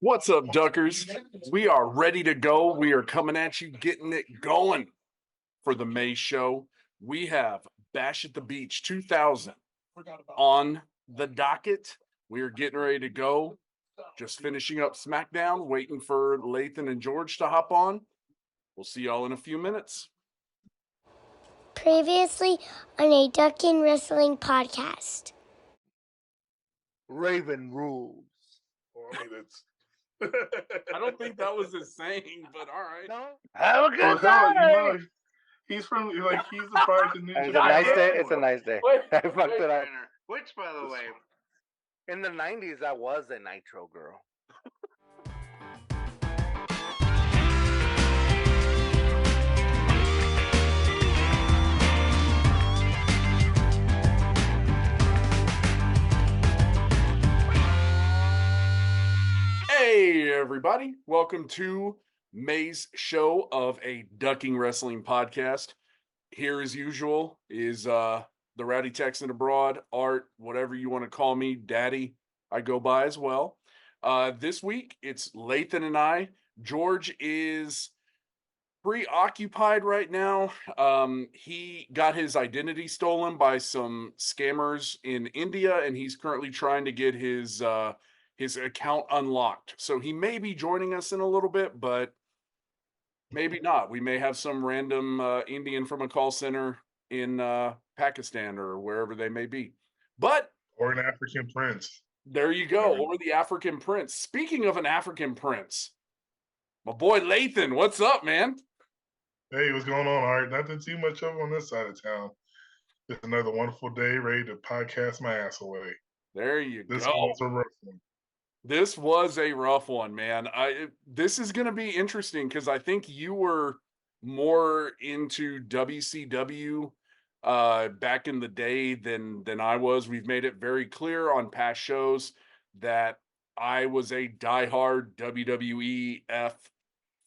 What's up, Duckers? We are ready to go. We are coming at you, getting it going for the May show. We have Bash at the Beach 2000 on the docket. We are getting ready to go. Just finishing up SmackDown, waiting for Lathan and George to hop on. We'll see y'all in a few minutes. Previously on a Ducking Wrestling podcast. Raven rules. Well, I mean, it's. I don't think that was his saying, but all right. No? Have a Well, good hell, time. he's from he's the part of the It's Ninja. a nice day. Turtles. It's a nice day. Wait, I fucked it up. Which, by the way, In the 90s, I was a Nitro girl. Hey, everybody. Welcome to May's show of a Ducking Wrestling podcast. Here, as usual, is the Rowdy Texan Abroad, Art, whatever you want to call me, Daddy, I go by as well. This week, it's Lathan and I. George is preoccupied right now. He got his identity stolen by some scammers in India, and he's currently trying to get his account unlocked. So he may be joining us in a little bit, but maybe not. We may have some random Indian from a call center in Pakistan or wherever they may be. But Or an African prince. there you go, or the African prince. Speaking of an African prince, my boy Lathan, what's up, man? Hey, what's going on, Art? Nothing too much of on this side of town. Just another wonderful day, ready to podcast my ass away. There you This go. was a rough one. This was a rough one, man. This is going to be interesting because I think you were more into WCW back in the day than I was. We've made it very clear on past shows that I was a diehard WWEF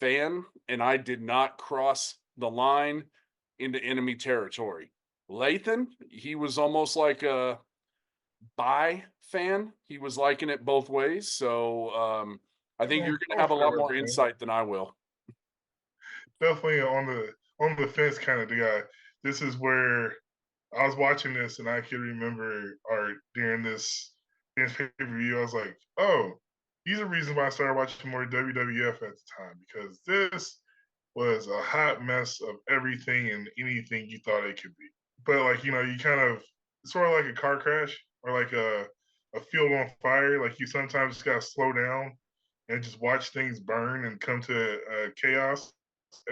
fan, and I did not cross the line into enemy territory. Lathan, he was almost like a bi fan. He was liking it both ways. So I think you're going to have a lot more insight than I will. Definitely on the fence kind of guy. This is where I was watching this, and I can remember Art during this pay-per-view. I was like, oh, these are reasons why I started watching more WWF at the time, because this was a hot mess of everything and anything you thought it could be. But like, you kind of sort of like a car crash or like a field on fire. Like you sometimes just gotta slow down and just watch things burn and come to chaos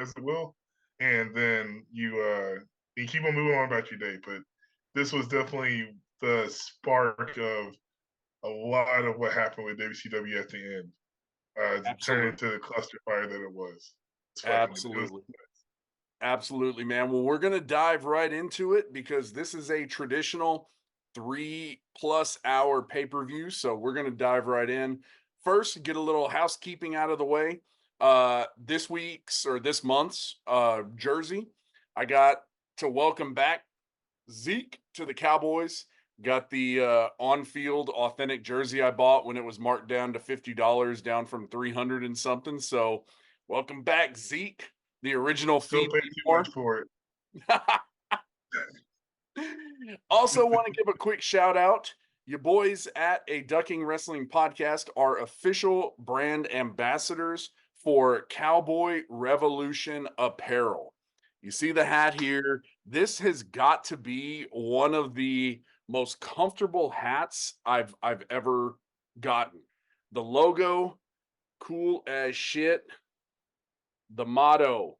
as it will, and then you keep on moving on about your day. But this was definitely the spark of a lot of what happened with WCW at the end. To turn into the cluster fire that it was. Absolutely. Absolutely, man. Well, we're going to dive right into it because this is a traditional 3+ hour pay-per-view. So we're going to dive right in. First, get a little housekeeping out of the way. This month's jersey, I got to welcome back Zeke to the Cowboys. Got the on-field authentic jersey I bought when it was marked down to $50, down from 300 and something. So welcome back, Zeke, the original Still feed pay too much for it. Also want to give a quick shout out. You boys at a Ducking Wrestling podcast are official brand ambassadors for Cowboy Revolution apparel. You see the hat here. This has got to be one of the most comfortable hats I've ever gotten. The logo, cool as shit. The motto.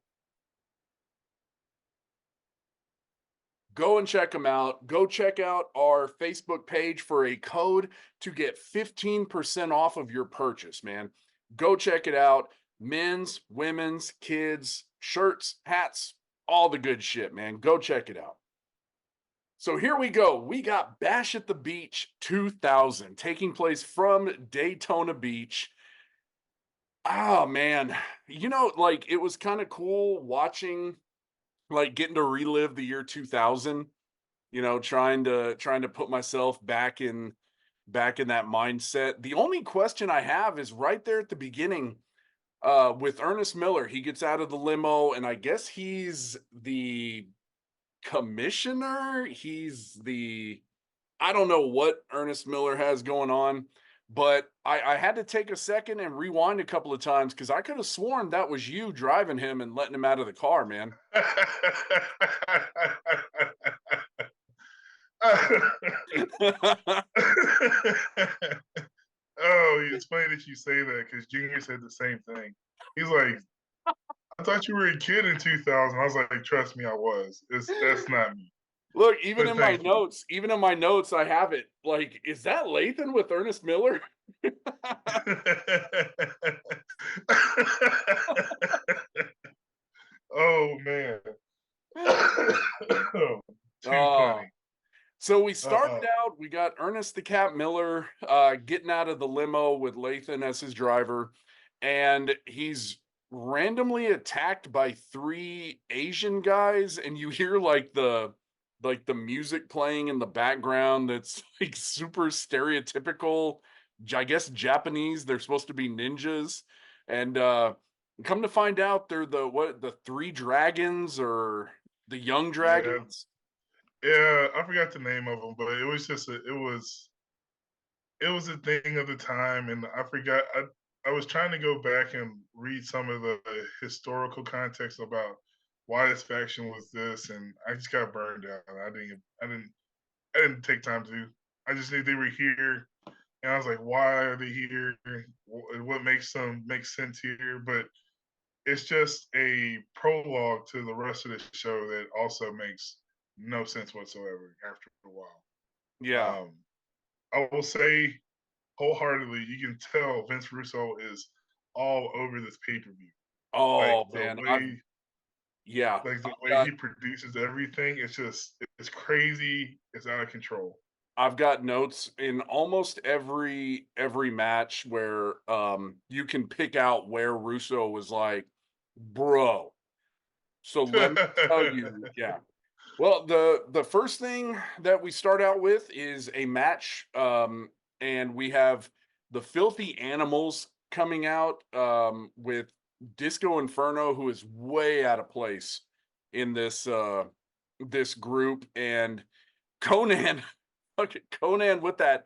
Go and check them out. Go check out our Facebook page for a code to get 15% off of your purchase, man. Go check it out. Men's, women's, kids, shirts, hats, all the good shit, man. Go check it out. So here we go. We got Bash at the Beach 2000 taking place from Daytona Beach. Oh, man. Like it was kind of cool watching, like getting to relive the year 2000, trying to put myself back in back in that mindset. The only question I have is right there at the beginning, with Ernest Miller. He gets out of the limo, and I guess he's the commissioner. I don't know what Ernest Miller has going on, but I had to take a second and rewind a couple of times because I could have sworn that was you driving him and letting him out of the car, man. Oh, it's funny that you say that because Junior said the same thing. He's like, I thought you were a kid in 2000. I was like, trust me, I was. That's not me. Look, even But in my thank you. notes, I have it. Like, is that Lathan with Ernest Miller? Oh man. Too Oh, funny. so we started Uh-oh. out, we got Ernest the Cat Miller getting out of the limo with Lathan as his driver, and he's randomly attacked by three Asian guys, and you hear like the music playing in the background that's like super stereotypical, I guess Japanese. They're supposed to be ninjas. And come to find out they're the three dragons or the young Yeah. dragons. Yeah, I forgot the name of them, but it was just it was a thing of the time, and I forgot. I was trying to go back and read some of the historical context about why this faction was this, and I just got burned out. I didn't take time to. I just knew they were here, and I was like, why are they here? What makes them make sense here? But it's just a prologue to the rest of the show that also makes no sense whatsoever after a while. Yeah. Um, I will say wholeheartedly, you can tell Vince Russo is all over this pay per view. Oh man, Like the I've way got he produces everything, it's crazy. It's out of control. I've got notes in almost every match where you can pick out where Russo was like, bro. So let me tell you, yeah. Well, the first thing that we start out with is a match, and we have the Filthy Animals coming out with Disco Inferno, who is way out of place in this group, and Conan, okay, Conan with that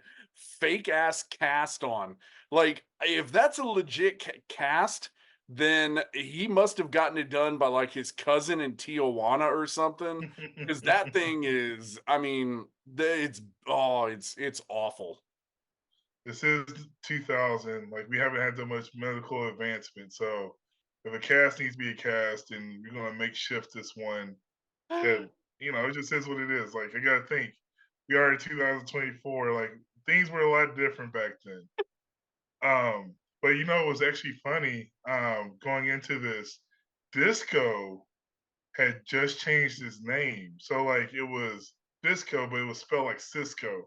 fake ass cast on. Like, if that's a legit cast, then he must have gotten it done by like his cousin in Tijuana or something. Because that thing is, I mean, it's awful. This is 2000. Like we haven't had that much medical advancement, so if a cast needs to be a cast, and you're gonna make shift this one, that it just is what it is. Like I gotta think, we are in 2024. Like things were a lot different back then. But it was actually funny. Going into this, Disco had just changed his name, so like it was Disco, but it was spelled like Cisco,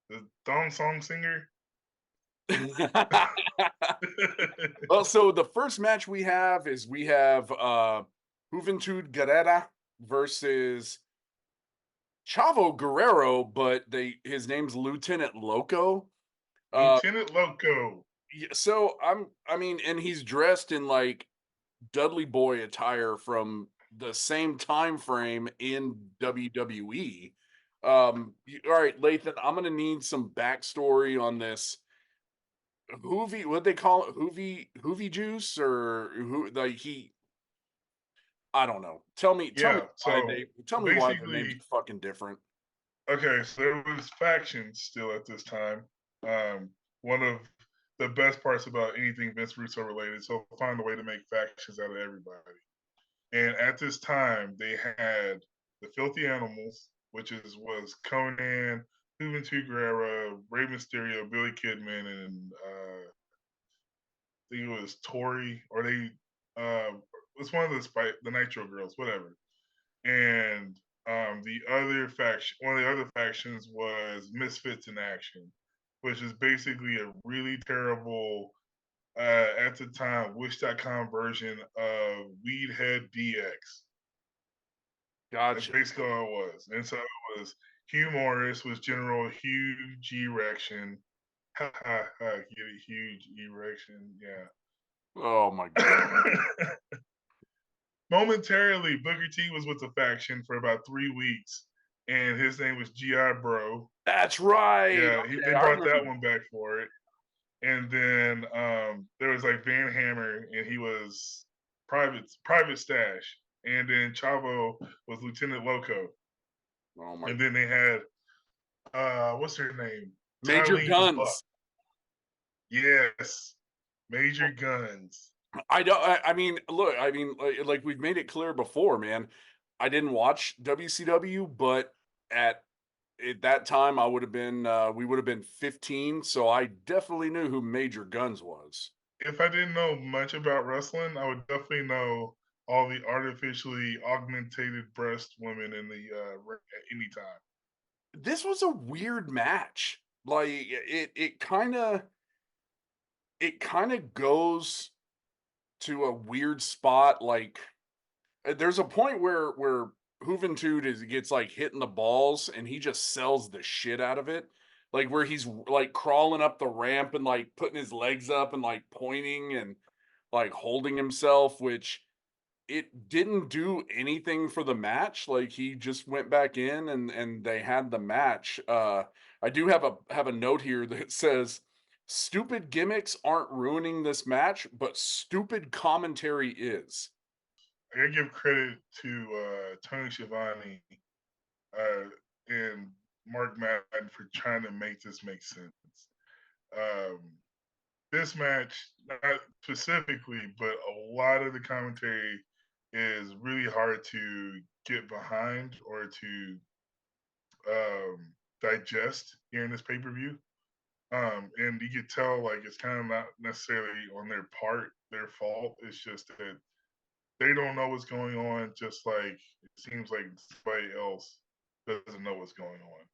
the Thong Song singer. Well, so the first match we have is Juventud Guerrera versus Chavo Guerrero, but his name's Lieutenant Loco. Lieutenant Loco. Yeah, so I mean, and he's dressed in like Dudley Boy attire from the same time frame in WWE. All right, Lathan, I'm gonna need some backstory on this. Hoovy, what they call it, Hoovy juice, or who like he I don't know. Yeah. So tell me why their names basically, are fucking different. okay. So there was factions still at this time. One of the best parts about anything Vince Russo related, so find a way to make factions out of everybody. And at this time, they had the Filthy Animals, which was Conan, Juventud Guerrera, Rey Mysterio, Billy Kidman, and I think it was Tori, or they it's one of the Nitro Girls, whatever. And one of the other factions was Misfits in Action, which is basically a really terrible, at the time, Wish.com version of Weedhead DX. That's Gotcha. basically all it was. And so it was Hugh Morris was General Hugh G. Rection. Ha ha ha! Get a huge erection. Yeah. Oh my god. Momentarily, Booker T was with the faction for about 3 weeks, and his name was GI Bro. That's right. Yeah, Okay, they I brought remember. that one back for it. And then there was like Van Hammer, and he was Private Stash, and then Chavo was Lieutenant Loco, Oh my. and then they had what's her name, Major Tylene Buck. Guns. Yes, Major Guns. I don't. I mean, look. I mean, like we've made it clear before, man. I didn't watch WCW, but at that time, I would have been. We would have been 15, so I definitely knew who Major Guns was. If I didn't know much about wrestling, I would definitely know all the artificially augmented breast women in the ring at any time. This was a weird match. Like it kind of goes to a weird spot. Like there's a point where Juventud gets like hitting the balls and he just sells the shit out of it. Like where he's like crawling up the ramp and like putting his legs up and like pointing and like holding himself, which it didn't do anything for the match. Like he just went back in and they had the match. I do have a note here that says stupid gimmicks aren't ruining this match, but stupid commentary is. I gotta give credit to Tony Schiavone uh, and Mark Madden for trying to make this make sense. Um, this match, not specifically, but a lot of the commentary is really hard to get behind or to digest here in this pay per view. And you could tell like it's kind of not necessarily on their part, their fault. It's just that they don't know what's going on, just like it seems like somebody else doesn't know what's going on.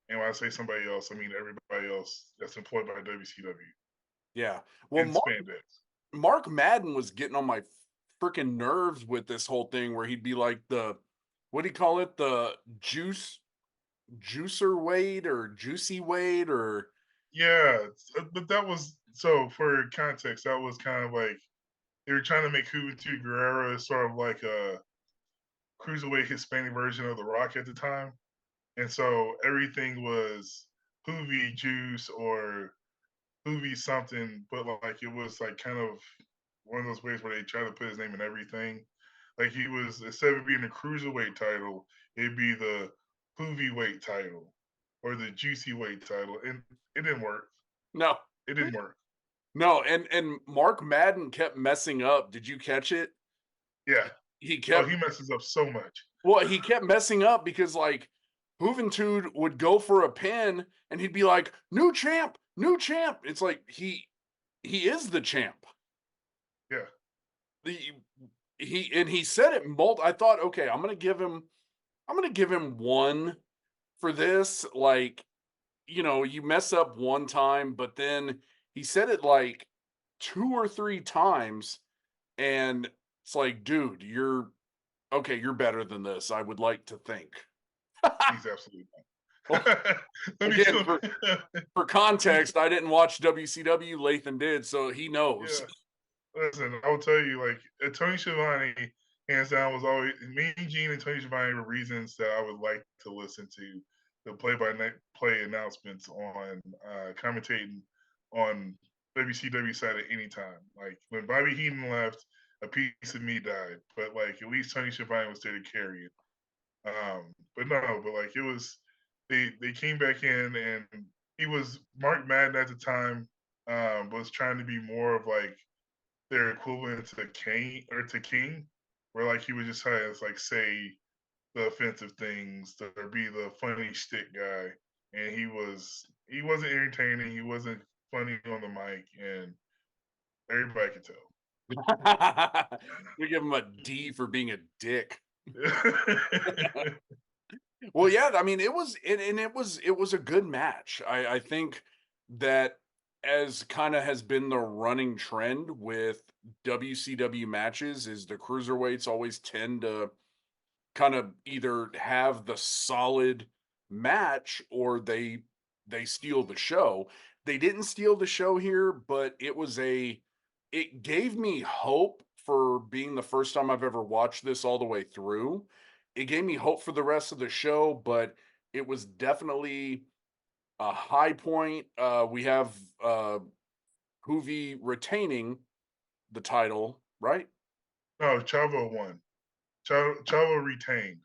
And when I say somebody else, I mean everybody else that's employed by WCW Yeah. Well, in spandex. Mark Madden was getting on my freaking nerves with this whole thing where he'd be like the what do you call it? The juicer Wade or juicy Wade or Yeah, but that was so for context. That was kind of like they were trying to make Juventud Guerrero sort of like a cruiserweight Hispanic version of The Rock at the time, and so everything was Hoovy Juice or Hoovy something, but like it was like kind of one of those ways where they try to put his name in everything. Like he was instead of being a cruiserweight title, it'd be the Hoovy weight title or the juicy weight title, and it didn't work. no. It didn't work. No, and Mark Madden kept messing up. Did you catch it? Yeah. He Oh, kept he messes up so much. Well, he kept messing up because like Juventud would go for a pin and he'd be like, "New champ, new champ." It's like he is the champ. Yeah. The he said it I thought, okay, I'm gonna give him one for this. Like, you mess up one time, but then he said it like two or three times, and it's like, dude, you're okay, you're better than this, I would like to think. He's absolutely Well, not. Let me again, for context, I didn't watch WCW. Lathan did, so he knows. yeah. Listen, I will tell you, like Tony Schiavone, hands down, was always me, Gene, and Tony Schiavone were reasons that I would like to listen to the play-by-play announcements on commentating on WCW side at any time. Like when Bobby Heenan left, a piece of me died, but like at least Tony Schiavone was there to carry it. But no, but like it was, they came back in and he was Mark Madden at the time, was trying to be more of like their equivalent to King, where like he would just try to like say the offensive things or be the funny shtick guy, and he wasn't entertaining, he wasn't funny on the mic, and everybody could tell. We give him a D for being a dick. Well, yeah, I mean, it was a good match. I think that as kind of has been the running trend with WCW matches is the cruiserweights always tend to kind of either have the solid match or they steal the show. they didn't steal the show here, but it gave me hope for being the first time I've ever watched this all the way through. It gave me hope for the rest of the show, but it was definitely a high point. We have Hoovy retaining the title, right? No, Chavo won. Chavo retained.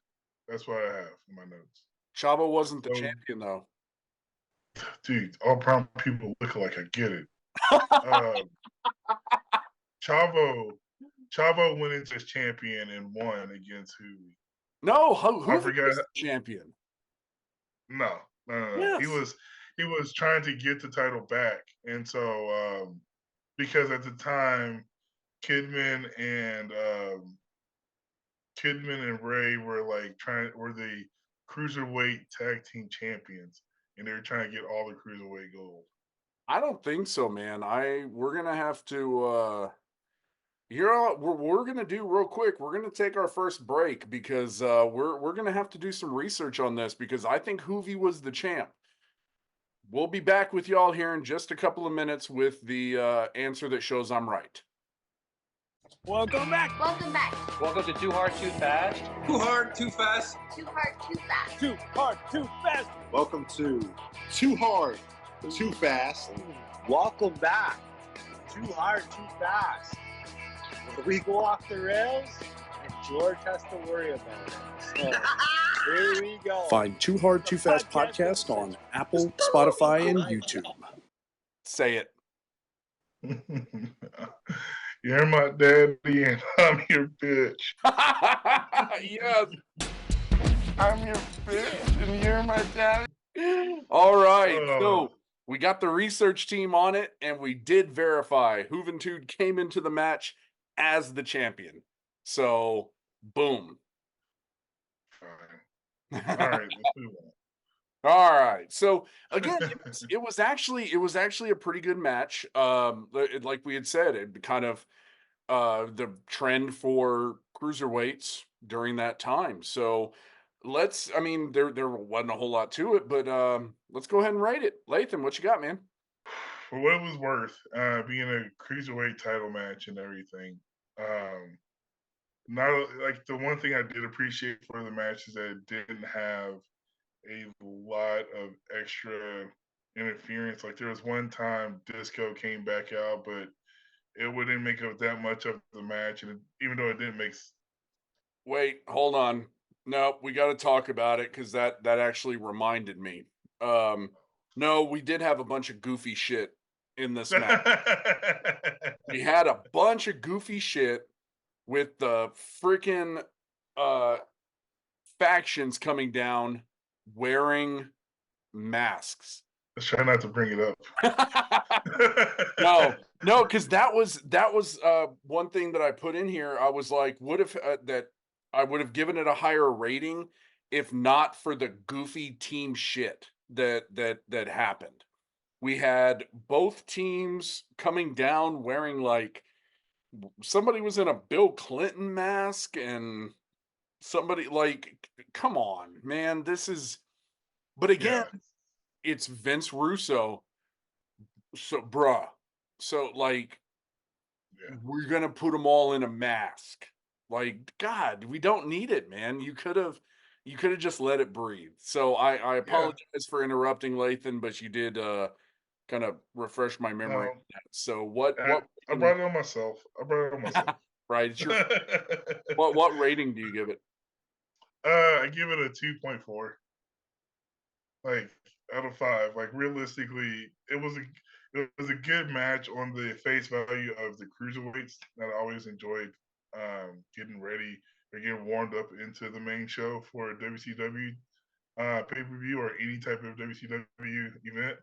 That's what I have in my notes. Chavo wasn't the So, champion though. dude, all brown people look alike. I get it. Chavo went into as champion and won against Hoovy. No, I Hoovy forgot. was the champion. No. Yes. He was trying to get the title back, and so because at the time Kidman and Ray were were the cruiserweight tag team champions, and they were trying to get all the cruiserweight gold. I don't think so, man. We're gonna have to we're gonna do real quick. We're gonna take our first break because we're gonna have to do some research on this because I think Hoovy was the champ. We'll be back with y'all here in just a couple of minutes with the answer that shows I'm right. Welcome back. Welcome back. Welcome to Too Hard, Too Fast. Too hard, too fast. Too hard, too fast. Too hard, too fast. Welcome to Too Hard, Too Fast. Welcome back. Too Hard, Too Fast. Where we go off the rails and George has to worry about it. So here we go. Find Too Hard, Too Fast podcast on Apple, Spotify, and YouTube. Say it. You're my daddy, and I'm your bitch. Yes. I'm your bitch, and you're my daddy. All right. So we got the research team on it, and we did verify Juventud came into the match as the champion. So, boom. Fine. All right, let's move on. All right. So again, it was actually a pretty good match. Like we had said, it kind of the trend for cruiserweights during that time. So there wasn't a whole lot to it, but let's go ahead and rate it. Latham, what you got, man? For what it was worth, being a cruiserweight title match and everything, not like the one thing I did appreciate for the match is that it didn't have a lot of extra interference. Like there was one time Disco came back out, but it wouldn't make up that much of the match, and even though it didn't make. Wait, hold on. No, we got to talk about it because that actually reminded me. No, we did have a bunch of goofy shit in this match. We had a bunch of goofy shit with the freaking factions coming down wearing masks. Let's try not to bring it up. No, because that was one thing that I put in here. I was like, what if that I would have given it a higher rating if not for the goofy team shit that happened. We had both teams coming down wearing like somebody was in a Bill Clinton mask and somebody like, come on, man, this is. But again, it's Vince Russo. So, bruh. So, like, we're gonna put them all in a mask. Like, God, we don't need it, man. You could have just let it breathe. So I apologize for interrupting, Lathan, but you did kind of refresh my memory. So I brought it on myself. Right. It's your, what rating do you give it? I give it a 2.4. Like out of 5. Like realistically, it was a good match on the face value of the cruiserweights that I always enjoyed getting ready or getting warmed up into the main show for a WCW pay-per-view or any type of WCW event.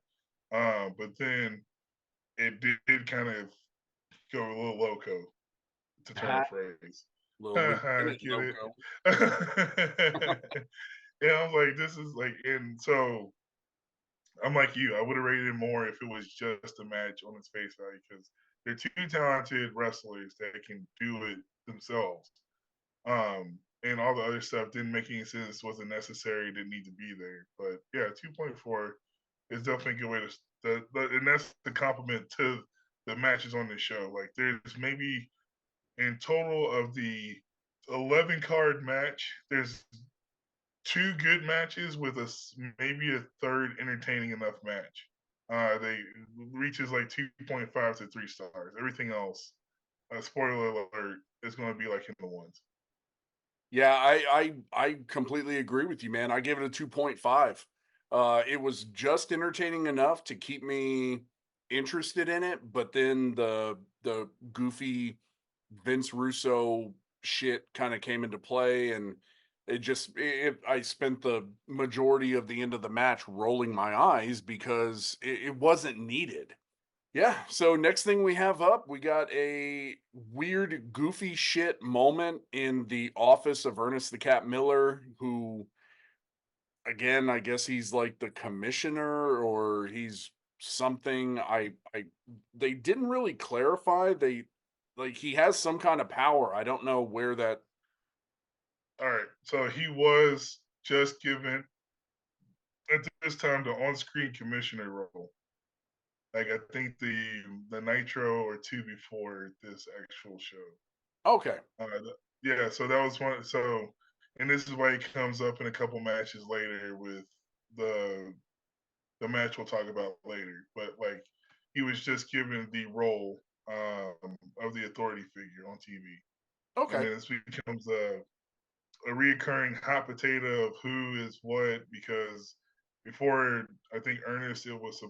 But then it did kind of go a little loco, to turn a phrase. Get it? And I was like, this is like, and so I'm like you. I would have rated it more if it was just a match on its face value because they're two talented wrestlers that can do it themselves. And all the other stuff didn't make any sense, wasn't necessary, didn't need to be there. But yeah, 2.4 is definitely a good way and that's the compliment to the matches on the show. Like there's maybe in total of the 11 card match, there's 2 good matches with maybe a third entertaining enough match. They reaches like 2.5 to 3 stars. Everything else, spoiler alert, is going to be like in the ones. Yeah, I completely agree with you, man. I gave it a 2.5. It was just entertaining enough to keep me interested in it, but then the goofy Vince Russo shit kind of came into play, and I spent the majority of the end of the match rolling my eyes because it wasn't needed. Yeah, so next thing we have up, we got a weird, goofy shit moment in the office of Ernest the Cat Miller, who, again, I guess he's like the commissioner or he's something. They didn't really clarify. Like he has some kind of power. I don't know where that. All right, so he was just given at this time the on-screen commissioner role. Like I think the Nitro or 2 before this actual show. Okay. Yeah, so that was one. So, and this is why he comes up in a couple matches later with the match we'll talk about later. But like, he was just given the role of the authority figure on TV, and Okay. then this becomes a reoccurring hot potato of who is what because before I think Ernest it was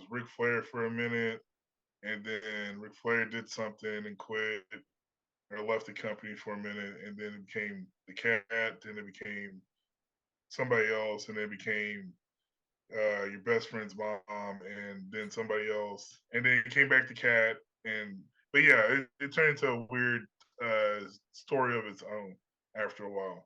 Ric Flair for a minute, and then Ric Flair did something and quit or left the company for a minute, and then it became the Cat, then it became somebody else, and then it became your best friend's mom, and then somebody else, and then it came back to Cat, and but yeah, it turned into a weird story of its own after a while.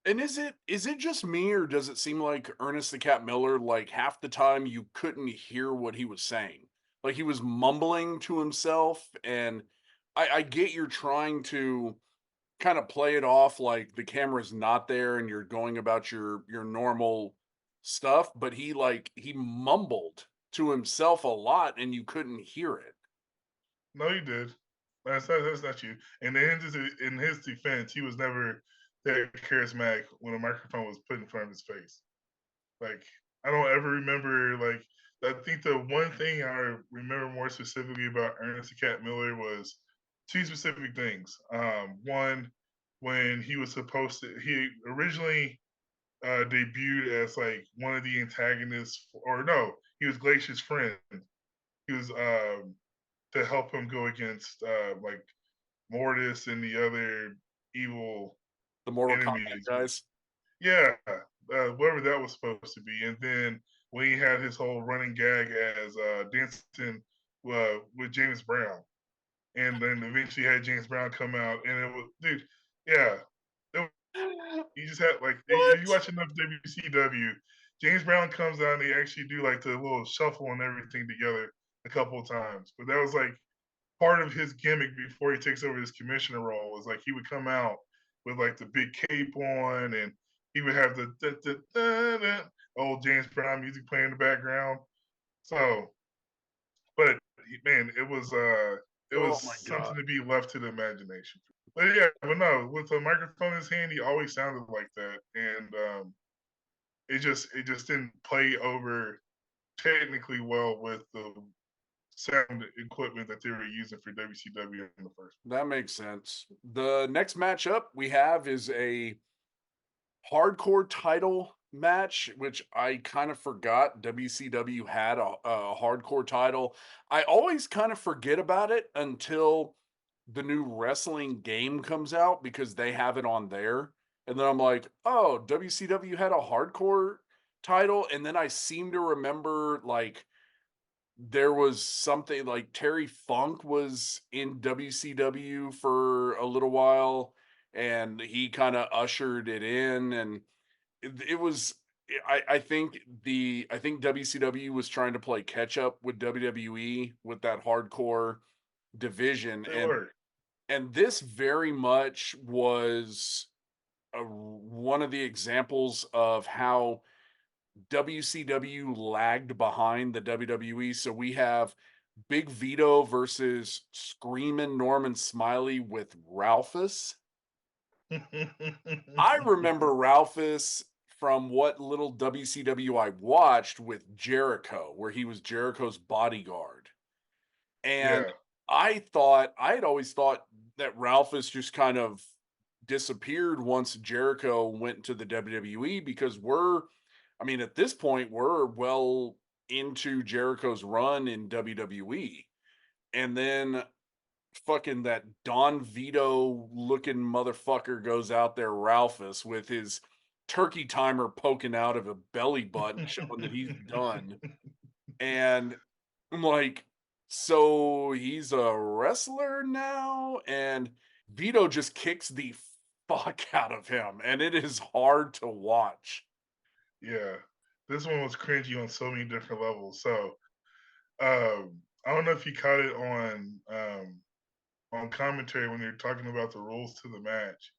And is it just me, or does it seem like Ernest the Cat Miller, like half the time you couldn't hear what he was saying? Like he was mumbling to himself, and I get you're trying to kind of play it off like the camera's not there and you're going about your normal stuff, but he mumbled to himself a lot and you couldn't hear it. No, you did. That's not you. And in his defense, he was never that charismatic when a microphone was put in front of his face. Like I don't ever remember like I think the one thing I remember more specifically about Ernest the Cat Miller was 2 specific things. One, when he was supposed to, he originally debuted as like one of the antagonists, or no, he was Glacier's friend. He was to help him go against like Mortis and the other evil The Mortal Kombat enemies. guys. Yeah, whatever that was supposed to be. And then when he had his whole running gag as dancing with James Brown, and then eventually had James Brown come out, and it was, dude, yeah, you just had like if you What? watch enough WCW, James Brown comes out and they actually do like the little shuffle and everything together a couple of times. But that was like part of his gimmick before he takes over his commissioner role. Was like he would come out with like the big cape on, and he would have the old James Brown music playing in the background. So, but man, it Oh was my something god. to be left to the imagination. But yeah, but no, with a microphone in his hand, he always sounded like that, and it just didn't play over technically well with the sound equipment that they were using for WCW in the first. That makes sense. The next matchup we have is a hardcore title match, which I kind of forgot WCW had a hardcore title. I always kind of forget about it until the new wrestling game comes out because they have it on there. And then I'm like, oh, WCW had a hardcore title. And then I seem to remember like there was something like Terry Funk was in WCW for a little while and he kind of ushered it in, and it was I think WCW was trying to play catch up with WWE with that hardcore division, They were. and this very much was one of the examples of how WCW lagged behind the WWE. So we have Big Vito versus Screamin' Norman Smiley with Ralphus. I remember Ralphus from what little WCW I watched with Jericho, where he was Jericho's bodyguard. And Yeah. I had always thought that Ralphus just kind of disappeared once Jericho went to the WWE because at this point, we're well into Jericho's run in WWE. And then fucking that Don Vito looking motherfucker goes out there, Ralphus, with his turkey timer poking out of a belly button, showing that he's done. And I'm like, so he's a wrestler now? And Vito just kicks the fuck out of him, and it is hard to watch. Yeah. This one was cringy on so many different levels. So I don't know if you caught it on commentary when they were talking about the rules to the match.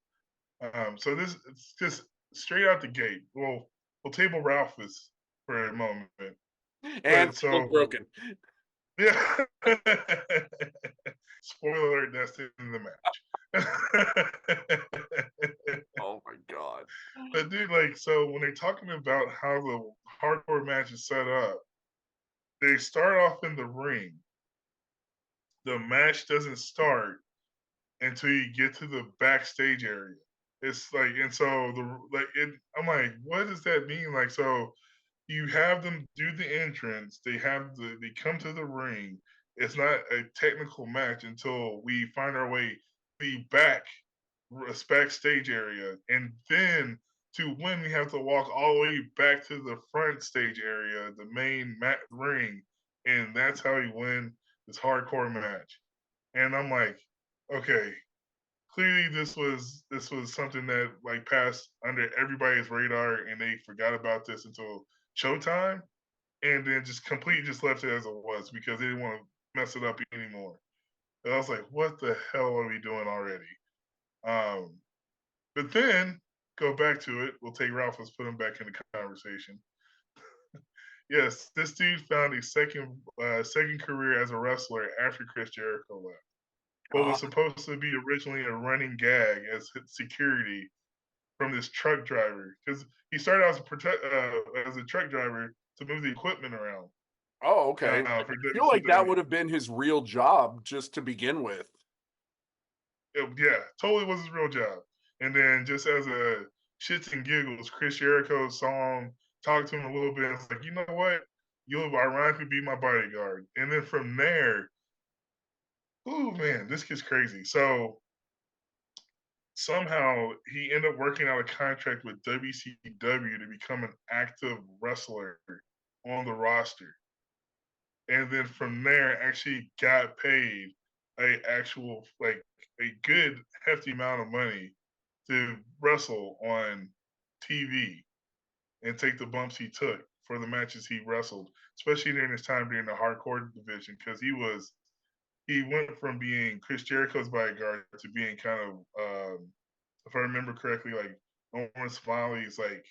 So this it's just straight out the gate. We'll table Ralphus for a moment. And so broken. Yeah. Spoiler alert, that's in the match. Oh my god. But dude, like, so when they're talking about how the hardcore match is set up, they start off in the ring. The match doesn't start until you get to the backstage area. It's like, and so I'm like, what does that mean? Like, so you have them do the entrance. They come to the ring. It's not a technical match until we find our way the backstage area, and then to win, we have to walk all the way back to the front stage area, the main ring, and that's how you win this hardcore match. And I'm like, okay, clearly this was something that like passed under everybody's radar, and they forgot about this until Showtime, and then just completely just left it as it was because they didn't want to mess it up anymore. And I was like, what the hell are we doing already? But then go back to it. We'll take Ralphus, put him back in the conversation. Yes, this dude found a second career as a wrestler after Chris Jericho left. What was supposed to be originally a running gag as security from this truck driver, because he started out as a truck driver to move the equipment around. Oh, okay. I feel like that would have been his real job just to begin with. Yeah, totally was his real job. And then just as a shits and giggles, Chris Jericho saw him, talked to him a little bit. It's like, you know what? You'll ironically be my bodyguard. And then from there, oh man, this gets crazy. So somehow he ended up working out a contract with WCW to become an active wrestler on the roster. And then from there, actually got paid a actual like a good hefty amount of money to wrestle on TV and take the bumps he took for the matches he wrestled, especially during his time during the hardcore division, because he went from being Chris Jericho's bodyguard to being kind of, if I remember correctly, like Norman Smiley's like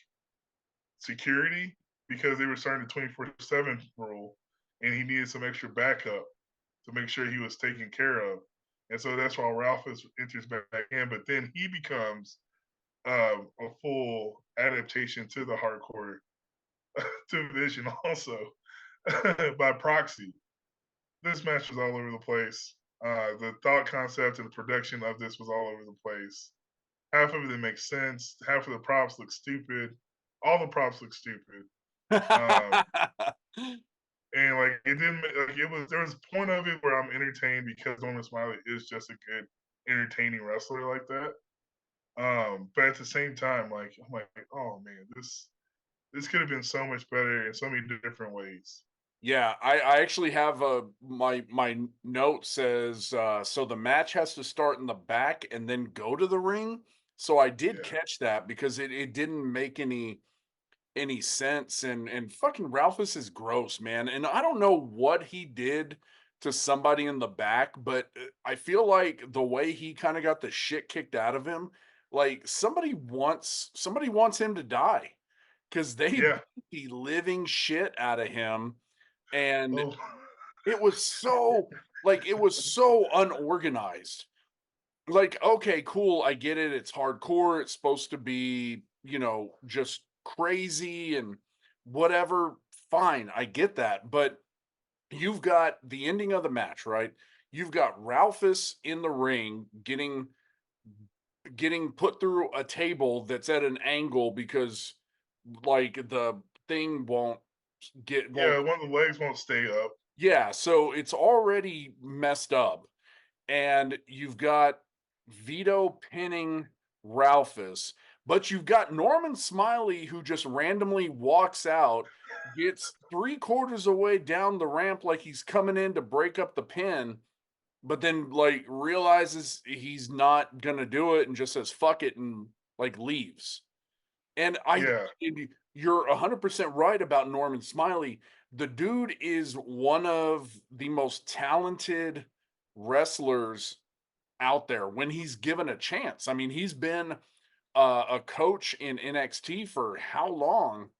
security, because they were starting the 24/7 rule, and he needed some extra backup to make sure he was taken care of. And so that's why Ralphus enters back in, but then he becomes a full adaptation to the hardcore division also by proxy. This match was all over the place. The thought concept and the production of this was all over the place. Half of it makes sense. Half of the props look stupid. All the props look stupid. And like it didn't like there was a point of it where I'm entertained because Norman Smiley is just a good entertaining wrestler like that. But at the same time, like I'm like, oh man, this could have been so much better in so many different ways. Yeah, I actually have my note says so the match has to start in the back and then go to the ring. So I did catch that because it didn't make any sense, and fucking Ralphus is gross, man. And I don't know what he did to somebody in the back, but I feel like the way he kind of got the shit kicked out of him, like somebody wants him to die. because they Yeah. beat the living shit out of him, and Oh. it was so it was so unorganized. Like, okay, cool, I get it. It's hardcore. It's supposed to be, just crazy and whatever. Fine, I get that. But you've got the ending of the match, right? You've got Ralphus in the ring getting put through a table that's at an angle because the thing won't Yeah, one of the legs won't stay up. yeah, so it's already messed up. And you've got Vito pinning Ralphus, but you've got Norman Smiley who just randomly walks out, gets 3/4 away down the ramp like he's coming in to break up the pin, but then realizes he's not gonna do it and just says fuck it and leaves. And Yeah. you're 100% right about Norman Smiley. The dude is one of the most talented wrestlers out there when he's given a chance. I mean, he's been a coach in NXT for how long?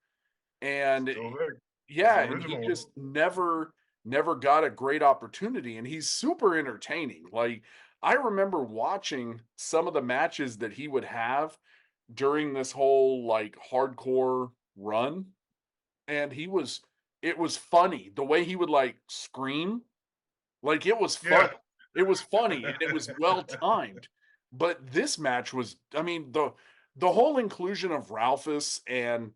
And Still there. yeah, The and he original one. just never got a great opportunity, and he's super entertaining. Like, I remember watching some of the matches that he would have during this whole hardcore run, and it was funny the way he would scream. It was Yeah. fun. It was funny and it was well timed. But this match was, I mean, the whole inclusion of Ralphus and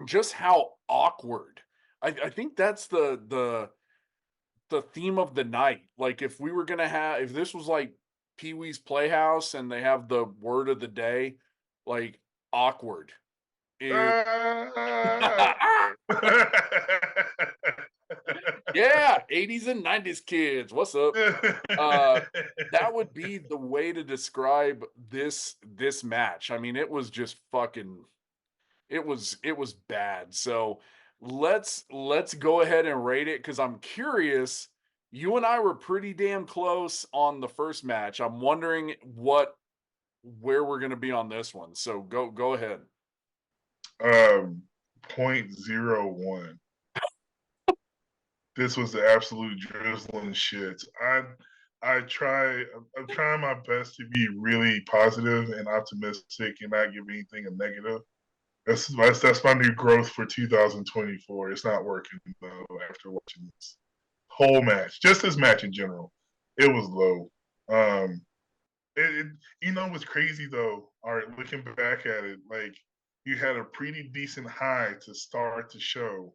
just how awkward. I think that's the theme of the night. Like, if we were gonna have, if this was like Pee Wee's Playhouse and they have the word of the day, like awkward. Is yeah, 80s and 90s kids. What's up? That would be the way to describe this match. I mean, it was just fucking it was bad. So let's go ahead and rate it because I'm curious. You and I were pretty damn close on the first match. I'm wondering where we're gonna be on this one. So go ahead. 0.01. This was the absolute drizzling shit. I'm trying my best to be really positive and optimistic and not give anything a negative. That's my new growth for 2024. It's not working though after watching this whole match. Just this match in general. It was low. What's crazy though, all right, looking back at it, you had a pretty decent high to start the show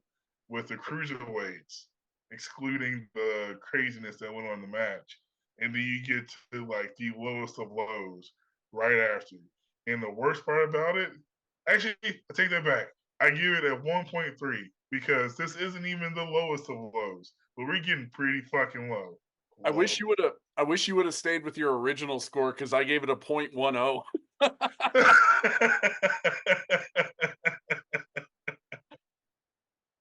with the cruiserweights, excluding the craziness that went on in the match. And then you get to the lowest of lows right after. And the worst part about it, actually, I take that back. I give it at 1.3 because this isn't even the lowest of lows, but we're getting pretty fucking low. I wish you would have stayed with your original score because I gave it a 0.10.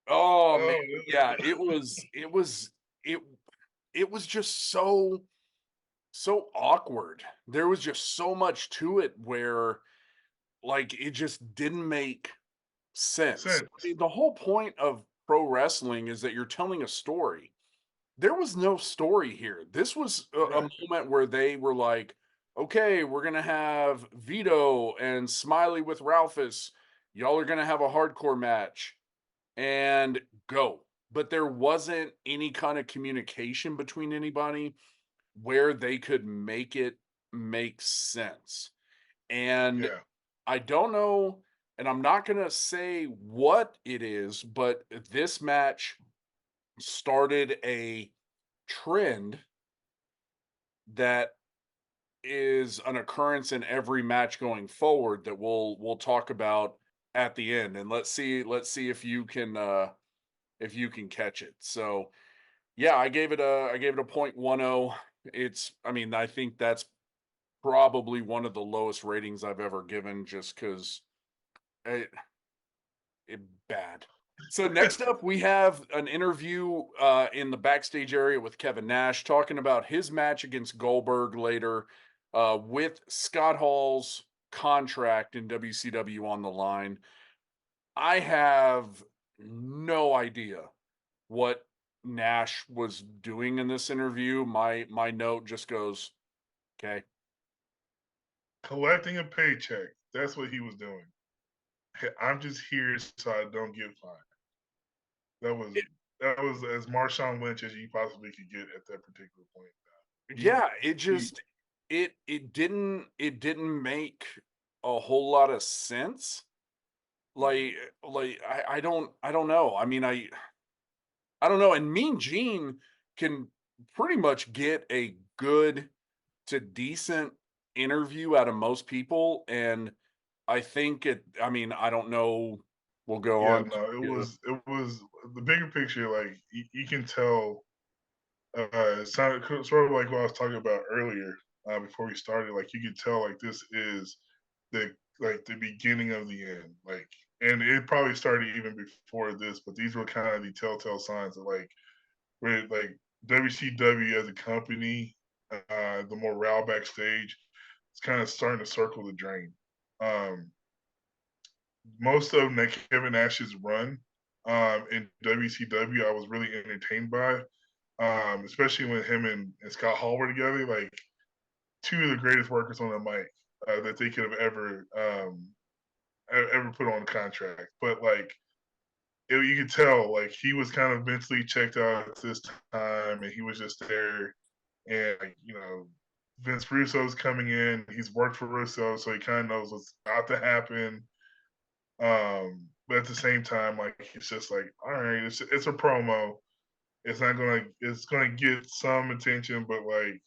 Oh man, yeah, it was just so awkward. There was just so much to it where it just didn't make sense. I mean, the whole point of pro wrestling is that you're telling a story. There was no story here. This was a moment where they were like, okay, we're going to have Vito and Smiley with Ralphus. Y'all are going to have a hardcore match and go. But there wasn't any kind of communication between anybody where they could make it make sense. And I don't know, and I'm not going to say what it is, but this match started a trend that is an occurrence in every match going forward that we'll talk about at the end, and let's see if you can catch it. So yeah, I gave it a 0.10. I think that's probably one of the lowest ratings I've ever given, just because it bad. So next up, we have an interview in the backstage area with Kevin Nash talking about his match against Goldberg later, with Scott Hall's contract in WCW on the line. I have no idea what Nash was doing in this interview. My note just goes, okay. Collecting a paycheck. That's what he was doing. Hey, I'm just here so I don't get fined. That was that was as Marshawn Lynch as you possibly could get at that particular point. Yeah, it He- just it didn't make a whole lot of sense. Like I don't know. I mean, I don't know. And Mean Gene can pretty much get a good to decent interview out of most people, and I think I mean, I don't know. We'll go Yeah, on. no, it was the bigger picture. Like you can tell, it sounded sort of like what I was talking about earlier before we started. Like you could tell, like this is the beginning of the end. Like, and it probably started even before this, but these were kind of the telltale signs of like where like WCW as a company, the morale backstage, it's kind of starting to circle the drain. Um, most of Kevin Nash's run in WCW, I was really entertained by, especially when him and Scott Hall were together. Like two of the greatest workers on the mic that they could have ever put on a contract. But like you could tell, like he was kind of mentally checked out at this time, and he was just there. And like, Vince Russo's coming in. He's worked for Russo, so he kind of knows what's about to happen. But at the same time, like it's just like, all right, it's a promo. It's gonna get some attention, but like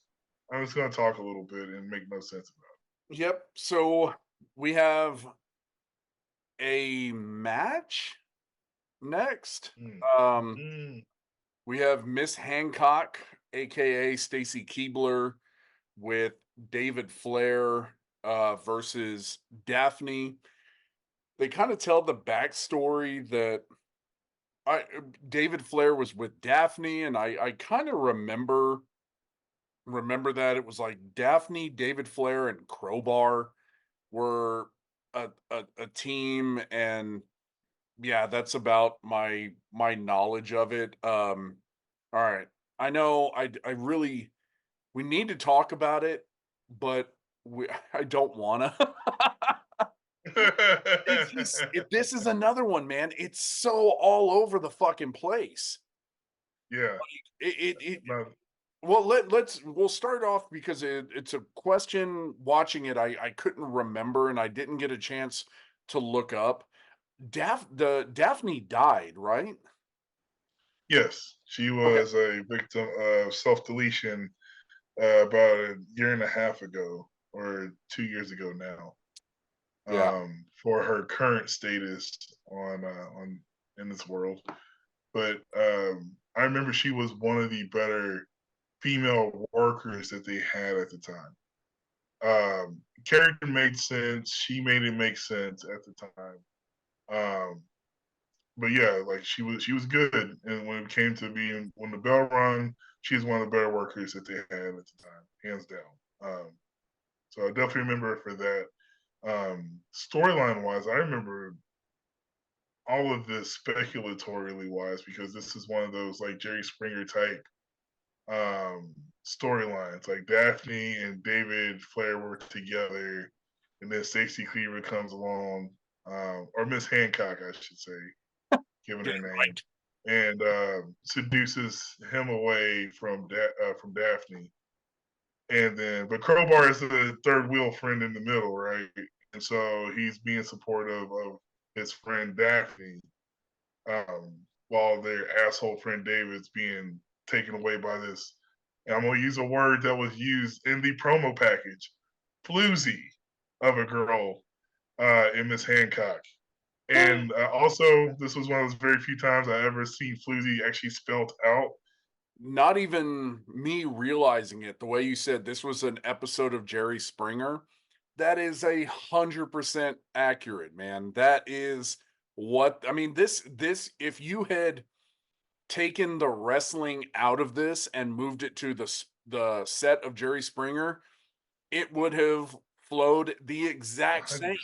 I'm just gonna talk a little bit and make no sense about Yep. So we have a match next. it. Um, Mm. we have Miss Hancock, aka Stacy Keebler, with David Flair versus Daphne. They kind of tell the backstory that David Flair was with Daphne, and I kind of remember that it was like Daphne, David Flair, and Crowbar were a team, and yeah, that's about my knowledge of it. All right, I know I really we need to talk about it, but I don't want to. It's just this is another one, man. It's so all over the fucking place. Yeah. It No, well we'll start off because it's a question. Watching it, I couldn't remember and I didn't get a chance to look up. Daphne died, right? yes, she Okay. was a victim of self deletion about a year and a half ago, or 2 years ago now. Yeah. For her current status on in this world. But I remember she was one of the better female workers that they had at the time. Character made sense. She made it make sense at the time. Um, but yeah, like she was good. And when it came to being when the bell rung, she's one of the better workers that they had at the time, hands down. So I definitely remember her for that. Storyline wise, I remember all of this speculatorily wise because this is one of those like Jerry Springer type um storylines. Like Daphne and David Flair were together, and then Stacey Cleaver comes along, or Miss Hancock, I should say, given Get her it name, right. and seduces him away from Daphne. And then, but Crowbar is the third wheel friend in the middle, right? And so he's being supportive of his friend Daphne, while their asshole friend David's being taken away by this. And I'm gonna use a word that was used in the promo package, floozy of a girl in Miss Hancock. And also, this was one of those very few times I ever seen floozy actually spelled out. Not even me realizing it, the way you said this was an episode of Jerry Springer, that is 100% accurate, man. That is what I mean. This if you had taken the wrestling out of this and moved it to the set of Jerry Springer, it would have flowed the exact 100%. same.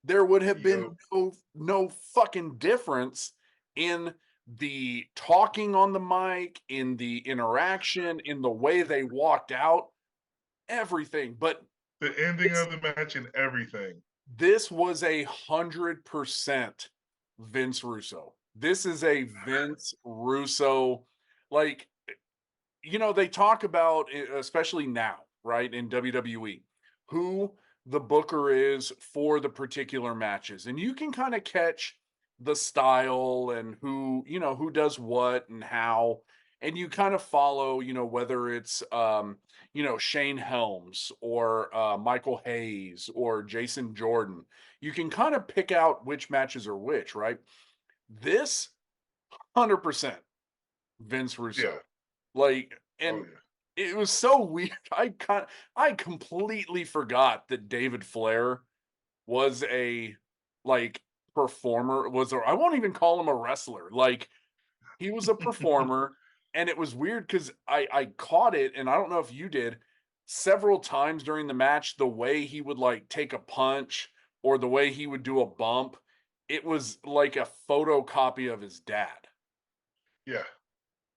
there would have Yep. been no fucking difference in the talking on the mic, in the interaction, in the way they walked out, everything. But The ending of the match and everything. this was 100% Vince Russo. This is a Vince Russo, like, they talk about, especially now, right, in WWE, who the booker is for the particular matches. And you can kind of catch the style and who does what and how. And you kind of follow, whether it's, Shane Helms or Michael Hayes or Jason Jordan. You can kind of pick out which matches are which, right? This 100% Vince Russo. Yeah. Like, Oh and yeah. it was so weird. I completely forgot that David Flair was a performer. I won't even call him a wrestler. Like, he was a performer, and it was weird because I caught it, and I don't know if you did, several times during the match, the way he would take a punch or the way he would do a bump, it was like a photocopy of his dad. Yeah.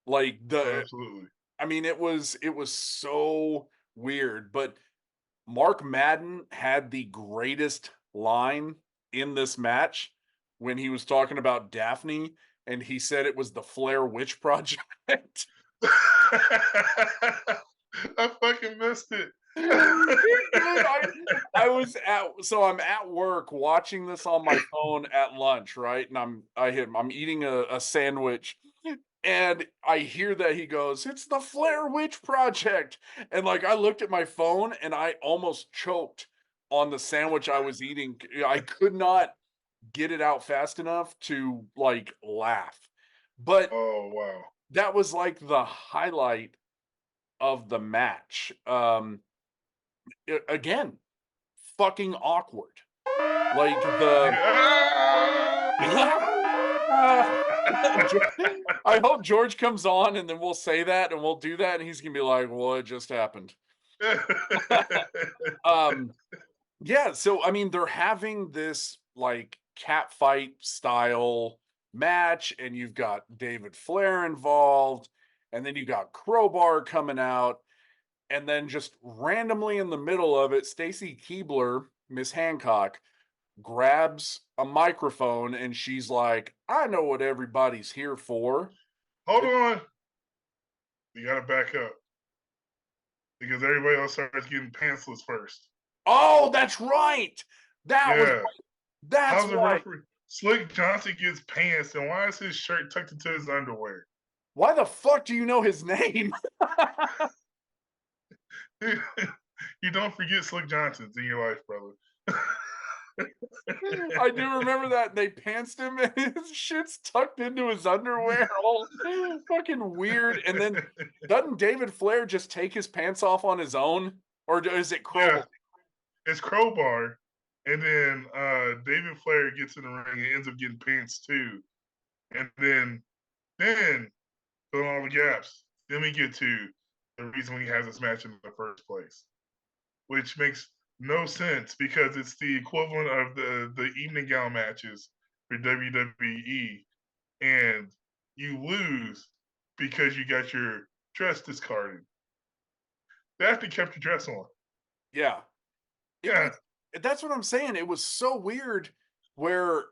Like Absolutely. I mean, it was so weird, but Mark Madden had the greatest line in this match when he was talking about Daphne, and he said it was the Flair Witch Project. I fucking missed it. I'm at work watching this on my phone at lunch, right? And I'm eating a sandwich, and I hear that he goes, "It's the Flair Witch Project." And I looked at my phone and I almost choked on the sandwich I was eating. I could not get it out fast enough to laugh. But Oh wow. that was the highlight of the match. Again, fucking awkward. Like the I hope George comes on and then we'll say that and we'll do that and he's gonna be like, "What just happened?" Yeah, so I mean, they're having this cat fight style match, and you've got David Flair involved, and then you got Crowbar coming out, and then just randomly in the middle of it, Stacy Keibler, Miss Hancock, grabs a microphone and she's like, "I know what everybody's here for." Hold on. You gotta back up. Because everybody else starts getting pantsless first. Oh, that's right. That's How's the right. referee? Slick Johnson gets pants, and why is his shirt tucked into his underwear? Why the fuck do you know his name? You don't forget Slick Johnsons in your life, brother. I do remember that. They pantsed him and his shit's tucked into his underwear. All fucking weird. And then doesn't David Flair just take his pants off on his own? Or is it Crowbar? Yeah, it's Crowbar. And then David Flair gets in the ring and ends up getting pants too. And then fill in all the gaps. Then we get to the reason he has this match in the first place, which makes no sense because it's the equivalent of the evening gown matches for WWE, and you lose because you got your dress discarded. They actually kept your dress on. Yeah. Yeah. That's what I'm saying. It was so weird where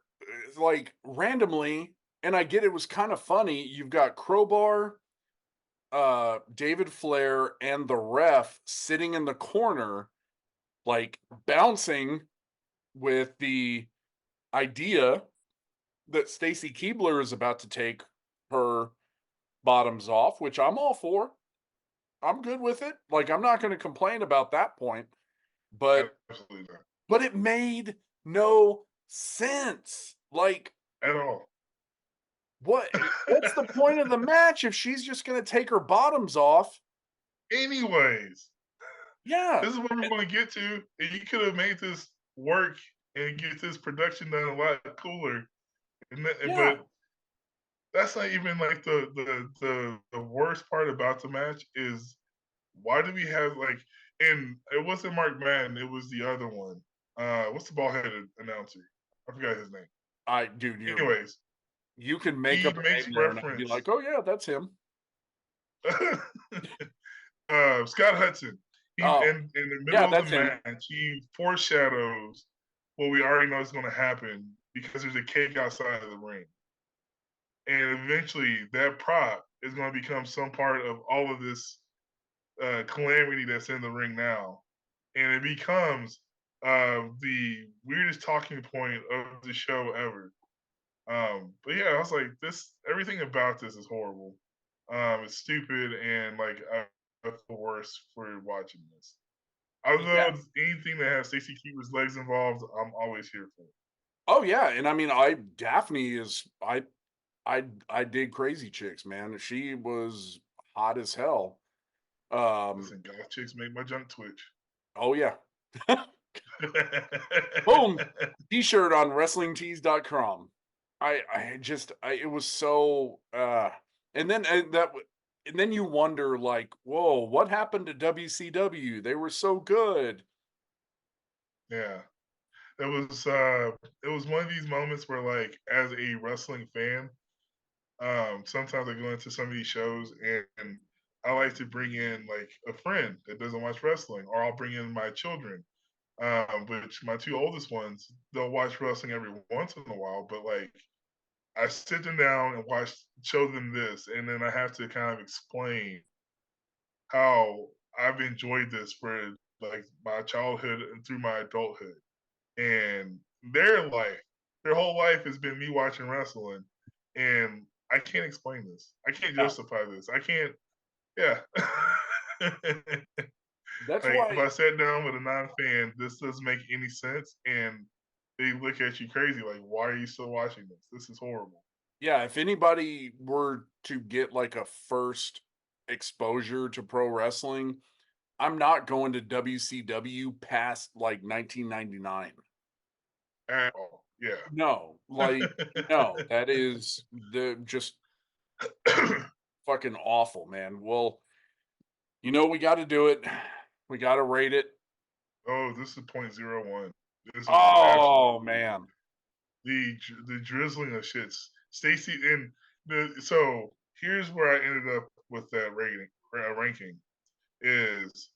randomly, and I get it was kind of funny, you've got Crowbar, David Flair, and the ref sitting in the corner, bouncing with the idea that Stacy Keibler is about to take her bottoms off, which I'm all for. I'm good with it. I'm not going to complain about that point, but absolutely not. But it made no sense. At all. What's the point of the match if she's just going to take her bottoms off? Anyways. Yeah. This is what we're going to get to. And you could have made this work and get this production done a lot cooler. But that's not even the worst part about the match is why do we have and it wasn't Mark Madden, it was the other one. What's the bald headed announcer? I forgot his name. Dude, Anyways, you can make he up a makes name there and I'd be reference. like, oh yeah, that's him. Scott Hudson. He Oh, in the middle yeah, of that's the him. match, he foreshadows what we already know is going to happen because there's a cake outside of the ring, and eventually that prop is going to become some part of all of this calamity that's in the ring now, and it becomes the weirdest talking point of the show ever. But yeah, I was like, this everything about this is horrible. It's stupid, and like I feel worse for watching this. Although anything that has Stacy Keebler's legs involved, I'm always here for. Oh yeah, and I mean, Daphne is I dig Crazy Chicks, man. She was hot as hell. Listen, goth chicks make my junk twitch. Oh yeah. Boom. T-shirt on WrestlingTees.com. It was so and then you wonder like, whoa, what happened to WCW? They were so good. Yeah. It was one of these moments where like as a wrestling fan, sometimes I go into some of these shows and I like to bring in like a friend that doesn't watch wrestling, or I'll bring in my children. Which my two oldest ones, they'll watch wrestling every once in a while, but like I sit them down and show them this, and then I have to kind of explain how I've enjoyed this for like my childhood and through my adulthood. And their whole life has been me watching wrestling, and I can't explain this. I can't Yeah. justify this. I can't. Yeah. That's Like if why I sat down with a non-fan, this doesn't make any sense, and they look at you crazy. Like, why are you still watching this? This is horrible. yeah, if anybody were to get like a first exposure to pro wrestling, I'm not going to WCW past like 1999. At all. Yeah. No, like no, that is the just fucking awful, man. Well, we got to do it. We got to rate it. Oh, this is 0.01. This is Oh absolutely man. the drizzling of shits. Stacy and so here's where I ended up with that ranking is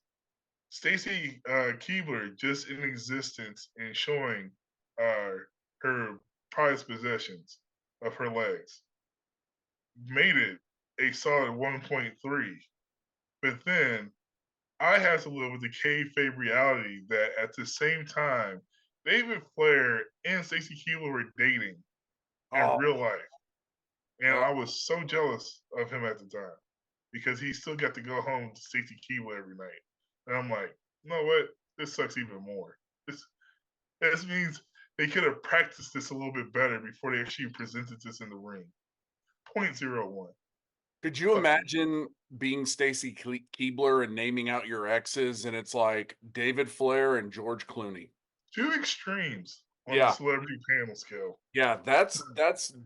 Stacy Keebler just in existence and showing her prized possessions of her legs made it a solid 1.3. But then I had to live with the kayfabe reality that at the same time, David Flair and Stacey Keebler were dating in Oh, real life. And oh, I was so jealous of him at the time because he still got to go home to Stacey Keebler every night. And I'm like, you know what? This sucks even more. This means they could have practiced this a little bit better before they actually presented this in the ring. 0.01. could you imagine being Stacy Keebler and naming out your exes and it's like David Flair and George Clooney? Two extremes on the Yeah. celebrity panel scale. Yeah, that's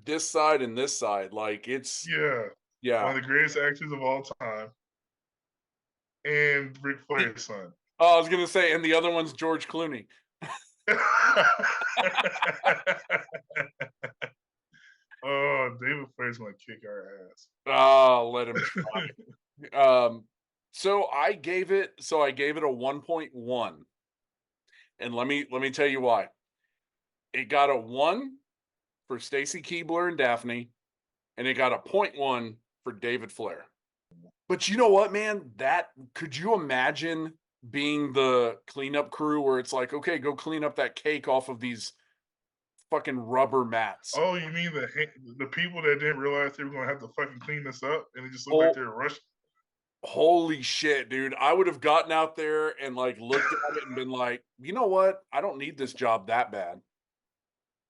this side and this side. Like it's Yeah. yeah. One of the greatest actors of all time. And Ric Flair's son. Oh, I was gonna say, and the other one's George Clooney. Oh, David Flair's gonna kick our ass. Oh, let him try. So I gave it a 1.1. And let me tell you why. It got a 1 for Stacy Keebler and Daphne, and it got a 0.1 for David Flair. But you know what, man? Could you imagine being the cleanup crew where it's like, okay, go clean up that cake off of these fucking rubber mats? Oh, you mean the people that didn't realize they were gonna have to fucking clean this up, and it just looked like they were rushing? Holy shit, dude. I would have gotten out there and like looked at it and been like, you know what? I don't need this job that bad.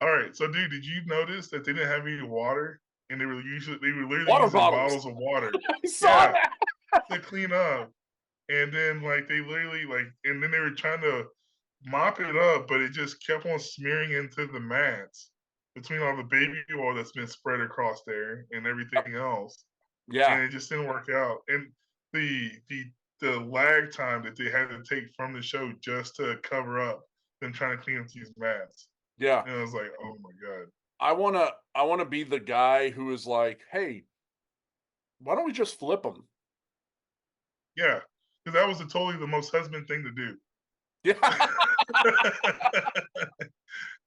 All right, so dude, did you notice that they didn't have any water, and they were literally Water using bottles. bottles of water I saw that. to clean up, and then like they literally and then they were trying to mop it up, but it just kept on smearing into the mats between all the baby oil that's been spread across there and everything else. Yeah. And it just didn't work out. And the lag time that they had to take from the show just to cover up them trying to clean up these mats. Yeah. And I was like, oh my god. I wanna be the guy who is like, hey, why don't we just flip them? Yeah, because that was totally the most husband thing to do. Yeah.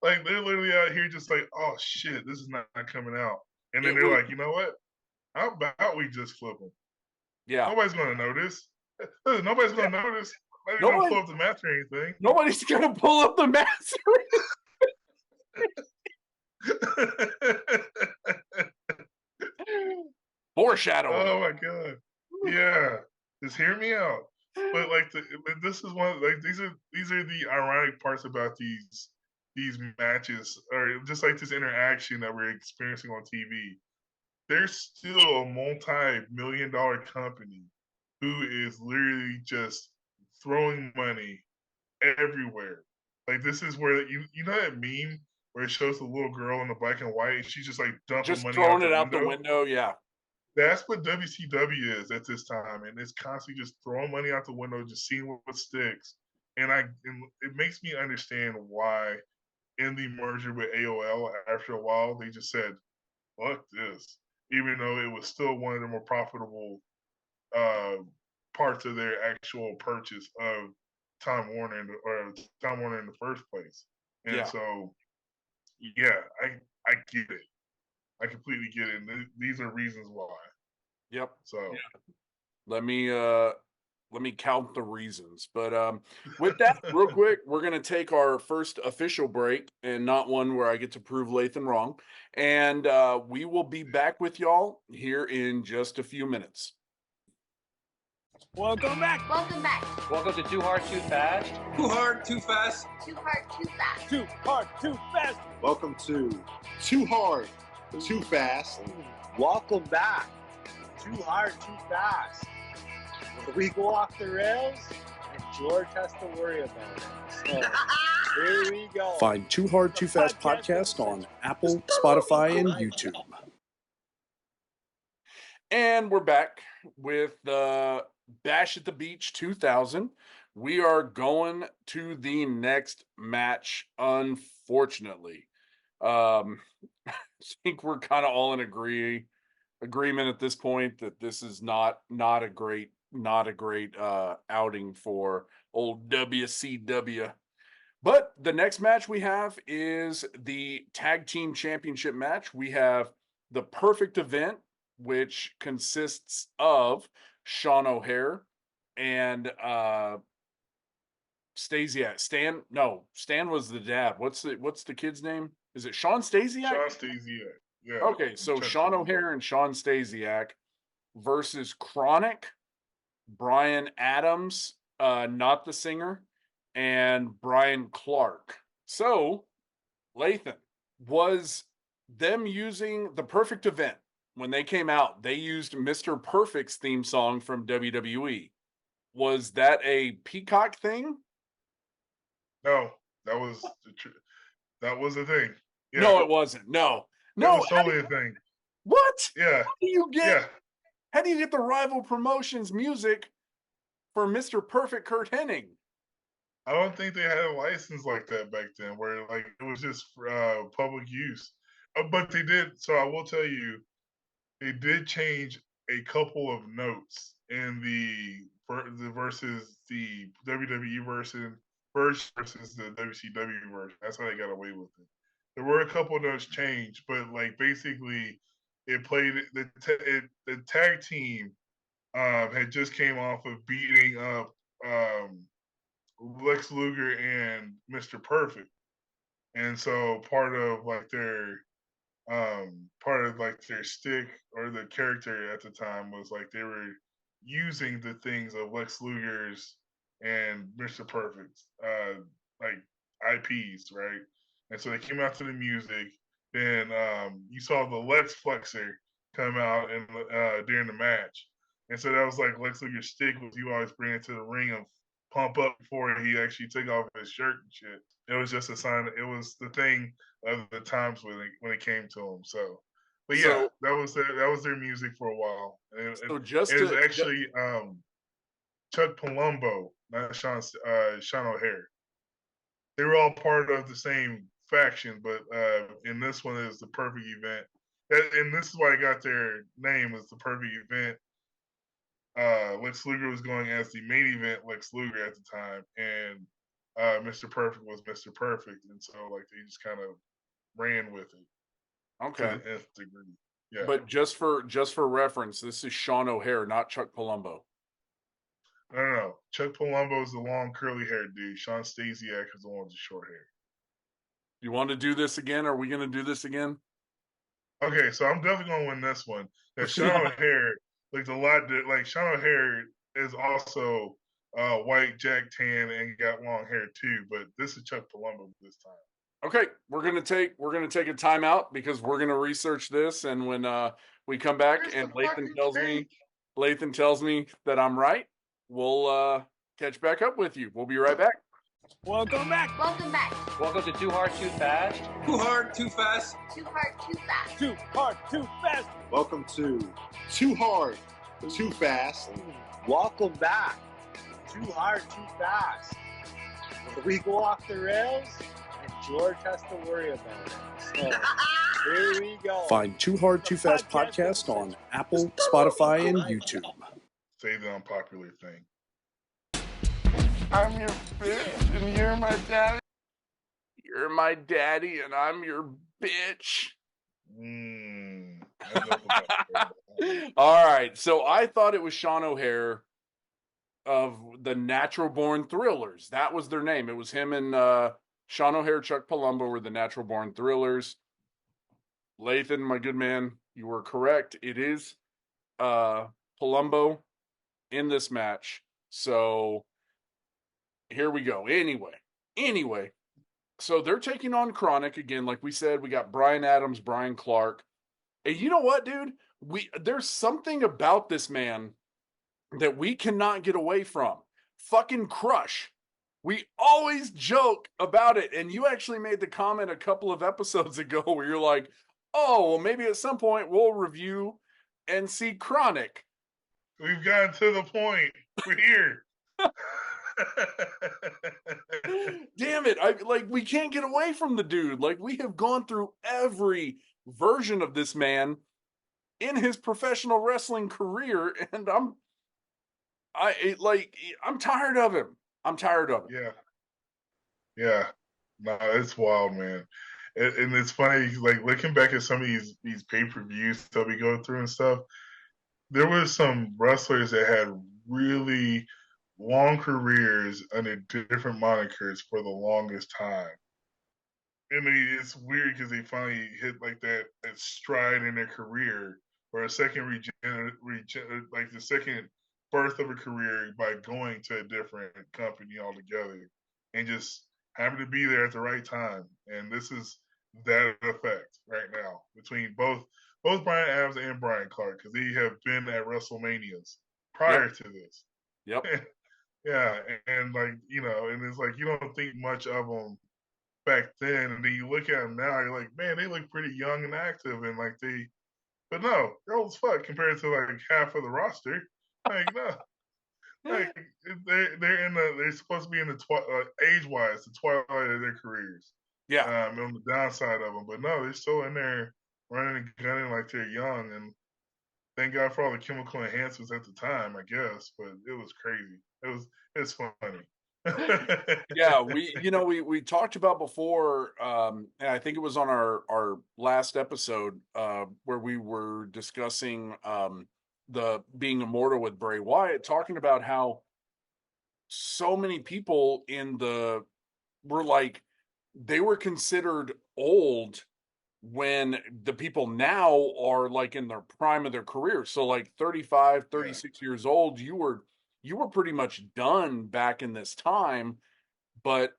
Like they're literally out here just like, oh shit, this is not coming out. And then It they're was- like, you know what? How about we just flip them? Yeah. Nobody's gonna notice. Listen, nobody's gonna notice. Nobody's Nobody- gonna pull up the mats or anything. Nobody's gonna pull up the mask. Foreshadowing. Oh my god. Yeah. Just hear me out. But like this is one like these are the ironic parts about these matches, or just like this interaction that we're experiencing on TV. There's still a multi-million-dollar company who is literally just throwing money everywhere. Like this is where you know that meme where it shows the little girl in the black and white and she's just like dumping Just money throwing out it out the window. Yeah. That's what WCW is at this time, and it's constantly just throwing money out the window, just seeing what sticks. And it makes me understand why, in the merger with AOL, after a while, they just said, "Fuck this," even though it was still one of the more profitable parts of their actual purchase of Time Warner in the first place. And Yeah. so, yeah, I get it. I completely get it. And these are reasons why. Yep. So Let me count the reasons. But with that, real quick, we're gonna take our first official break, and not one where I get to prove Lathan wrong. And we will be back with y'all here in just a few minutes. Welcome back. Welcome back. Welcome to Too Hard, Too Fast. Too hard, too fast. Too hard, too fast. Too hard, too fast. Welcome to Too Hard, Too Fast. Welcome back. Too hard, too fast. Where we go off the rails, and George has to worry about it. So here we go. Find Too Hard, Too Fast podcast on Apple, Spotify, and YouTube. And we're back with Bash at the Beach 2000. We are going to the next match, unfortunately. I think we're kind of all in agreement at this point that this is not a great outing for old WCW. But the next match we have is the tag team championship match. We have the Perfect Event, which consists of Sean O'Haire and Stasiak. Stan was the dad. What's the kid's name? Is it Sean Stasiak? Sean Stasiak. Yeah. Okay, so Sean O'Haire and Sean Stasiak versus Chronic, Brian Adams, not the singer, and Brian Clark. So, Lathan, was them using the Perfect Event when they came out, they used Mr. Perfect's theme song from WWE. Was that a Peacock thing? No, that was the thing. Yeah. No, it wasn't. No, That was totally a thing. What? Yeah. How do you get the Rival Promotions music for Mr. Perfect Kurt Hennig? I don't think they had a license like that back then, where like it was just for public use. But they did. So I will tell you, they did change a couple of notes in the versus the WWE version versus the WCW version. That's how they got away with it. There were a couple of notes changed, but like basically, it played the tag team had just came off of beating up Lex Luger and Mr. Perfect, and so part of their stick or the character at the time was like they were using the things of Lex Luger's and Mr. Perfect's like IPs, right? And so they came out to the music. Then you saw the Lex Flexor come out and during the match, and so that was like Lex Luger's stick was you always bring it to the ring and pump up before he actually took off his shirt and shit. It was just a sign. It was the thing of the times when it came to him. So, but yeah, So- that was their music for a while. And So just it was to- actually Chuck Palumbo, not Sean O'Haire. they were all part of the same faction, but in this one is the perfect event. And this is why I got their name is the perfect event. Lex Luger was going as the main event Lex Luger at the time, and Mr. Perfect was Mr. Perfect, and so like they just kind of ran with it to Okay. the nth degree. Yeah, But just for reference, this is Sean O'Hare, not Chuck Palumbo. no. Chuck Palumbo is the long curly haired dude. Sean Stasiak is the one with the short hair. You want to do this again? Are we going to do this again? Okay, so I'm definitely gonna win this one. That Sean O'Hare looks a lot like Sean O'Hare is also white, Jack Tan, and got long hair too. But this is Chuck Palumbo this time. Okay, we're gonna take a timeout because we're gonna research this, and when we come back Where's and the fucking Lathan tells me that I'm right, we'll catch back up with you. We'll be right back. Welcome back. Welcome back. Welcome to Too Hard, Too Fast. Too hard, too fast. Too hard, too fast. Too hard, too fast. Welcome to Too Hard, Too Fast. Welcome back. Too hard, too fast. Where we go off the rails, and George has to worry about it. So here we go. Find Too Hard, Too Fast podcast on Apple, Spotify, and YouTube. Say the unpopular thing. I'm your bitch, and you're my daddy. You're my daddy, and I'm your bitch. I know about that. All right, so I thought it was Sean O'Hare of the Natural Born Thrillers. That was their name. It was him and Sean O'Hare, Chuck Palumbo were the Natural Born Thrillers. Lathan, my good man, you were correct. It is Palumbo in this match. So here we go. Anyway, so they're taking on Chronic again. Like we said, we got Brian Adams, Brian Clark. And you know what, dude? There's something about this man that we cannot get away from. Fucking Crush. We always joke about it. And you actually made the comment a couple of episodes ago where you're like, oh, well, maybe at some point we'll review and see Chronic. We've gotten to the point. We're here. Damn it. We can't get away from the dude. Like, we have gone through every version of this man in his professional wrestling career, and I'm tired of him. I'm tired of him. Yeah. No, it's wild, man. And it's funny, like looking back at some of these pay-per-views that we go through and stuff, there was some wrestlers that had really long careers under different monikers for the longest time. And it's weird because they finally hit like that stride in their career, or a second like the second birth of a career by going to a different company altogether and just having to be there at the right time. And this is that effect right now between both Brian Adams and Brian Clark, because they have been at WrestleManias prior to this. Yep. Yeah, and like, and it's like you don't think much of them back then, and then you look at them now, you're like, man, they look pretty young and active, and like but no, they're old as fuck compared to like half of the roster. Like no, like they're supposed to be in the age-wise the twilight of their careers. Yeah. On the downside of them, but no, they're still in there running and gunning like they're young, and thank God for all the chemical enhancements at the time, I guess. But it was crazy. It's funny. Yeah, we talked about before, and I think it was on our last episode where we were discussing the being immortal with Bray Wyatt, talking about how so many people were like, they were considered old when the people now are like in their prime of their career. So like 35, 36 years old, you were pretty much done back in this time. But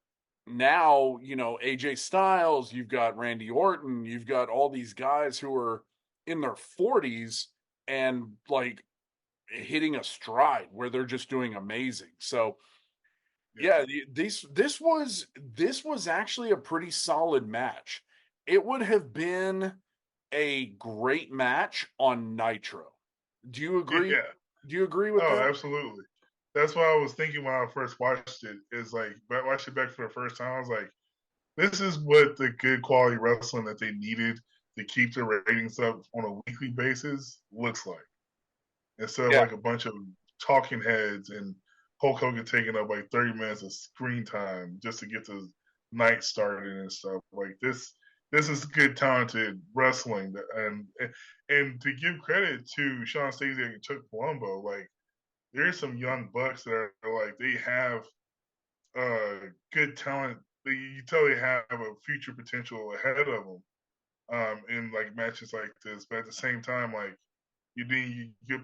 now, AJ Styles, you've got Randy Orton, you've got all these guys who are in their 40s and like hitting a stride where they're just doing amazing. So yeah, this was actually a pretty solid match. It would have been a great match on Nitro. Do you agree? Yeah. Do you agree with that? Oh, absolutely. that's what I was thinking when I first watched it. Is like watched it back for the first time. I was like, this is what the good quality wrestling that they needed to keep the ratings up on a weekly basis looks like. Instead of Yeah. like a bunch of talking heads and Hulk Hogan taking up like 30 minutes of screen time just to get the night started and stuff. Like this is good talented wrestling and to give credit to Sean Stasiak and Chuck Palumbo, like there's some young bucks that are like they have good talent. You tell they have a future potential ahead of them in like matches like this, but at the same time, like you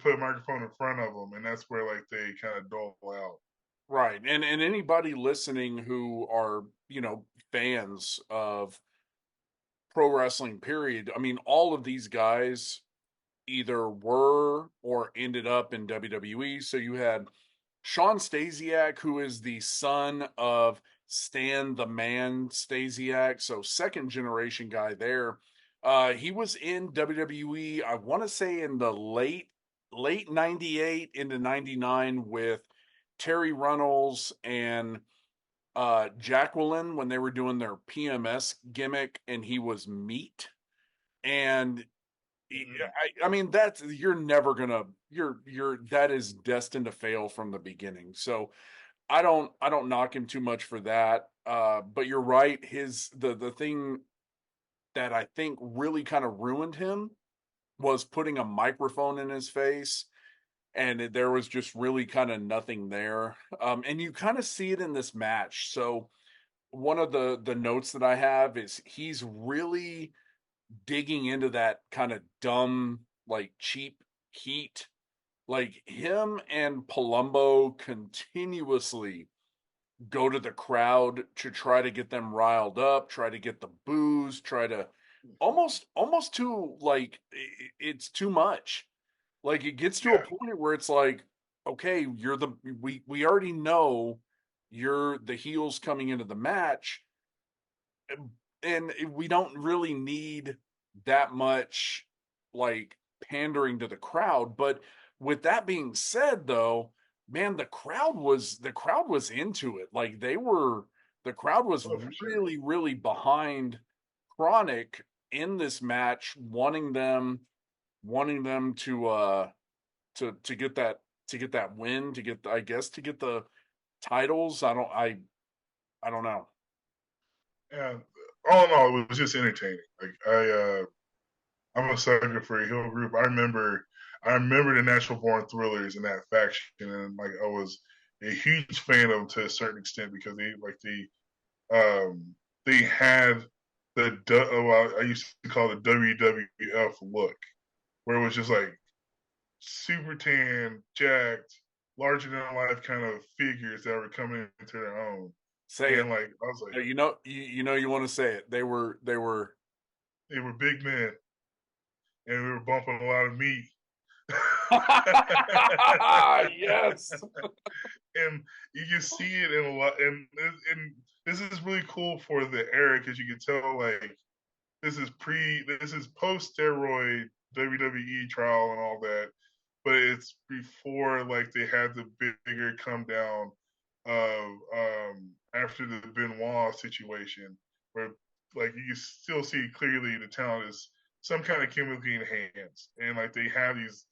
put a microphone in front of them, and that's where like they kind of dull out. Right. And anybody listening who are, fans of pro wrestling period, I mean, all of these guys either were or ended up in WWE. So you had Sean Stasiak, who is the son of Stan the Man Stasiak, so second generation guy there. He was in WWE, I want to say in the late 98 into 99 with Terry Runnels and Jacqueline when they were doing their PMS gimmick, and he was Meat. And I mean that's you're never gonna you're that is destined to fail from the beginning. So I don't knock him too much for that. But you're right. The thing that I think really kind of ruined him was putting a microphone in his face, and there was just really kind of nothing there. And you kind of see it in this match. So one of the notes that I have is he's really digging into that kind of dumb, like cheap heat. Like him and Palumbo continuously go to the crowd to try to get them riled up, try to get the boos, try to almost too like it's too much. Like it gets to a Yeah, point where it's like, okay, we already know you're the heels coming into the match, and we don't really need that much like pandering to the crowd. But with that being said, though, man, the crowd was into it. Like the crowd was oh for sure. really behind Chronic in this match, wanting them to get that win, to get I guess to get the titles. I don't know. Yeah, all in all, it was just entertaining. Like I'm a sucker for a heel group. I remember the Natural Born Thrillers in that faction, and like I was a huge fan of them to a certain extent because they had well, I used to call it WWF look, where it was just like super tan, jacked, larger than life kind of figures that were coming into their own. Say it. And like I was like, You want to say it. They were they were big men, and we were bumping a lot of meat. yes. And you can see it in a lot, and this is really cool for the era because you can tell like this is post steroid WWE trial and all that, but it's before like they had the bigger come down of after the Benoit situation, where like you can still see clearly the talent is some kind of chemically enhanced, and like they have these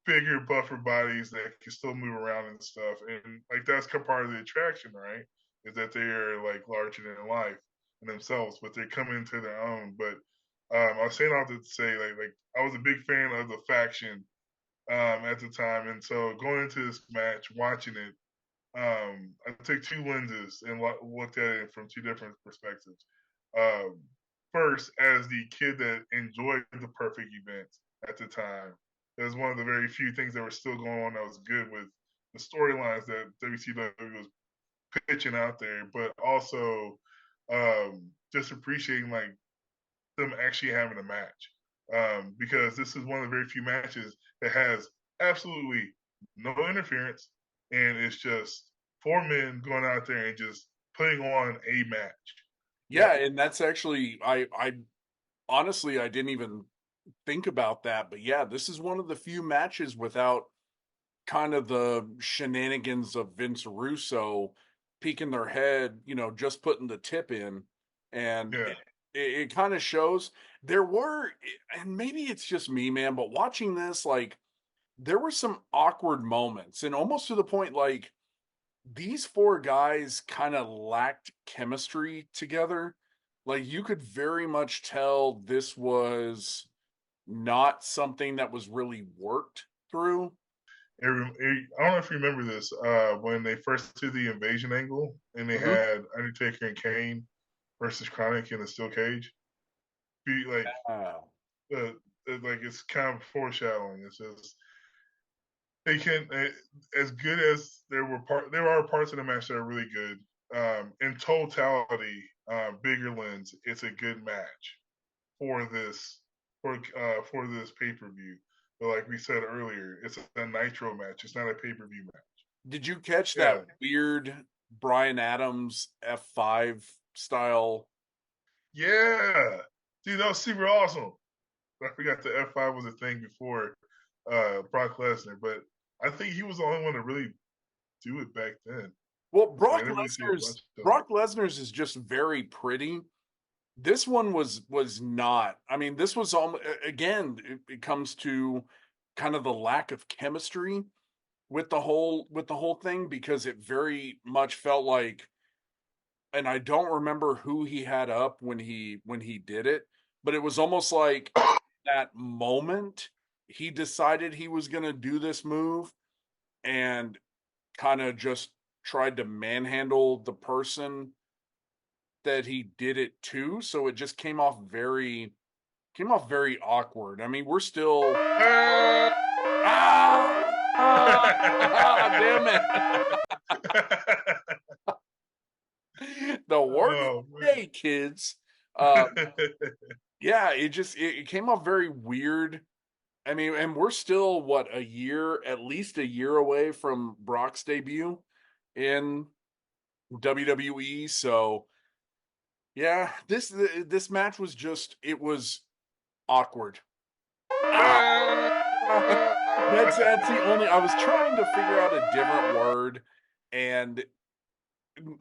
bigger buffer bodies that can still move around and stuff, and like that's part of the attraction, right? Is that they are like larger than life in themselves, but they come into their own. But I was saying all to say like I was a big fan of the faction at the time, and so going into this match, watching it, I took two lenses and looked at it from two different perspectives. Um, First, as the kid that enjoyed the perfect event at the time, it was one of the very few things that were still going on that was good with the storylines that WCW was pitching out there, but also just appreciating like them actually having a match because this is one of the very few matches that has absolutely no interference, and it's just four men going out there and just putting on a match. Yeah, and that's actually I honestly I didn't even think about that, but yeah, this is one of the few matches without kind of the shenanigans of Vince Russo peeking their head, just putting the tip in. And Yeah. it kind of shows there were, and maybe it's just me, man, but watching this, like, there were some awkward moments, and almost to the point, like, these four guys kind of lacked chemistry together. Like, you could very much tell this was not something that was really worked through. I don't know if you remember this, when they first did the invasion angle and they Mhm. had Undertaker and Kane versus Chronic in the steel cage. Like, Wow. like it's kind of foreshadowing. It's just they can, as good as there are parts of the match that are really good. In totality, bigger lens, it's a good match for this pay per view. But like we said earlier, it's a Nitro match. It's not a pay per view match. Did you catch Yeah. that weird Brian Adams F5 style? Yeah, dude, that was super awesome. I forgot the F5 was a thing before Brock Lesnar, but I think he was the only one to really do it back then. Well, I didn't really see a bunch of them. Brock Lesnar's is just very pretty. This one was not. I mean, this was again. It comes to kind of the lack of chemistry with the whole thing, because it very much felt like, and I don't remember who he had up when he did it, but it was almost like that moment he decided he was going to do this move and kind of just tried to manhandle the person that he did it to, so it just came off very awkward. I mean, we're still damn it. The word Oh, of the day, kids. Yeah, it came off very weird. I mean, and we're still at least a year away from Brock's debut in WWE. So yeah, this match was it was awkward. That's the only. I was trying to figure out a different word, and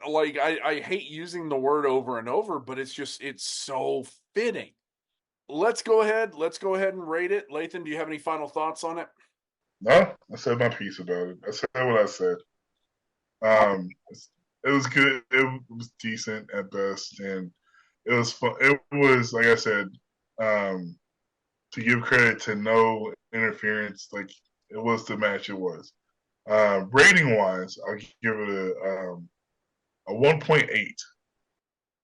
like I hate using the word over and over, but it's so fitting. Let's go ahead and rate it. Lathan, do you have any final thoughts on it? No, I said my piece about it. I said what I said. It was good. It was decent at best, and it was fun. It was, like I said, to give credit to no interference. Like, it was the match it was. Rating wise, I'll give it a 1.8.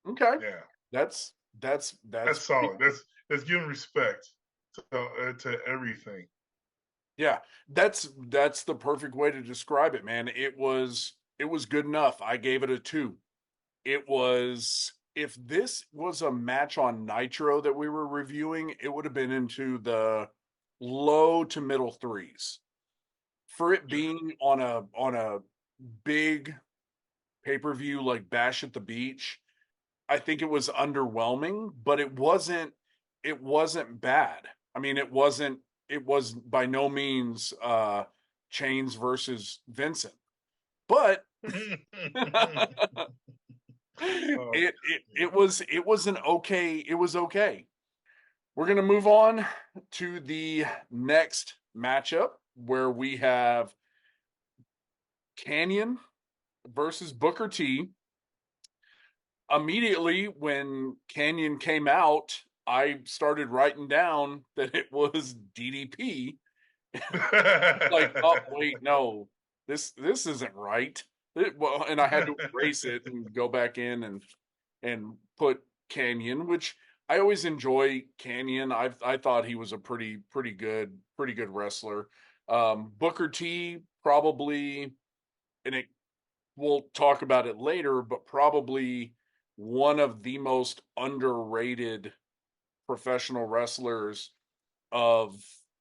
Okay. Yeah, That's solid. That's giving respect to everything. Yeah, that's the perfect way to describe it, man. It was good enough. I gave it a 2. It was, if this was a match on Nitro that we were reviewing, it would have been into the low to middle 3s. For it being on a big pay-per-view like Bash at the Beach, I think it was underwhelming, but it wasn't bad. I mean, it was by no means Chains versus Vincent, but it was okay. We're gonna move on to the next matchup, where we have Kanyon versus Booker T. Immediately when Kanyon came out, I started writing down that it was DDP. Like, oh wait, no, this isn't right. And I had to erase it and go back in and put Kanyon, which I always enjoy Kanyon. I thought he was a pretty good wrestler. Booker T, probably, and we'll talk about it later, but probably one of the most underrated professional wrestlers of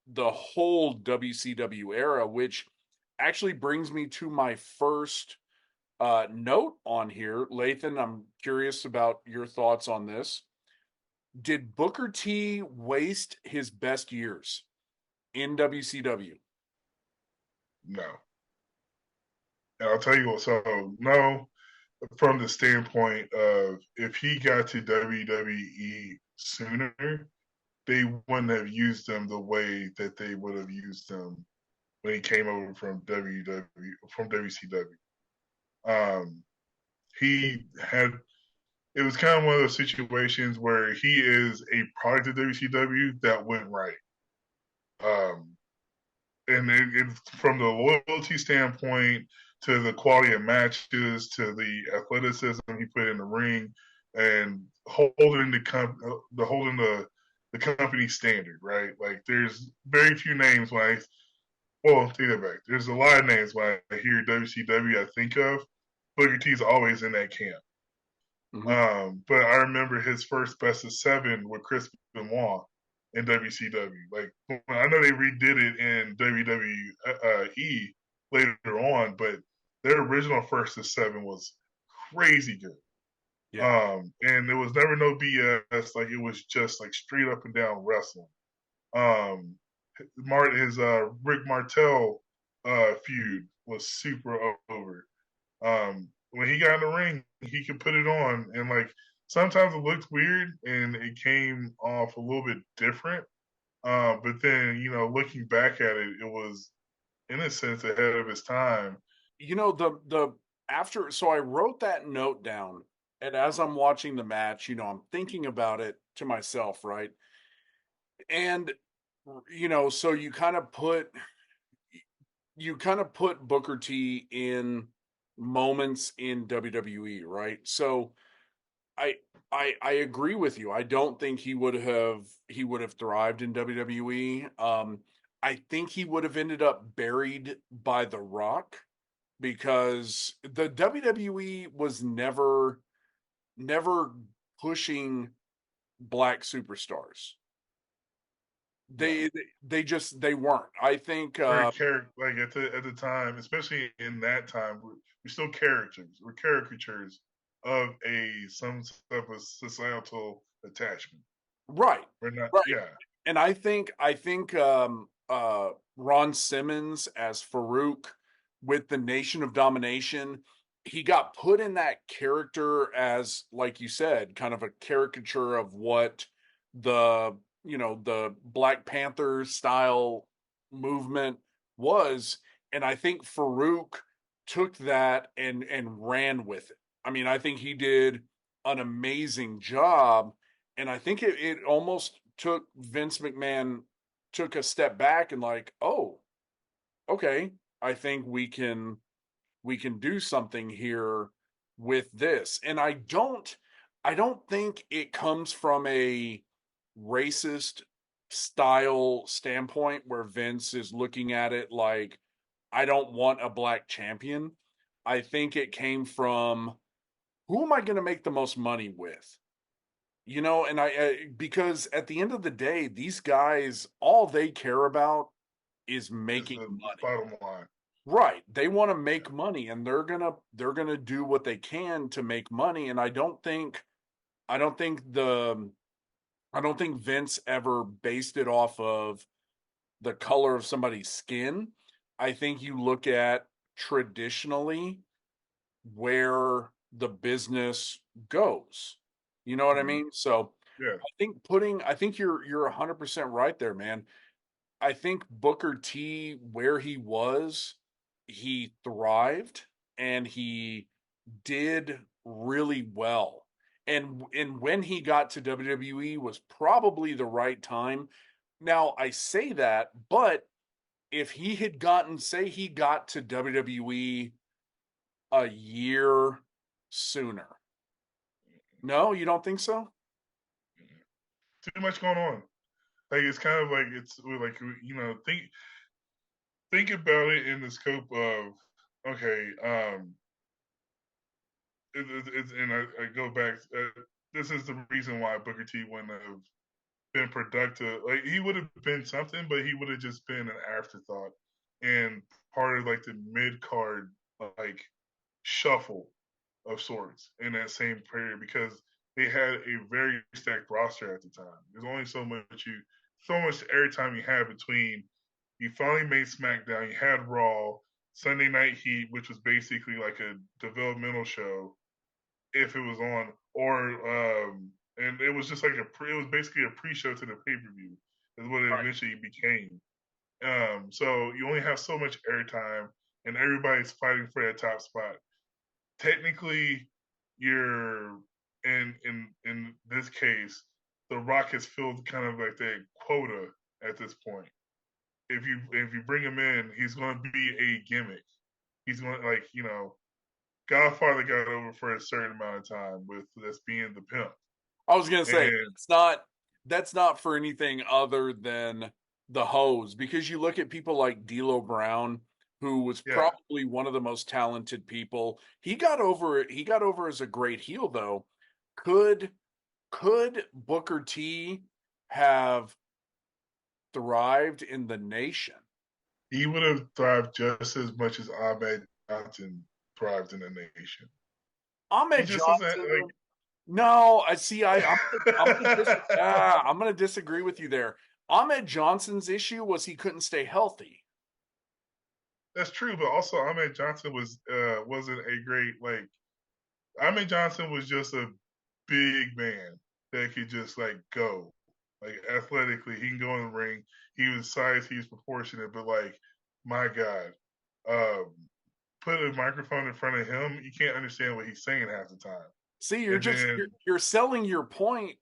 the whole WCW era, which actually brings me to my first note on here. Lathan, I'm curious about your thoughts on this. Did Booker T waste his best years in WCW? No. And I'll tell you what. So no, from the standpoint of if he got to WWE sooner, they wouldn't have used him the way that they would have used him when he came over from WCW. He had it was kind of one of those situations where he is a product of WCW that went right. And from the loyalty standpoint to the quality of matches to the athleticism he put in the ring and holding the company standard, right? Like there's very few names take that back. There's a lot of names when I hear WCW I think of Booker T's always in that camp. Mhm. But I remember his first best of 7 with Chris Benoit in WCW. Like I know they redid it in WWE later on, but their original first of 7 was crazy good. Yeah. And it was never no BS. Like it was just like straight up and down wrestling. His Rick Martel feud was super over. When he got in the ring, he could put it on, and like sometimes it looked weird and it came off a little bit different. But then looking back at it, it was in a sense ahead of his time. You know, the after so I wrote that note down, and as I'm watching the match, I'm thinking about it to myself, right? And so you kind of put Booker T in moments in WWE, right? So I I agree with you. I don't think he would have thrived in WWE. I think he would have ended up buried by The Rock because the WWE was never pushing black superstars. No. They weren't. I think Very character like at the time, especially in that time, we're still characters. We're caricatures of some type of societal attachment. right, We're not. right. Yeah. And I think Ron Simmons as Farouk with the Nation of Domination, he got put in that character as, like you said, kind of a caricature of what the Black Panther style movement was. And I think Farouk took that and ran with it. I mean, I think he did an amazing job. And I think it almost took Vince McMahon took a step back and like, oh, okay, I think we can do something here with this. And I don't think it comes from a racist style standpoint where Vince is looking at it like I don't want a black champion. I think it came from who am I going to make the most money with? And because at the end of the day, these guys, all they care about is Is making the money. bottom line. Right. They want to make money and they're gonna do what they can to make money. And I don't think the I don't think Vince ever based it off of the color of somebody's skin. I think you look at traditionally where the business goes. You know what I Mhm. mean? So Yeah. I think you're 100% right there, man. I think Booker T, where he thrived and he did really well. And when he got to WWE was probably the right time. Now I say that, but if say he got to WWE a year sooner. No, you don't think so? Too much going on. Like it's kind of like it's like think about it in the scope of okay. And I go back. This is the reason why Booker T wouldn't have been productive. Like he would have been something, but he would have just been an afterthought and part of like the mid card like shuffle of sorts in that same period because they had a very stacked roster at the time. There's only so much airtime you have between You finally made SmackDown. You had Raw, Sunday Night Heat, which was basically like a developmental show, if it was on, or and it was just like it was basically a pre-show to the pay-per-view, is what it Right. eventually became. So you only have so much airtime, and everybody's fighting for that top spot. Technically, you're in this case, The Rock has filled kind of like that quota at this point. If you bring him in, he's going to be a gimmick. He's going to, like, Godfather got over for a certain amount of time with this being the pimp. I was gonna say And that's not for anything other than the hose, because you look at people like D'Lo Brown, who was yeah, probably one of the most talented people. He got over as a great heel, though. Could Booker T have thrived in the nation? he would have thrived just as much as Ahmed Johnson thrived in the nation. He Ahmed just doesn't Johnson. No, I see. I'm going to disagree with you there. Ahmed Johnson's issue was he couldn't stay healthy. That's true, but also Ahmed Johnson wasn't a great, like, Ahmed Johnson was just a big man that could just like go, like, athletically. He can go in the ring. He was size, he was proportionate, but like, my God, um, put a microphone in front of him, you can't understand what he's saying half the time. See, And then you're selling your point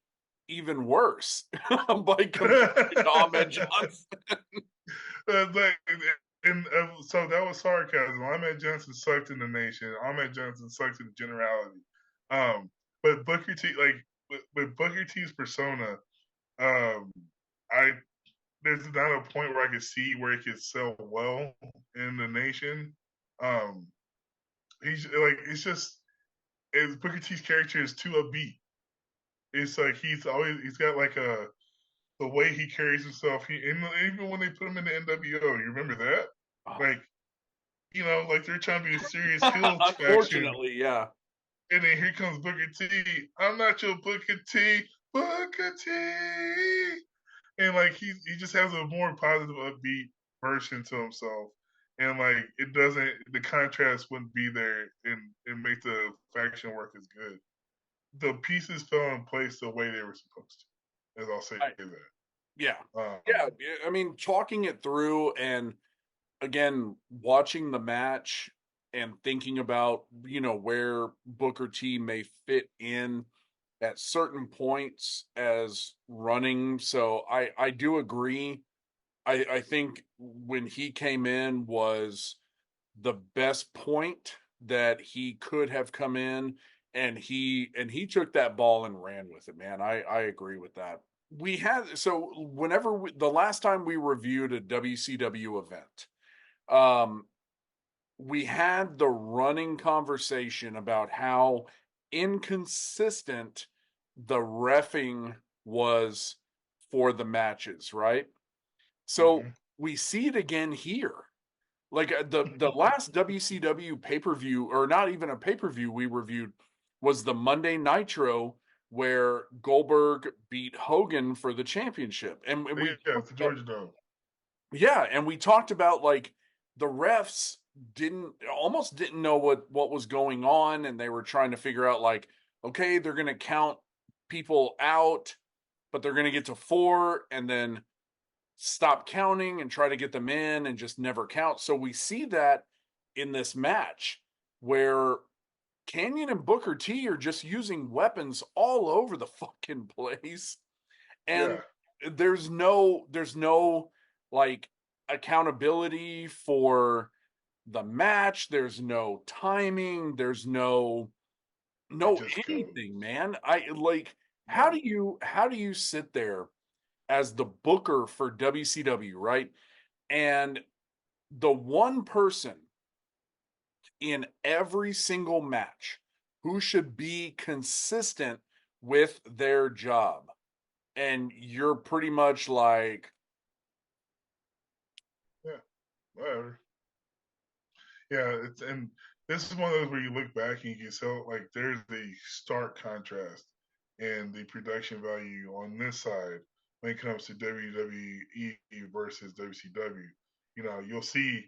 even worse by comparing to Ahmed Johnson. like, so that was sarcasm. Ahmed Johnson sucked in the nation. Ahmed Johnson sucked in generality. But Booker T, like, with Booker T's persona, I there's not a point where I could see where it could sell well in the nation. Um, he's like, it's just, Booker T's character is too upbeat. It's like he's got like the way he carries himself. Even when they put him in the NWO, you remember that? Like, like they're trying to be a serious heel faction. Unfortunately, yeah. And then here comes Booker T. I'm not your Booker T. Booker T. And like he just has a more positive, upbeat version to himself. And like the contrast wouldn't be there and make the faction work as good. The pieces fell in place the way they were supposed to. As I'll say that. Yeah. Yeah. I mean, talking it through and again, watching the match and thinking about, where Booker T may fit in at certain points as running. So I do agree. I think when he came in was the best point that he could have come in, and he took that ball and ran with it, man. I agree with that. The last time we reviewed a WCW event, we had the running conversation about how inconsistent the reffing was for the matches, right? So we see it again here. Like the last WCW pay-per-view, or not even a pay-per-view we reviewed, was the Monday Nitro where Goldberg beat Hogan for the championship. And it's the Georgia Dome. Yeah, and we talked about like the refs almost didn't know what was going on, and they were trying to figure out like, okay, they're going to count people out, but they're going to get to 4 and then stop counting and try to get them in and just never count. So we see that in this match where Kanyon and Booker T are just using weapons all over the fucking place. And there's no like accountability for the match. There's no timing. There's no anything, man. How do you sit there as the booker for WCW, right? And the one person in every single match who should be consistent with their job, and you're pretty much like, whatever. Yeah, and this is one of those where you look back and you can tell like there's a stark contrast in the production value on this side when it comes to WWE versus WCW. you'll see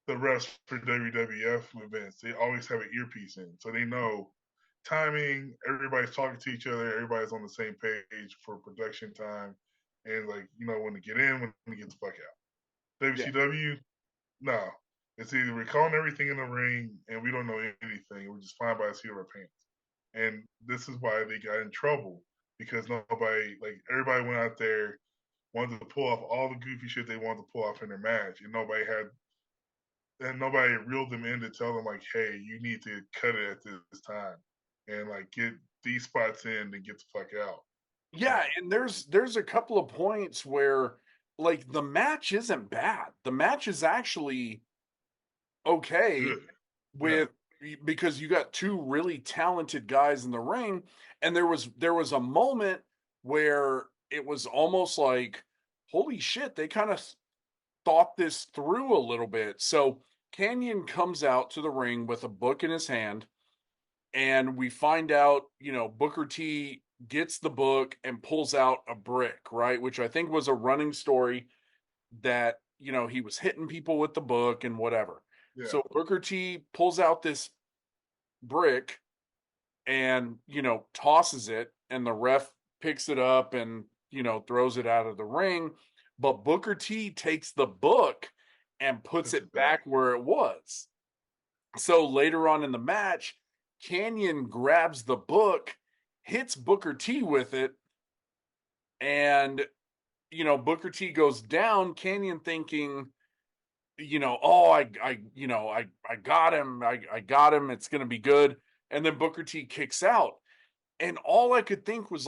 the refs for WWF events. They always have an earpiece in, so they know timing. Everybody's talking to each other. Everybody's on the same page for production time, and when to get in, when to get the fuck out. Yeah. WCW, no. It's either we're calling everything in the ring and we don't know anything. We're just flying by the seat of our pants. And this is why they got in trouble, because everybody went out there, wanted to pull off all the goofy shit they wanted to pull off in their match, and nobody reeled them in to tell them hey, you need to cut it at this time and get these spots in and get the fuck out. Yeah, and there's a couple of points where the match isn't bad. The match is actually okay. Good. Because you got two really talented guys in the ring, and there was a moment where it was almost like, holy shit, they kind of thought this through a little bit. So Canyon comes out to the ring with a book in his hand, and we find out, Booker T gets the book and pulls out a brick, right? Which I think was a running story that, he was hitting people with the book and whatever. Yeah. So Booker T pulls out this brick and, tosses it, and the ref picks it up and, throws it out of the ring. But Booker T takes the book and puts it back where it was. So later on in the match, Canyon grabs the book, hits Booker T with it, and, Booker T goes down. Canyon thinking, oh, I got him. I got him. It's going to be good. And then Booker T kicks out. And all I could think was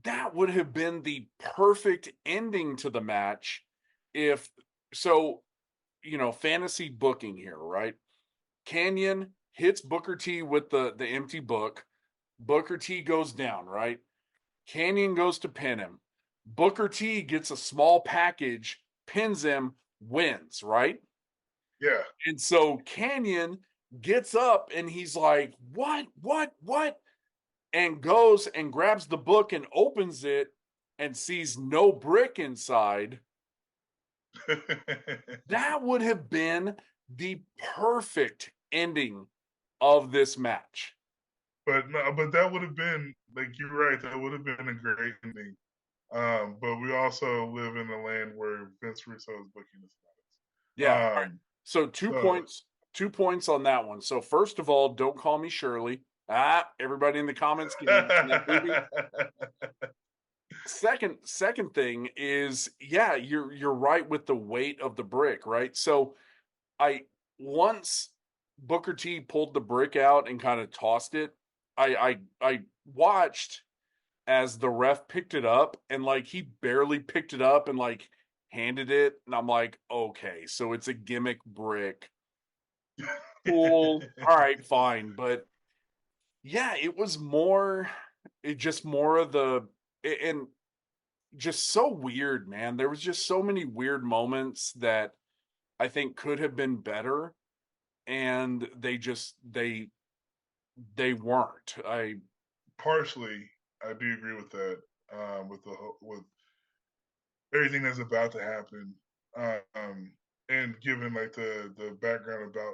that would have been the perfect ending to the match if so, fantasy booking here, right? Canyon hits Booker T with the empty book. Booker T goes down, right? Canyon goes to pin him. Booker T gets a small package, pins him, wins, right? Yeah. And so Canyon gets up and he's like, what? And goes and grabs the book and opens it and sees no brick inside. That would have been the perfect ending of this match. But that would have been, you're right, that would have been a great ending. But we also live in a land where Vince Russo is booking this match. Yeah. Right. So 2 points on that one. So first of all, don't call me Shirley. Everybody in the comments can Second thing is, yeah, you're right with the weight of the brick, right? So once Booker T pulled the brick out and kind of tossed it, I watched as the ref picked it up, and he barely picked it up and handed it, and I'm like, okay, so it's a gimmick brick. Cool. All right, fine. But yeah, it was more of the, and just so weird, man. There was just so many weird moments that I think could have been better, and they weren't. Partially, I do agree with that. With everything that's about to happen, and given the background about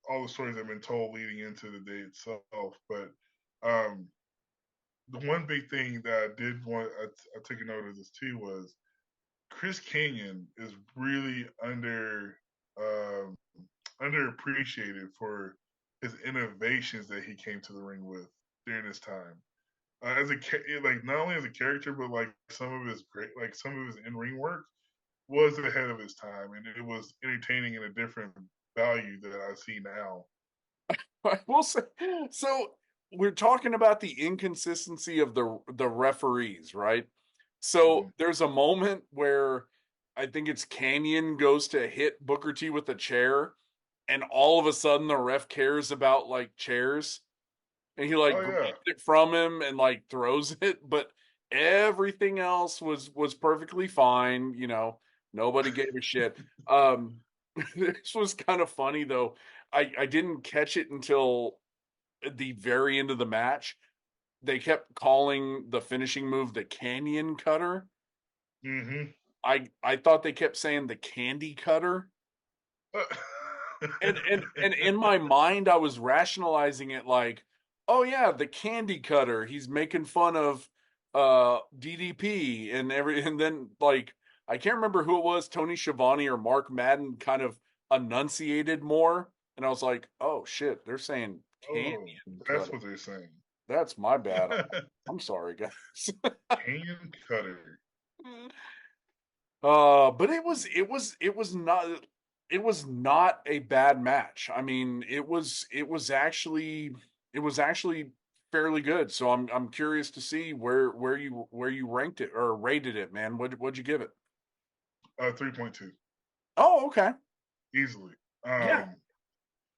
all the stories that have been told leading into the day itself, but the one big thing that I did want, I took a note of this too, was Chris Kanyon is really underappreciated for his innovations that he came to the ring with during this time. As not only as a character, but some of his in-ring work was ahead of his time, and it was entertaining in a different value that I see now. I will say, so we're talking about the inconsistency of the referees, right? So there's a moment where I think it's Canyon goes to hit Booker T with a chair, and all of a sudden the ref cares about chairs, and he grabs it from him and throws it, but everything else was perfectly fine. Nobody gave a shit. This was kind of funny though. I didn't catch it until the very end of the match. They kept calling the finishing move the Canyon Cutter. Mm-hmm. I thought they kept saying the candy cutter. And in my mind, I was rationalizing it like, oh yeah, the candy cutter. He's making fun of DDP and then like I can't remember who it was, Tony Schiavone or Mark Madden kind of enunciated more, and I was like, oh shit, they're saying candy that's cutter. what they're saying. That's my bad. I'm sorry, guys. Can cutter. But it was not a bad match. I mean, it was actually fairly good. So I'm curious to see where you ranked it or rated it, man. What'd you give it? 3.2. Oh, okay. Easily. Yeah.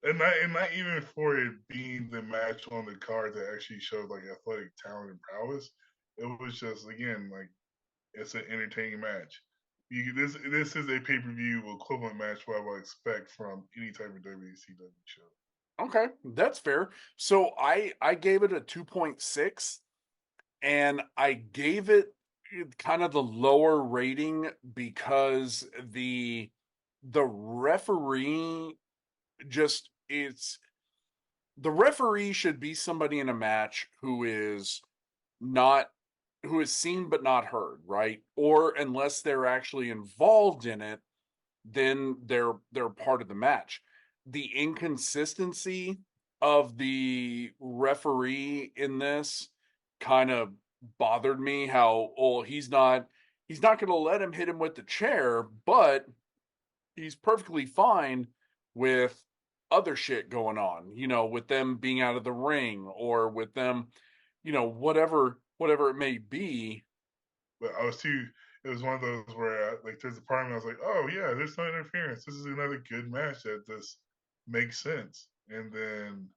And not even for it being the match on the card that actually showed like athletic talent and prowess. It was just again like it's an entertaining match. This is a pay-per-view equivalent match what I would expect from any type of WCW show. Okay, that's fair. So I gave it a 2.6, and I gave it kind of the lower rating because the referee just the referee should be somebody in a match who is seen but not heard, right? Or unless they're actually involved in it, then they're part of the match. The inconsistency of the referee in this kind of bothered me. How he's not going to let him hit him with the chair, but he's perfectly fine with other shit going on, with them being out of the ring or with them, whatever it may be. But it was one of those where like there's a part of me I was like, oh yeah, there's no interference. This is another good match that just makes sense. And then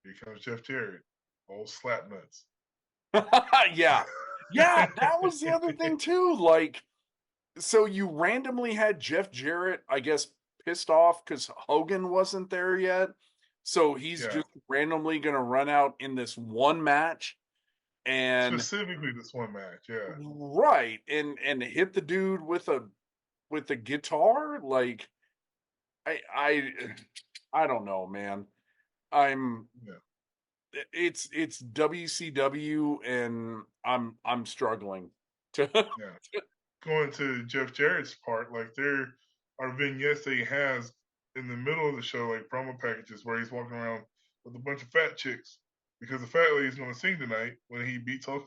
here comes Jeff Jarrett, old slap nuts. Yeah, that was the other thing too. Like, so you randomly had Jeff Jarrett, I guess, pissed off because Hogan wasn't there yet. So he's just randomly going to run out in this one match, and specifically this one match, yeah, right, and hit the dude with a guitar. Like, I don't know, man. It's WCW, and I'm struggling to. Going to Jeff Jarrett's part, like there are vignettes that he has in the middle of the show, like promo packages where he's walking around with a bunch of fat chicks because the fat lady's going to sing tonight when he beats Hulk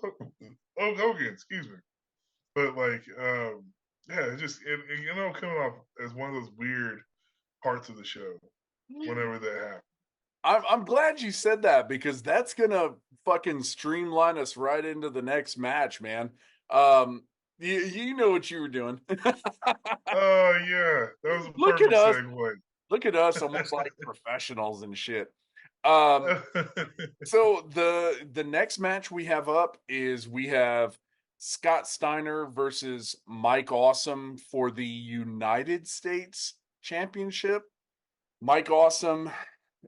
Hogan. Excuse me, but like, it just coming off as one of those weird parts of the show whenever that happens. I'm glad you said that because that's gonna fucking streamline us right into the next match, man. You know what you were doing. Oh yeah, that was a Look perfect at us. segue. Look at us, almost like professionals and shit. So the next match we have up is we have Scott Steiner versus Mike Awesome for the United States Championship. Mike Awesome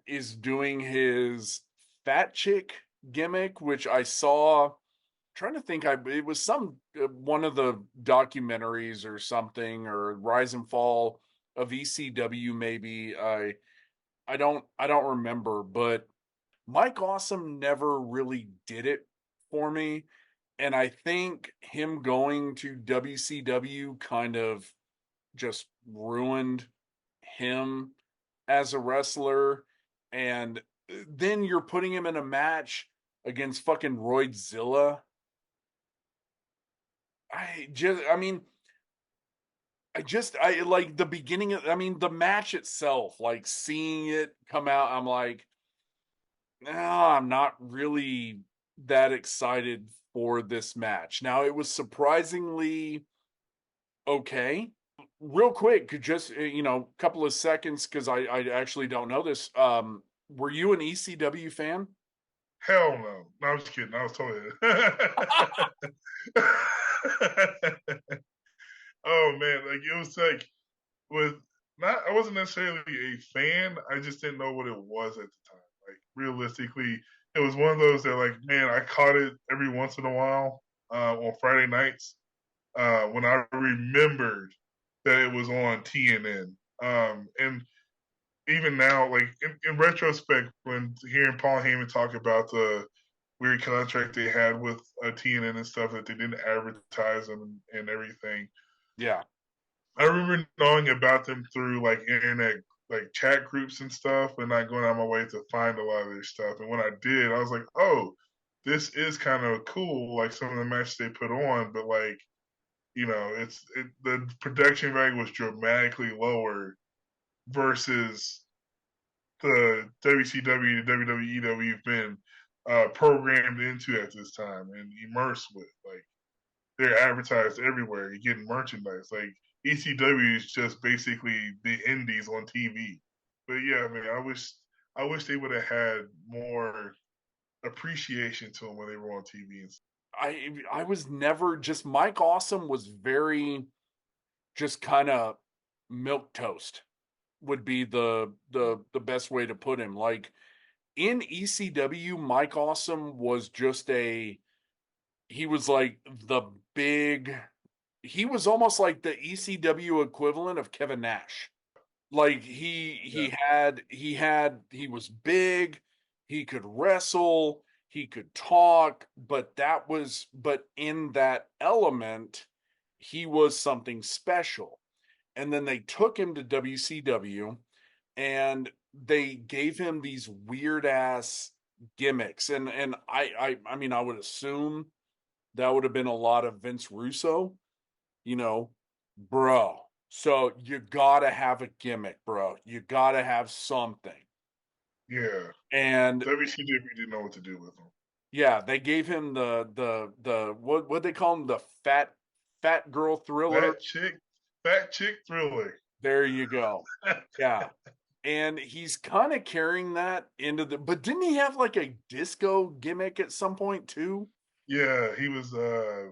is doing his fat chick gimmick, which I saw. Trying to think, it was some one of the documentaries or something, or Rise and Fall of ECW, maybe. I don't remember, but Mike Awesome never really did it for me, and I think him going to WCW kind of just ruined him as a wrestler. And then you're putting him in a match against fucking Roidzilla. I like the beginning of, the match itself, like seeing it come out, I'm like, no, I'm not really that excited for this match. Now, it was surprisingly okay. Real quick, just, couple of seconds, because I actually don't know this. Were you an ECW fan? Hell no. No, I'm just kidding. I was totally. Oh man, like it was like I wasn't necessarily a fan. I just didn't know what it was at the time. Like realistically, it was one of those that like, man, I caught it every once in a while on Friday nights, when I remembered that it was on TNN. And even now, like in retrospect, when hearing Paul Heyman talk about the weird contract they had with TNN and stuff that they didn't advertise them and everything, Yeah. I remember knowing about them through like internet, like chat groups and stuff, and not going out of my way to find a lot of their stuff. And when I did, I was like, oh, this is kind of cool, like some of the matches they put on, but like, the production value was dramatically lower versus the WCW, the WWE that we've been programmed into at this time and immersed with. Like, they're advertised everywhere. You're getting merchandise. Like, ECW is just basically the indies on TV. But yeah, I mean, I wish they would have had more appreciation to them when they were on TV. I was never just Mike Awesome was very just kind of milk toast would be the best way to put him. Like in ECW, Mike Awesome was just he was like the big he was almost like the ECW equivalent of Kevin Nash. Like he was big, he could wrestle, he could talk, but in that element, he was something special. And then they took him to WCW and they gave him these weird ass gimmicks. And I mean I would assume that would have been a lot of Vince Russo, you know, bro. So you gotta have a gimmick, bro. You gotta have something. Yeah, And WCW didn't know what to do with them. yeah, they gave him the what they call him, the fat girl thriller. Fat chick thriller. There you go. Yeah. And he's kind of carrying that into but didn't he have like a disco gimmick at some point too? Yeah, he was. I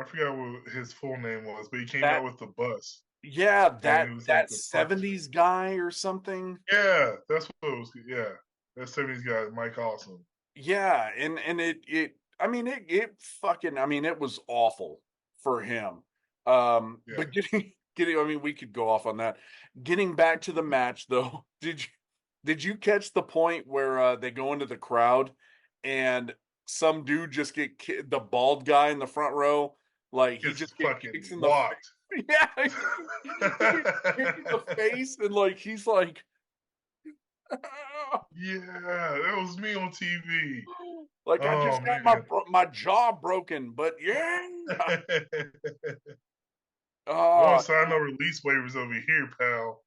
forgot what his full name was, but he came That out with the bus, yeah, and it was like that the 70s guy or something. Yeah, that's what it was. Yeah, that 70s guy, Mike Awesome. Yeah, and it I mean it fucking I mean it was awful for him. Yeah. But getting I mean we could go off on that. Getting back to the match though, did you catch the point where they go into the crowd and some dude just the bald guy in the front row, like he It's just fucking kicks in the walked. face. Yeah, he gets kicked in the face and like he's like Yeah, that was me on TV. like I Oh just got man. my jaw broken, but yeah. You Oh, don't sign no release waivers over here, pal.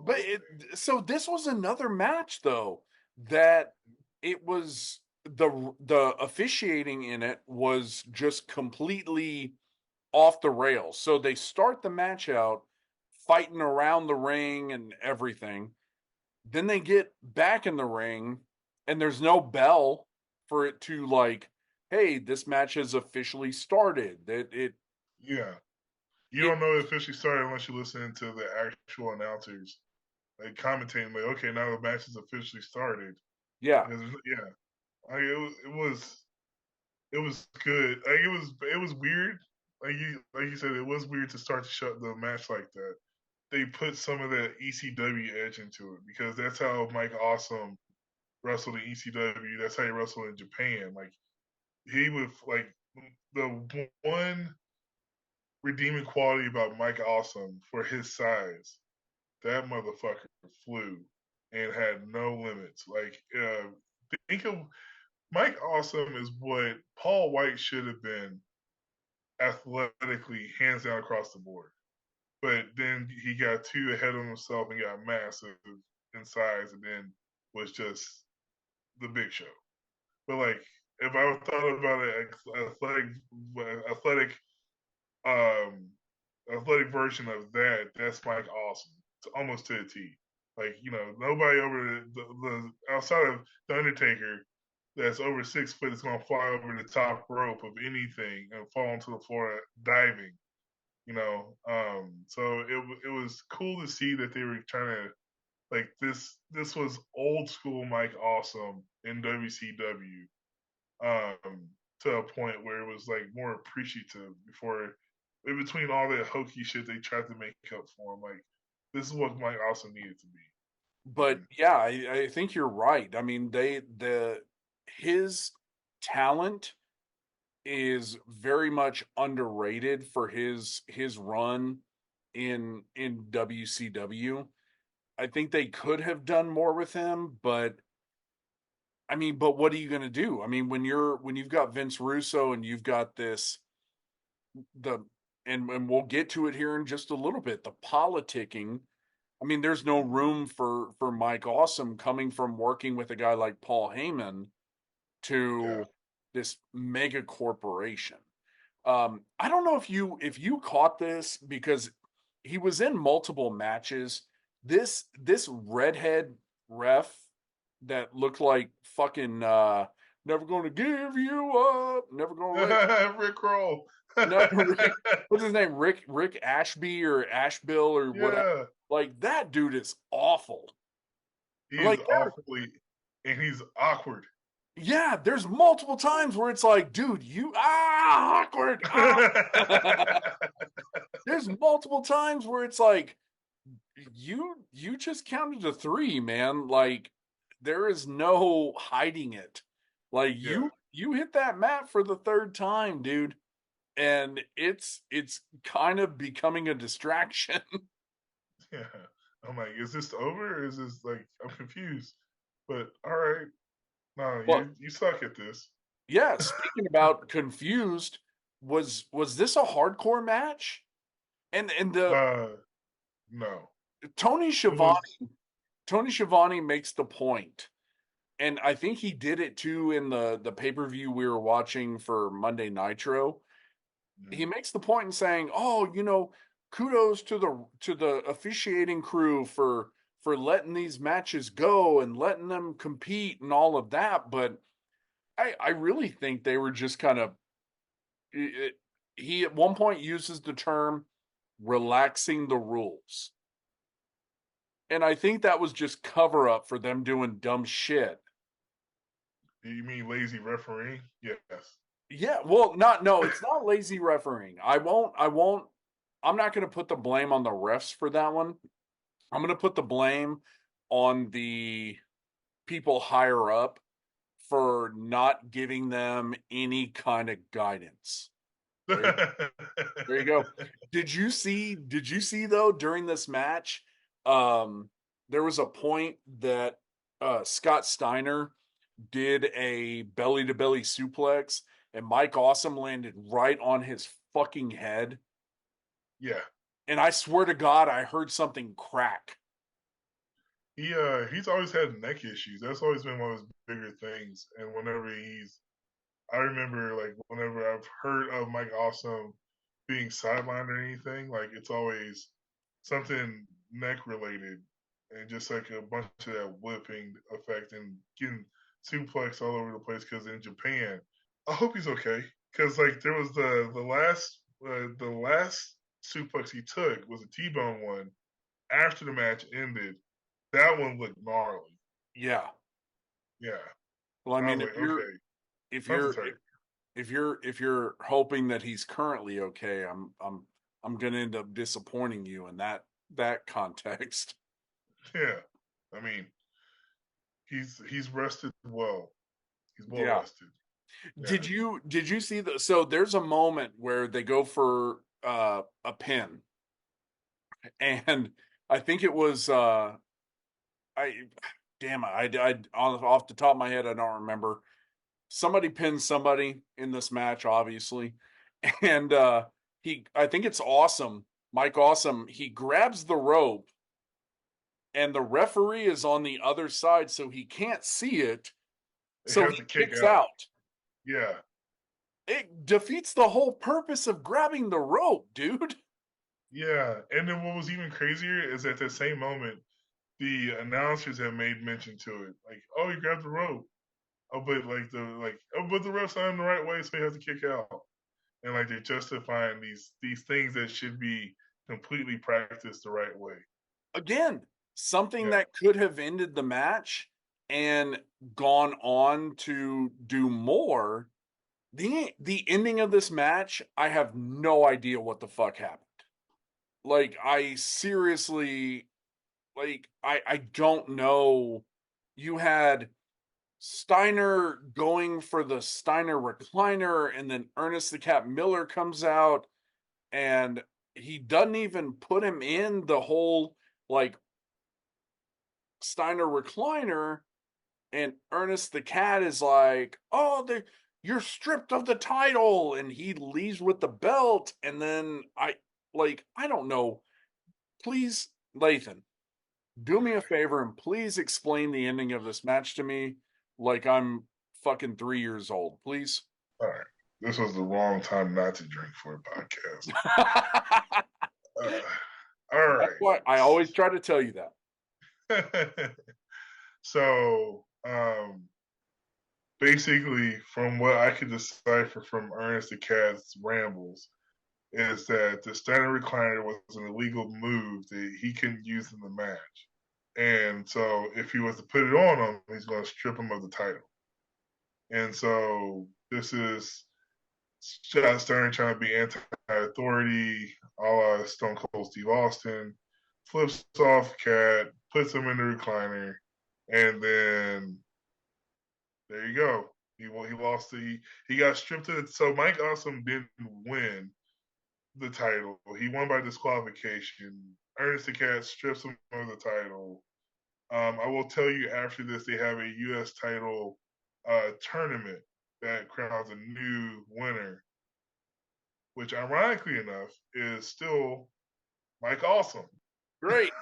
but so this was another match though that it was the officiating in it was just completely off the rails. So they start the match out fighting around the ring and everything. Then they get back in the ring and there's no bell for it to like, hey, this match has officially started. Yeah. You don't know it officially started unless you listen to the actual announcers, like commentating, like, okay, now the match has officially started. Yeah. Yeah. It was good. Like, it was weird. Like you said, it was weird to start to shut the match like that. They put some of that ECW edge into it because that's how Mike Awesome wrestled in ECW. That's how he wrestled in Japan. Like, he would like the one redeeming quality about Mike Awesome for his size. That motherfucker flew and had no limits. Like, think of Mike Awesome is what Paul White should have been athletically, hands down across the board. But then he got too ahead of himself and got massive in size, and then was just the Big Show. But like, if I thought about it, athletic, um, athletic version of that, that's Mike Awesome. It's almost to a T. Like, nobody over the outside of the Undertaker that's over 6 foot is going to fly over the top rope of anything and fall onto the floor diving. So it was cool to see that they were trying to like this was old school Mike Awesome in WCW. to a point where it was like more appreciative before, in between all that hokey shit they tried to make up for him. Like, this is what Mike Awesome needed to be. But yeah, I think you're right. I mean, his talent is very much underrated for his run in WCW. I think they could have done more with him, but I mean, but what are you going to do? I mean, when you've got Vince Russo and you've got and we'll get to it here in just a little bit, the politicking. I mean, there's no room for Mike Awesome coming from working with a guy like Paul Heyman to this mega corporation. I don't know if you caught this, because he was in multiple matches. This redhead ref that looked like fucking never gonna give you up, never gonna let Rick Roll. no, what's his name? Rick Ashby or Ashbill or whatever. Yeah, Like, that dude is awful. he's Like, awfully, and he's awkward. yeah, there's multiple times where it's like, dude, you awkward. There's multiple times where it's like, you just counted to 3, man. Like, there is no hiding it. Like, you hit that mat for the 3rd time, dude. And it's kind of becoming a distraction. Yeah, I'm like, is this over? Or is this like, I'm confused? But all right, no, Well, you suck at this. yeah, speaking about confused, was this a hardcore match? And the No, Tony Schiavone makes the point, and I think he did it too in the pay-per-view we were watching for Monday Nitro. He makes the point in saying, "Oh, kudos to the officiating crew for letting these matches go and letting them compete and all of that." But I really think they were just kind of. He at one point uses the term relaxing the rules, and I think that was just cover up for them doing dumb shit. You mean lazy refereeing? Yes. Yeah, well, no, it's not lazy refereeing. I'm not going to put the blame on the refs for that one. I'm going to put the blame on the people higher up for not giving them any kind of guidance. There you go. Did you see though, during this match, there was a point that Scott Steiner did a belly to belly suplex, and Mike Awesome landed right on his fucking head. Yeah. And I swear to God, I heard something crack. He's always had neck issues. That's always been one of his bigger things. And I remember, like, whenever I've heard of Mike Awesome being sidelined or anything, like, it's always something neck related, and just like a bunch of that whipping effect and getting suplex all over the place. Because in Japan, I hope he's okay. Because like there was the last suplex he took was a T-bone one after the match ended. That one looked gnarly. Yeah. Yeah. Well, I mean, like, if you're hoping that he's currently okay, I'm going to end up disappointing you in that context. Yeah. I mean, he's rested well. He's well rested. Yeah. Did you see so there's a moment where they go for a pin, and I think it was I off the top of my head, I don't remember. Somebody pins somebody in this match, obviously, and I think it's Awesome, Mike Awesome. He grabs the rope, and the referee is on the other side, so he can't see it. So he kicks out. Yeah. It defeats the whole purpose of grabbing the rope, dude. Yeah. And then what was even crazier is at the same moment, the announcers have made mention to it. Like, oh, you grabbed the rope. Oh, but but the ref's not in the right way, so he has to kick out. And like they're justifying these things that should be completely practiced the right way. Again, something that could have ended the match and gone on to do more the ending of this match, I have no idea what the fuck happened. Like, I seriously, like, I don't know. You had Steiner going for the Steiner recliner, and then Ernest the Cat Miller comes out, and he doesn't even put him in the whole, like, Steiner recliner, and Ernest the Cat is like, oh, you're stripped of the title, and he leaves with the belt, and then I don't know. Please, Lathan, do me a favor and please explain the ending of this match to me like I'm fucking 3 years old, please. All right. This was the wrong time not to drink for a podcast. All right. That's why I always try to tell you that. So, basically, from what I could decipher from Ernest the Cat's rambles, is that the Steiner recliner was an illegal move that he couldn't use in the match. And so if he was to put it on him, he's going to strip him of the title. And so this is Scott Steiner trying to be anti-authority, a la Stone Cold Steve Austin, flips off Cat, puts him in the recliner, and then there you go. He lost he got stripped of it. So Mike Awesome didn't win the title. He won by disqualification. Ernest the Cat strips him of the title. I will tell you after this, they have a U.S. title tournament that crowns a new winner, which ironically enough is still Mike Awesome. Great.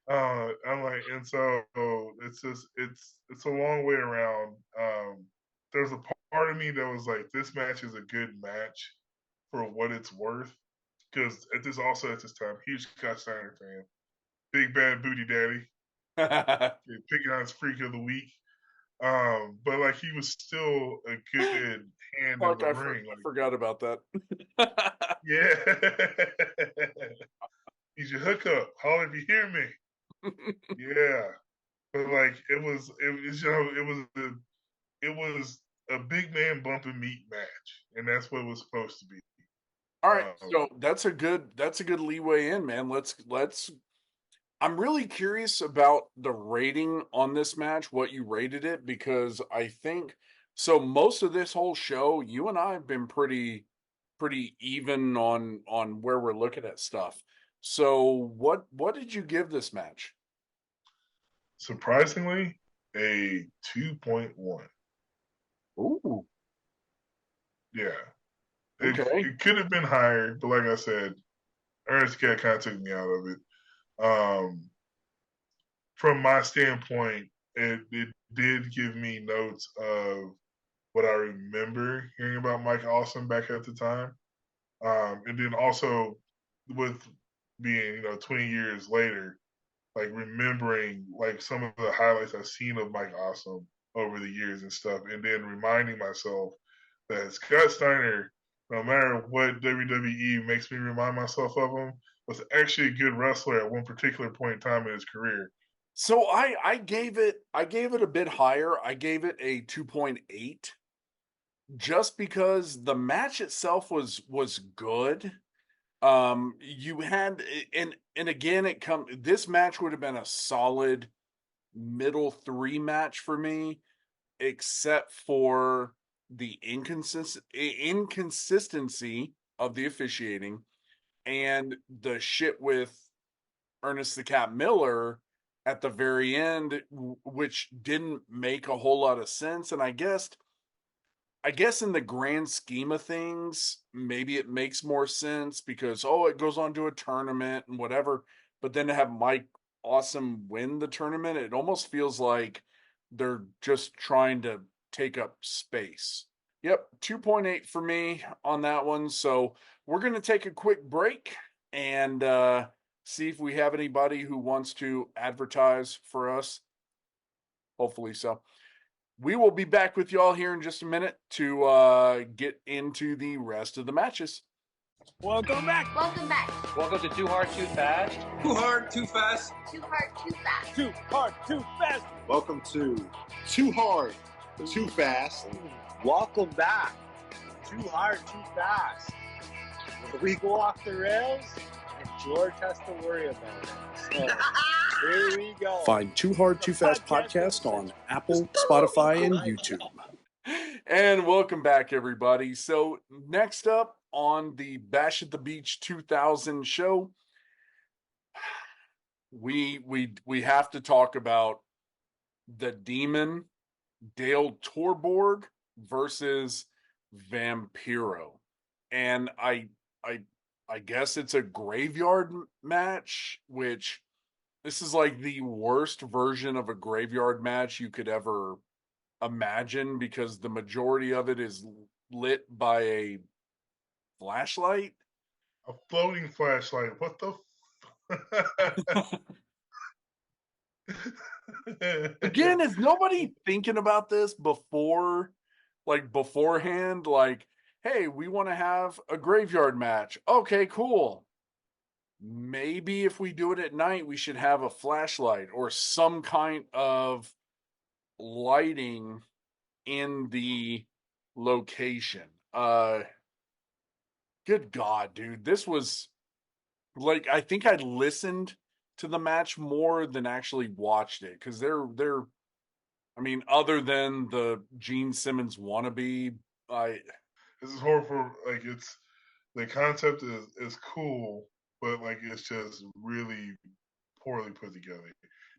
I'm like, and so it's just it's a long way around. There's a part of me that was like, this match is a good match for what it's worth, because at this time, huge Scott Steiner fan, big bad booty daddy, picking on his freak of the week. But like, he was still a good hand in the ring. I forgot about that. Yeah. He's your hookup. Holler if you hear me. Yeah. But like, it was a big man bumping meat match, and that's what it was supposed to be. All right, so that's a good leeway in, man. Let's I'm really curious about the rating on this match, what you rated it, because I think so most of this whole show, you and I have been pretty even on where we're looking at stuff. So what did you give this match? Surprisingly, a 2.1. Ooh. Yeah. Okay. It could have been higher, but like I said, Ernest Cat kind of took me out of it. From my standpoint, it did give me notes of what I remember hearing about Mike Awesome back at the time. And then also with being, 20 years later, like remembering like some of the highlights I've seen of Mike Awesome over the years and stuff, and then reminding myself that Scott Steiner, no matter what WWE makes me remind myself of him, was actually a good wrestler at one particular point in time in his career. So I gave it a bit higher. I gave it a 2.8, just because the match itself was good. You had and again this match would have been a solid middle 3 match for me, except for the inconsistency of the officiating and the shit with Ernest the Cat Miller at the very end, which didn't make a whole lot of sense. And I guess in the grand scheme of things, maybe it makes more sense because, it goes on to a tournament and whatever. But then to have Mike Awesome win the tournament, it almost feels like they're just trying to take up space. Yep, 2.8 for me on that one. So we're going to take a quick break and see if we have anybody who wants to advertise for us. Hopefully so. We will be back with y'all here in just a minute to get into the rest of the matches. Welcome back. Welcome back. Welcome to Too Hard, Too Fast. Too hard, too fast. Too hard, too fast. Too hard, too fast. Welcome to Too Hard, Too fast. Welcome back. Too hard, too fast. Where we go off the rails and George has to worry about it. So here we go. Find Too Hard, Too Fast podcast on Apple, Spotify, and YouTube. And welcome back, everybody. So next up on the Bash at the Beach 2000 show, we have to talk about the Demon, Dale Torborg versus Vampiro. And I guess it's a graveyard match, which this is like the worst version of a graveyard match you could ever imagine, because the majority of it is lit by a flashlight. A floating flashlight. What the? Again, is nobody thinking about this beforehand? Like, hey, we want to have a graveyard match. Okay, cool. Maybe if we do it at night, we should have a flashlight or some kind of lighting in the location. Good God, dude. This was like, I think I listened to the match more than actually watched it, because they're I mean, other than the Gene Simmons wannabe, this is horrible. Like, it's the concept is cool, but like it's just really poorly put together.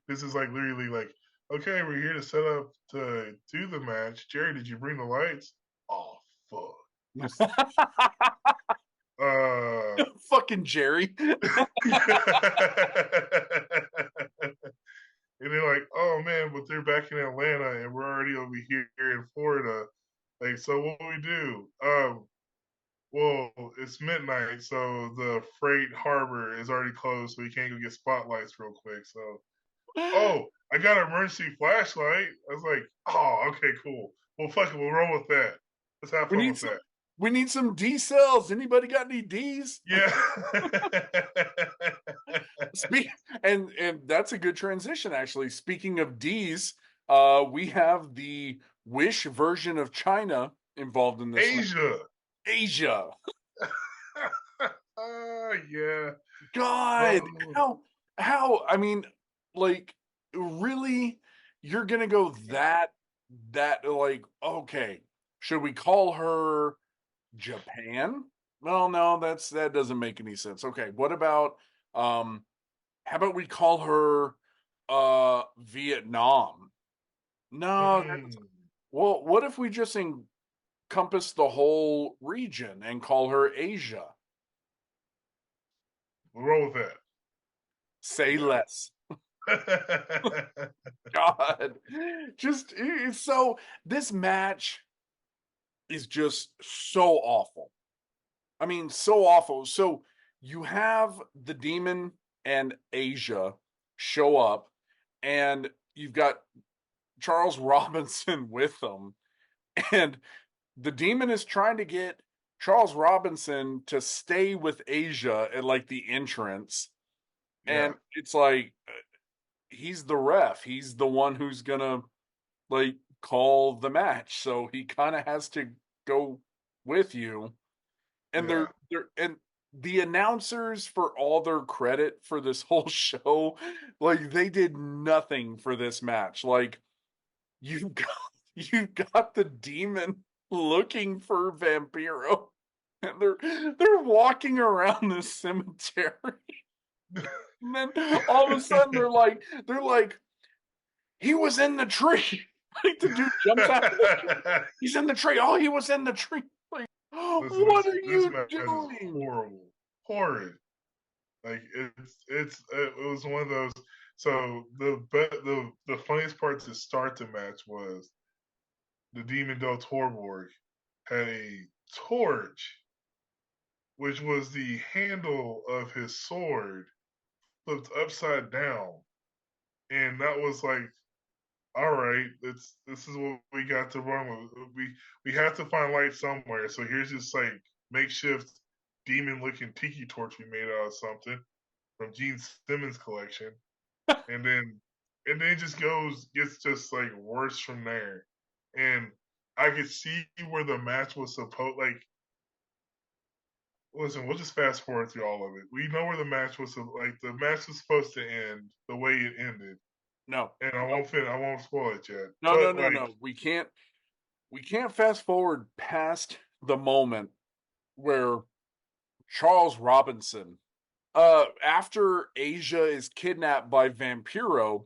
This is like literally like, okay, we're here to set up to do the match. Jerry, did you bring the lights? Oh fuck. Fucking Jerry. And they're like, oh man, but they're back in Atlanta and we're already over here in Florida. Like, so what do we do? Well, it's midnight, so the freight harbor is already closed, so we can't go get spotlights real quick. So, oh, I got an emergency flashlight. I was like, oh, okay, cool. Well, fuck it, we'll roll with that. Let's have fun with that. We need some D cells. Anybody got any D's? Yeah. And that's a good transition, actually. Speaking of D's, we have the Wish version of China involved in this. Asia. Yeah. God, how? I mean, like, really, you're gonna go that like, okay? Should we call her Japan? Well, no, that doesn't make any sense. Okay, what about how about we call her Vietnam? No. Well, what if we just encompass the whole region and call her Asia? We'll roll with that. Say less. God, so this match is just so awful. I mean, so awful. So you have the Demon and Asia show up, and you've got Charles Robinson with them, and the Demon is trying to get Charles Robinson to stay with Asia at like the entrance. Yeah. And it's like, he's the ref. He's the one who's gonna like call the match. So he kind of has to go with you. And they're and the announcers, for all their credit for this whole show, like, they did nothing for this match. Like, you got the Demon looking for Vampiro, and they're walking around this cemetery. And then all of a sudden they're like, he was in the tree. Like, the dude jumps out. He's in the tree. Oh, he was in the tree. Like, what are you doing? Horrible, horrid. Like, it was one of those. So the funniest part to start the match was the Demon Del Torborg had a torch, which was the handle of his sword, flipped upside down, and that was like, all right, this is what we got to run with. We have to find light somewhere, so here's this like makeshift demon looking tiki torch we made out of something from Gene Simmons' collection, and then it just gets just like worse from there. and I could see where the match was supposed. Like, listen, we'll just fast forward through all of it. We know where the match was. Like, the match was supposed to end the way it ended, No, and I won't spoil it yet. no, but, no. We can't fast forward past the moment where Charles Robinson, after Asia is kidnapped by Vampiro,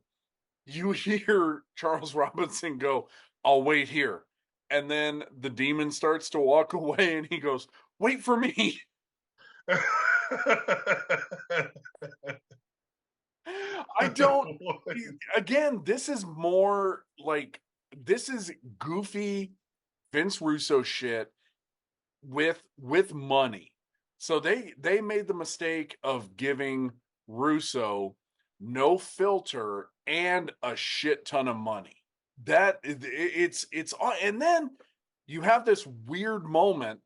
you hear Charles Robinson go, "I'll wait here." And then the demon starts to walk away and he goes, "Wait for me." I don't, again, this is more like, this is goofy Vince Russo shit with money. So they made the mistake of giving Russo no filter and a shit ton of money. It's and then you have this weird moment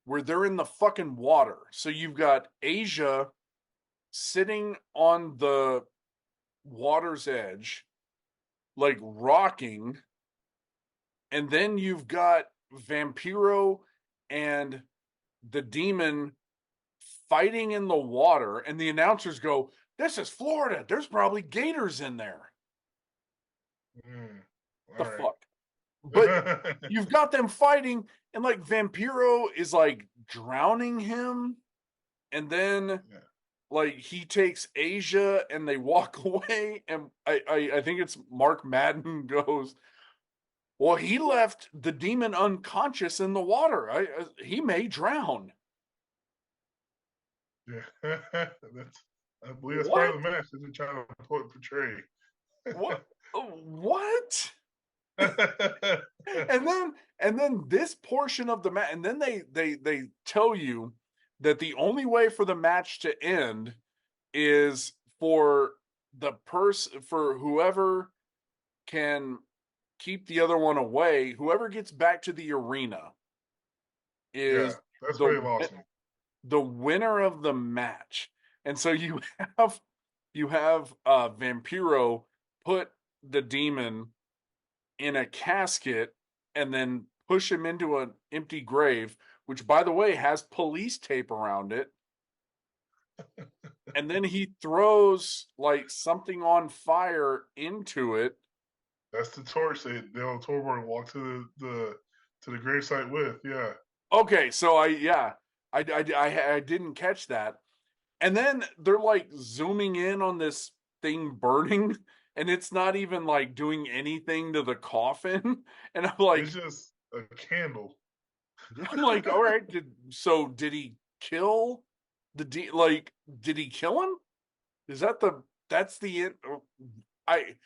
where they're in the fucking water. So you've got Asia sitting on the water's edge, like rocking, and then you've got Vampiro and the demon fighting in the water, and the announcers go, "This is Florida. There's probably gators in there." The right. fuck? But you've got them fighting, and like Vampiro is like drowning him, and then like he takes Asia and they walk away, and I think it's Mark Madden goes, "Well, he left the demon unconscious in the water. He may drown." Yeah, I believe that's part of the match. They're trying to portray. What? What? and then this portion of the match, and then they tell you that the only way for the match to end is for for whoever can keep the other one away, whoever gets back to the arena is that's very awesome. The winner of the match. And so you have Vampiro put the demon in a casket and then push him into an empty grave, which, by the way, has police tape around it. And then he throws like something on fire into it. That's the torch they'll Torborg walk to the gravesite with. Yeah. Okay, so I didn't catch that. And then they're like zooming in on this thing burning, and it's not even like doing anything to the coffin. And I'm like, it's just a candle. I'm like, all right, did he kill the did he kill him? Is that that's the end? I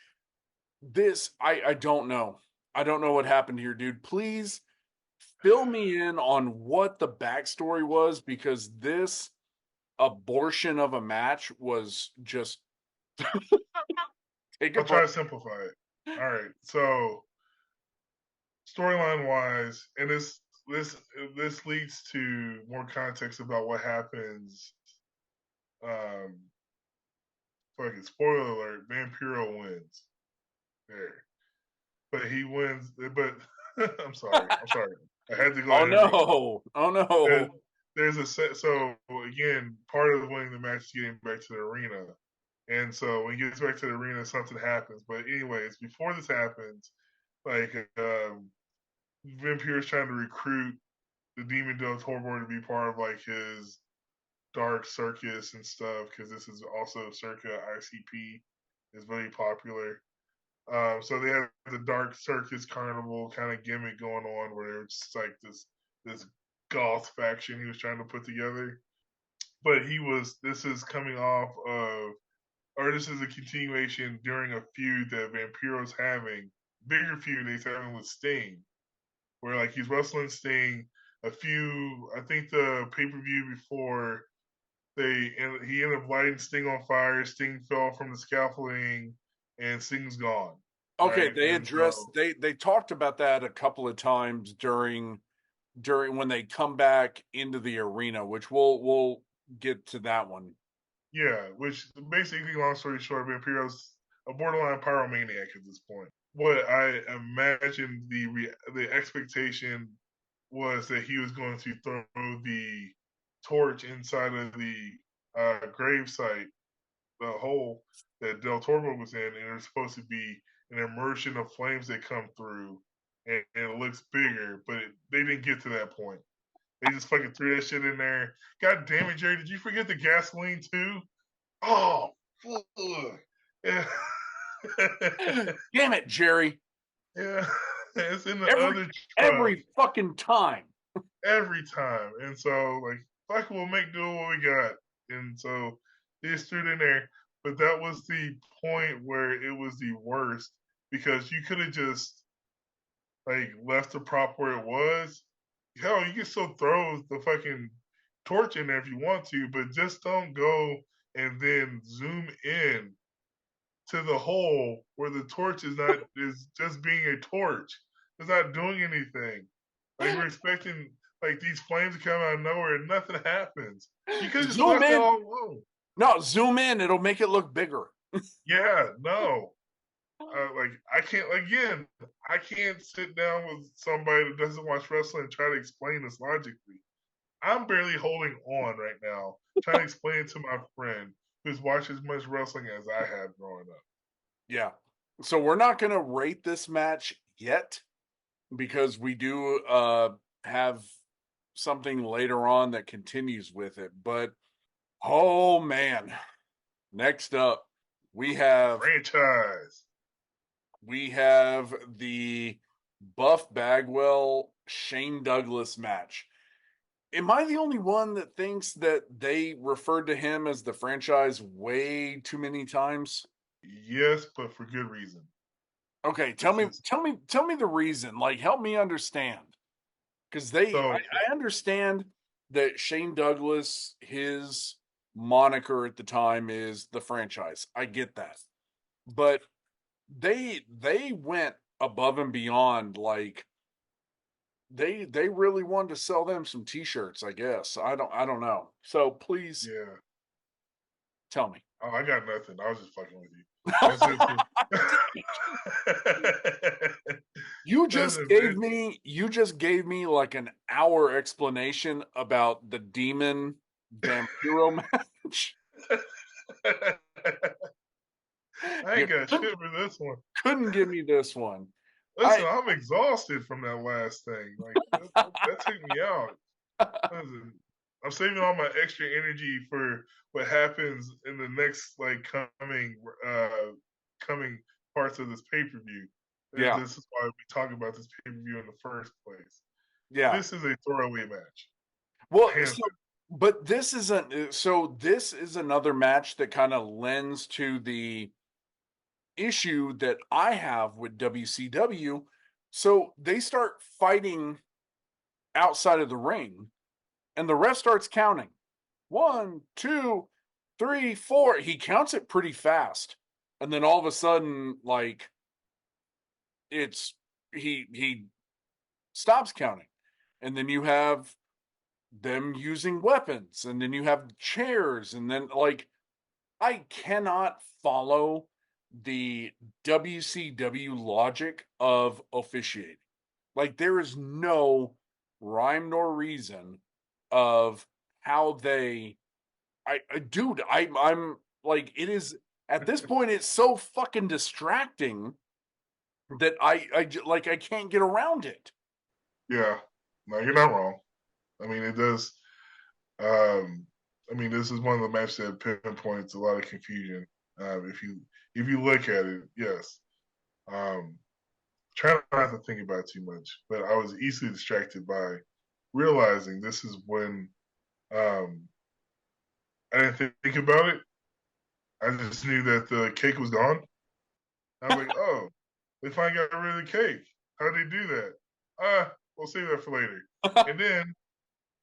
don't know. I don't know what happened here, dude. Please fill me in on what the backstory was, because this abortion of a match was just I'll try to simplify it. All right. So storyline wise, and this leads to more context about what happens. Fucking spoiler alert, Vampiro wins. There. But he wins, but I'm sorry. I had to go. Oh no. There's a set. So again, part of winning the match is getting back to the arena, and so when he gets back to the arena, something happens. But anyways, before this happens, like Vampiro's trying to recruit the Demon Del Toro to be part of like his dark circus and stuff, because this is also circa ICP is very popular. So they have the dark circus carnival kind of gimmick going on, where it's like this goth faction he was trying to put together. But this is coming off of, or this is a continuation during a feud that Vampiro's having, bigger feud he's having with Sting, where like he's wrestling Sting. I think the pay-per-view before, he ended up lighting Sting on fire. Sting fell from the scaffolding, and Sting's gone. Okay, right? they addressed they talked about that a couple of times during when they come back into the arena, which we'll get to that one. Yeah, which basically, long story short, Vampiro's a borderline pyromaniac at this point. What I imagined the expectation was that he was going to throw the torch inside of the grave site, the hole that Del Toro was in, and there's supposed to be an immersion of flames that come through, and it looks bigger, but they didn't get to that point. They just fucking threw that shit in there. God damn it, Jerry! Did you forget the gasoline too? Oh, fuck. Yeah. Damn it, Jerry. Yeah. It's in the other truck. Every fucking time. Every time. And so, like, fuck, we'll make do with what we got. And so they just threw it in there. But that was the point where it was the worst, because you could have just, like, left the prop where it was. Hell, you can still throw the fucking torch in there if you want to, but just don't go and then zoom in to the hole where the torch is just being a torch. It's not doing anything. Like, we're expecting like these flames to come out of nowhere and nothing happens. You could just left it all alone. No, zoom in. It'll make it look bigger. Yeah, no. Like, I can't sit down with somebody that doesn't watch wrestling and try to explain this logically. I'm barely holding on right now, trying to explain it to my friend who's watched as much wrestling as I have growing up. Yeah. So we're not going to rate this match yet, because we do have something later on that continues with it. But, oh man, next up, we have franchise. We have the Buff Bagwell Shane Douglas match. Am I the only one that thinks that they referred to him as the franchise way too many times? Yes, but for good reason. Okay, tell me the reason. Like, help me understand. Because I understand that Shane Douglas, his moniker at the time is the franchise. I get that. But they went above and beyond. Like, they really wanted to sell them some t-shirts, I guess. I don't know. So please, tell me. Oh, I got nothing. I was just fucking with you. You just gave me like an hour explanation about the Demon Vampiro match. I ain't got shit for this one. Couldn't give me this one. Listen, I'm exhausted from that last thing. Like, that took me out. Listen, I'm saving all my extra energy for what happens in the next, like, coming parts of this pay-per-view. Yeah. This is why we talk about this pay-per-view in the first place. Yeah. This is a throwaway match. Well, but this isn't. So this is another match that kind of lends to the issue that I have with WCW. So they start fighting outside of the ring, and the ref starts counting 1, 2, 3, 4. He counts it pretty fast, and then all of a sudden, like, he stops counting, and then you have them using weapons, and then you have chairs, and then, like, I cannot follow the WCW logic of officiating. Like, there is no rhyme nor reason of how I'm like, it is at this point, it's so fucking distracting that I can't get around it. Yeah, no, you're not wrong. I mean, it does. I mean, this is one of the matches that pinpoints a lot of confusion. If you look at it, yes. Try not to think about it too much, but I was easily distracted by realizing this is when I didn't think about it. I just knew that the cake was gone. I was like, oh, they finally got rid of the cake. How did they do that? We'll save that for later. And then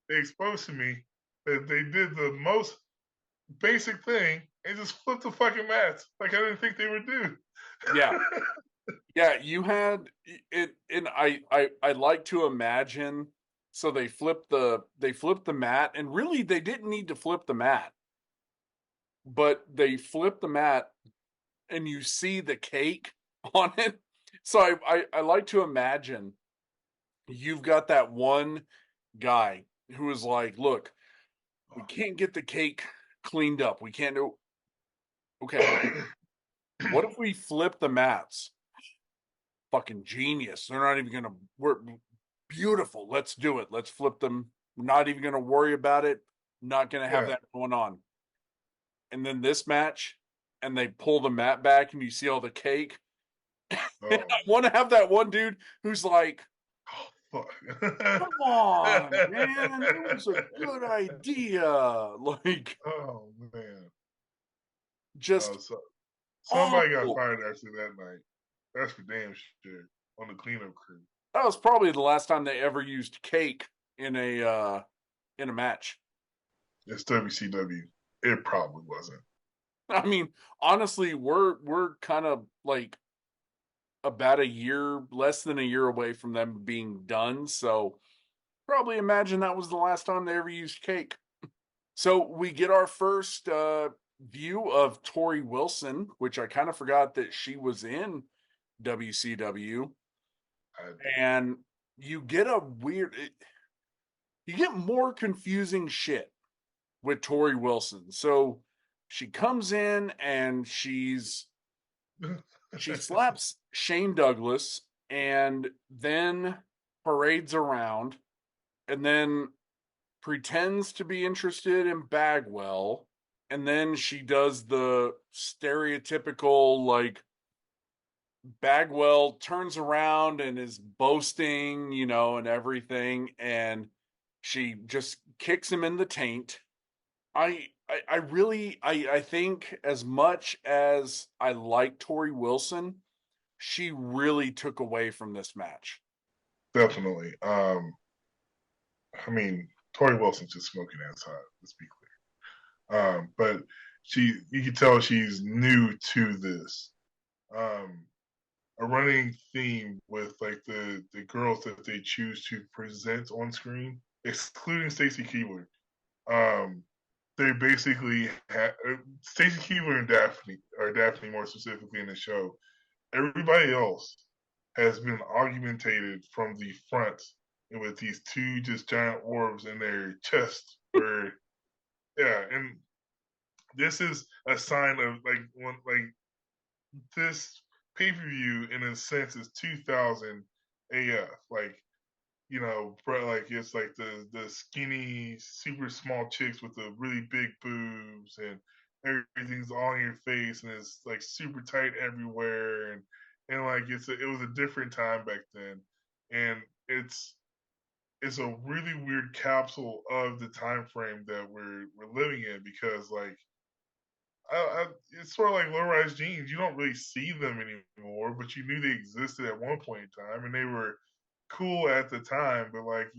they exposed to me that they did the most basic thing and just flipped the fucking mats like I didn't think they would do. Yeah. Yeah, you had it, and I like to imagine. So they flipped the mat, and really they didn't need to flip the mat, but they flipped the mat and you see the cake on it. So I like to imagine you've got that one guy who is like, look, we can't get the cake cleaned up. We can't do. Okay, what if we flip the mats? Fucking genius. They're not even gonna work. Beautiful. Let's do it. Let's flip them. Not even gonna worry about it. Not gonna have that going on. And then this match, and they pull the mat back, and you see all the cake. I want to have that one dude who's like, come on, man, it was a good idea. Like, oh man, just somebody got fired after that night. That's for damn sure. On the cleanup crew. That was probably the last time they ever used cake in a match. It's WCW. It probably wasn't. I mean, honestly, we're kind of like about less than a year away from them being done. So probably imagine that was the last time they ever used cake. So we get our first view of Tori Wilson, which I kind of forgot that she was in WCW. And you get you get more confusing shit with Tori Wilson. So she comes in and she slaps Shane Douglas and then parades around and then pretends to be interested in Bagwell. And then she does the stereotypical, like, Bagwell turns around and is boasting, and everything. And she just kicks him in the taint. I think as much as I like Tori Wilson, she really took away from this match. Definitely. I mean, Tori Wilson's just smoking outside, let's be clear. But you can tell she's new to this. A running theme with like the girls that they choose to present on screen, excluding Stacy Keibler. They basically Stacy Keibler and Daphne more specifically in the show. Everybody else has been augmentated from the front and with these two just giant orbs in their chest. And this is a sign of this pay-per-view in a sense is 2000 AF. It's like the skinny, super small chicks with the really big boobs and everything's all in your face and it's like super tight everywhere and like it was a different time back then. And it's a really weird capsule of the time frame that we're living in because like it's sort of like low-rise jeans. You don't really see them anymore, but you knew they existed at one point in time, and they were cool at the time. But like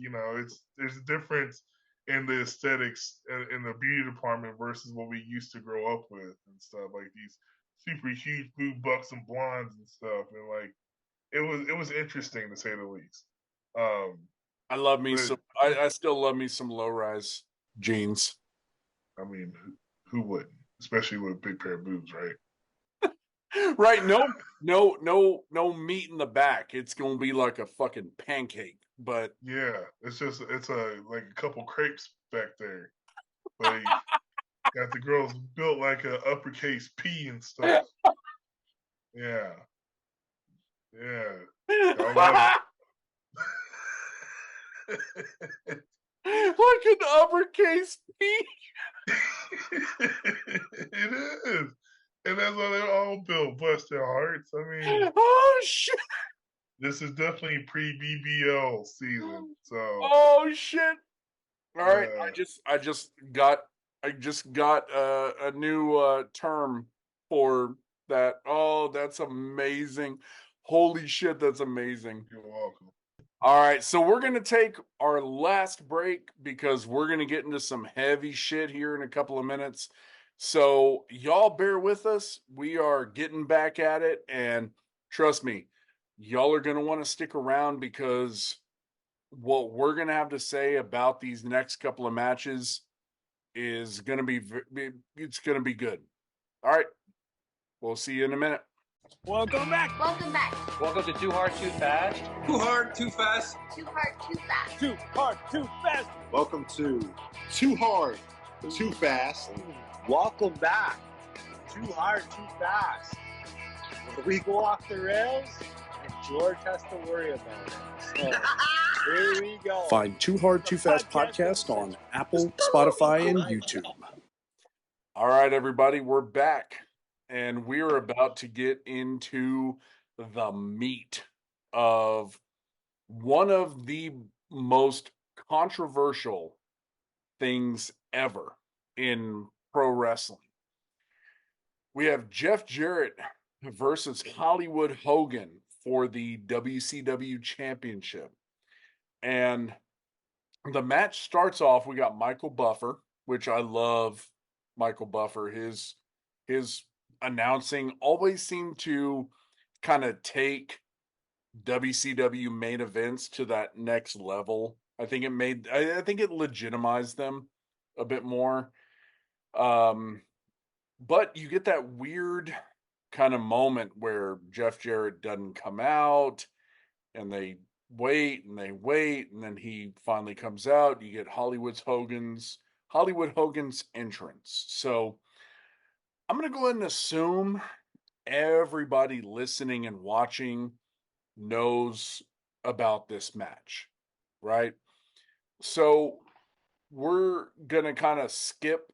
there's a difference in the aesthetics in the beauty department versus what we used to grow up with and stuff. Like these super huge blue bucks and blondes and stuff, and like it was interesting to say the least. I love me some. I still love me some low-rise jeans. I mean, who wouldn't? Especially with a big pair of boobs, right? Right. No meat in the back. It's gonna be like a fucking pancake. But yeah, it's like a couple crepes back there. But got the girls built like a uppercase P and stuff. Yeah. Like an uppercase P. It is. And that's why they're all built. Bless their hearts. I mean, oh shit. This is definitely pre-BBL season. So oh shit. All right. I just got a new term for that. Oh, that's amazing. Holy shit, that's amazing. You're welcome. All right, so we're going to take our last break because we're going to get into some heavy shit here in a couple of minutes. So y'all bear with us. We are getting back at it. And trust me, y'all are going to want to stick around because what we're going to have to say about these next couple of matches is going to be, it's going to be good. All right, We'll see you in a minute. Welcome back. Welcome back. Welcome to Too Hard, Too Fast. Too hard, too fast. Too hard, too fast. Too hard, too fast. Welcome to Too Hard, Too Fast. Welcome back. Too hard, too fast. Where we go off the rails, and George has to worry about it. So here we go. Find Too Hard, Too Fast podcast on Apple, Spotify, and YouTube. All right, everybody, we're back, and we're about to get into the meat of one of the most controversial things ever in pro wrestling. We have Jeff Jarrett versus Hollywood Hogan for the WCW Championship. And the match starts off, we got Michael Buffer, which I love Michael Buffer. His announcing always seemed to kind of take WCW main events to that next level. I think it legitimized them a bit more. But you get that weird kind of moment where Jeff Jarrett doesn't come out and they wait, and then he finally comes out. You get Hollywood Hogan's entrance. So I'm going to go ahead and assume everybody listening and watching knows about this match, right? So we're going to kind of skip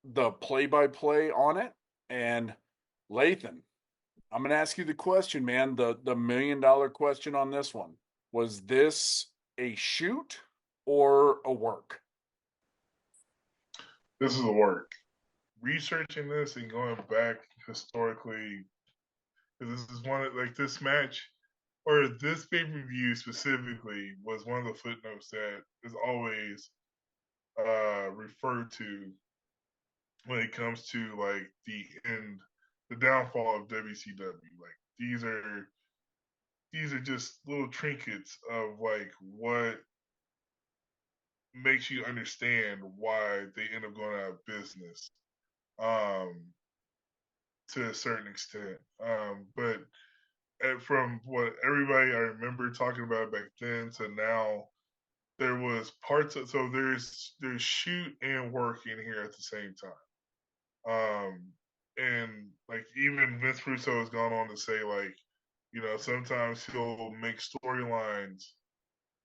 the play-by-play on it. And Lathan, I'm going to ask you the question, man, the $1 million question on this one. Was this a shoot or a work? This is a work. Researching this and going back historically, because this is one of, like, this match or this pay-per-view specifically was one of the footnotes that is always referred to when it comes to like the downfall of WCW. Like these are just little trinkets of like what makes you understand why they end up going out of business to a certain extent. But from what everybody I remember talking about back then to now, there was parts of, so there's shoot and work in here at the same time. And like even Vince Russo has gone on to say, like, you know, sometimes he'll make storylines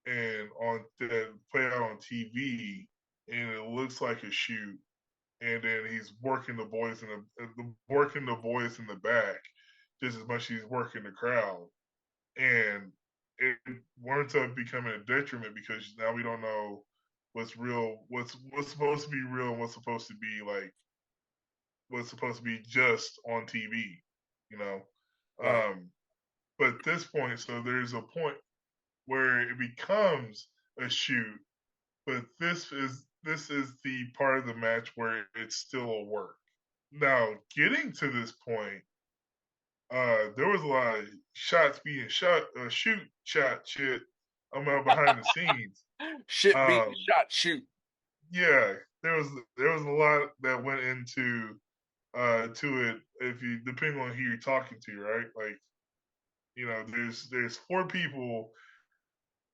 and on that play out on TV, and it looks like a shoot, and then he's working the boys in the back just as much as he's working the crowd, and it winds up becoming a detriment because now we don't know what's real, what's supposed to be real, and what's supposed to be like, what's supposed to be just on TV, you know. Right. But at this point, so there's a point where it becomes a shoot, but this is the part of the match where it's still a work. Now, getting to this point, there was a lot of shots being shot, shoot shit out behind the scenes. Shit being shot, shoot. Yeah, there was a lot that went into to it. If you depending on who you're talking to, right? Like, you know, there's 4 people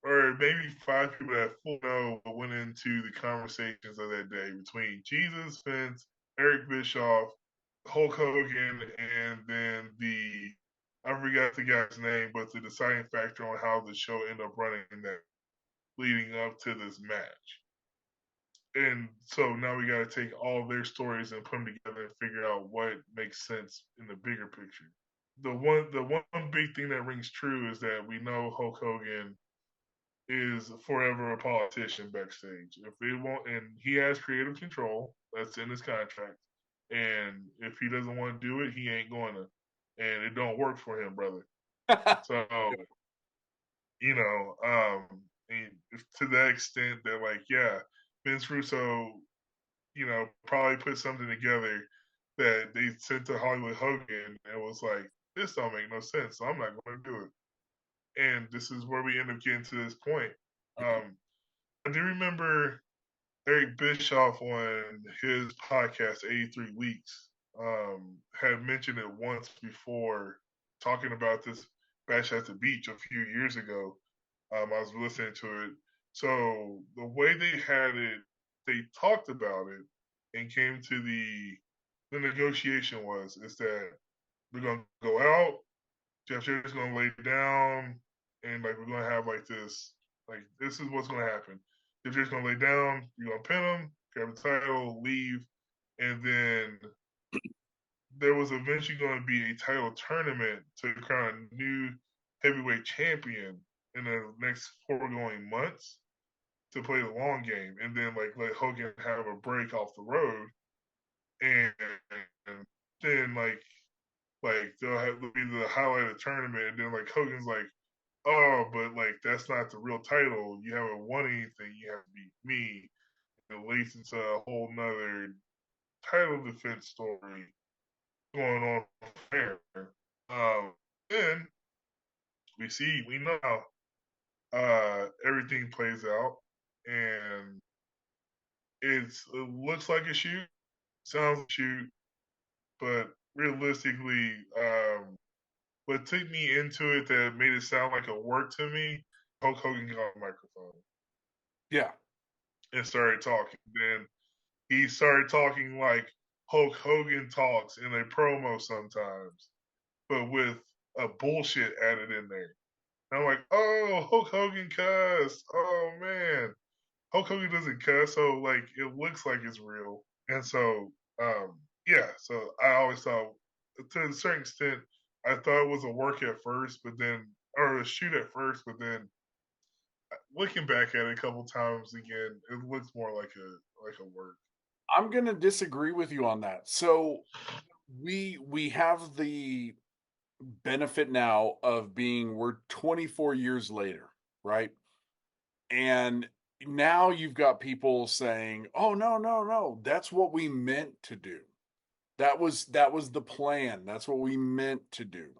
or maybe 5 people that full know what went into the conversations of that day between Jesus, Vince, Eric Bischoff, Hulk Hogan, and then I forgot the guy's name, but the deciding factor on how the show ended up running that leading up to this match. And so now we got to take all their stories and put them together and figure out what makes sense in the bigger picture. The one big thing that rings true is that we know Hulk Hogan is forever a politician backstage. If it won't, and he has creative control, that's in his contract. And if he doesn't want to do it, he ain't going to. And it don't work for him, brother. So, you know, to that extent that, like, yeah, Vince Russo, you know, probably put something together that they sent to Hollywood Hogan and was like, this don't make no sense, so I'm not going to do it. And this is where we end up getting to this point. I do remember Eric Bischoff on his podcast, 83 Weeks, had mentioned it once before, talking about this Bash at the Beach a few years ago. I was listening to it. So the way they had it, they talked about it and came to the negotiation was is that we're gonna go out, Jeff Jarrett's gonna lay down, and like we're gonna have like this is what's gonna happen. Jeff Jarrett's gonna lay down, you're gonna pin him, grab the title, leave, and then there was eventually going to be a title tournament to crown a new heavyweight champion in the next foregoing months to play the long game, and then like let Hogan have a break off the road, and then like they'll have be the highlight of the tournament, and then like Hogan's like, oh, but like that's not the real title. You haven't won anything. You have to beat me. And it leads into a whole nother title defense story going on there. Then we know how everything plays out, and it looks like a shoot, sounds like a shoot, but realistically, what took me into it that made it sound like a work to me, Hulk Hogan got on the microphone. Yeah. And started talking. Then he started talking like Hulk Hogan talks in a promo sometimes, but with a bullshit added in there. And I'm like, oh, Hulk Hogan cuss. Oh man, Hulk Hogan doesn't cuss, so like it looks like it's real. And so, yeah. So I always thought, to a certain extent, I thought it was a work at first, but then, or a shoot at first, but then looking back at it a couple times again, it looks more like a work. I'm going to disagree with you on that. So we have the benefit now of we're 24 years later, right? And now you've got people saying, "Oh no, that's what we meant to do. That was the plan. That's what we meant to do."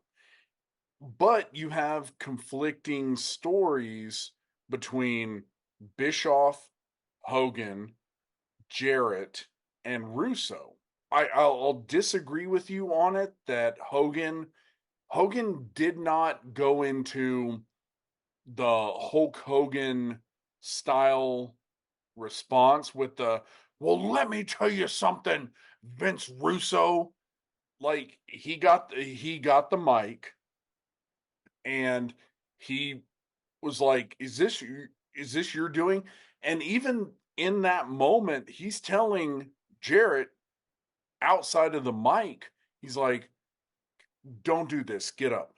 But you have conflicting stories between Bischoff, Hogan, Jarrett, and Russo. I'll disagree with you on it that Hogan did not go into the Hulk Hogan style response with the, well, let me tell you something, Vince Russo. Like he got the mic and he was like, is this your doing? And even in that moment, he's telling Jarrett outside of the mic, he's like, don't do this, get up.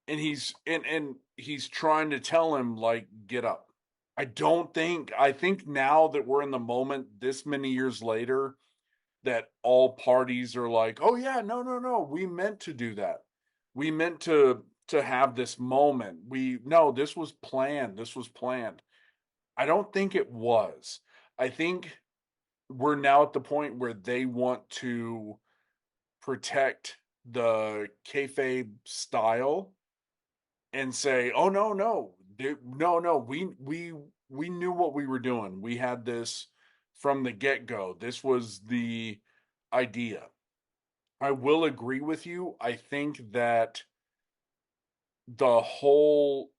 And he's trying to tell him, like, get up. I think now that we're in the moment this many years later, that all parties are like, oh yeah, no, we meant to do that. We meant to have this moment. This was planned. I don't think it was. I think we're now at the point where they want to protect the kayfabe style and say, "Oh no, we knew what we were doing. We had this from the get-go. This was the idea." I will agree with you. I think that the whole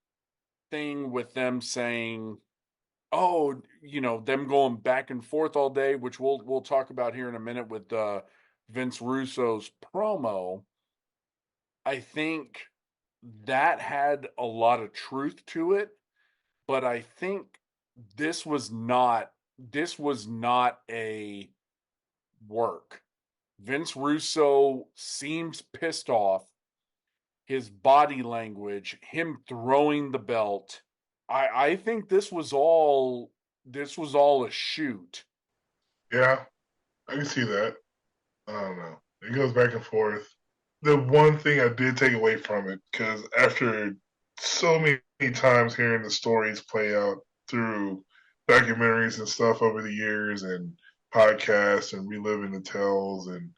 thing with them saying, oh, them going back and forth all day, which we'll talk about here in a minute with Vince Russo's promo, I think that had a lot of truth to it, but I think this was not a work. Vince Russo seems pissed off. His body language, him throwing the belt. I think this was all a shoot. Yeah, I can see that. I don't know. It goes back and forth. The one thing I did take away from it, because after so many times hearing the stories play out through documentaries and stuff over the years and podcasts and reliving the tales, and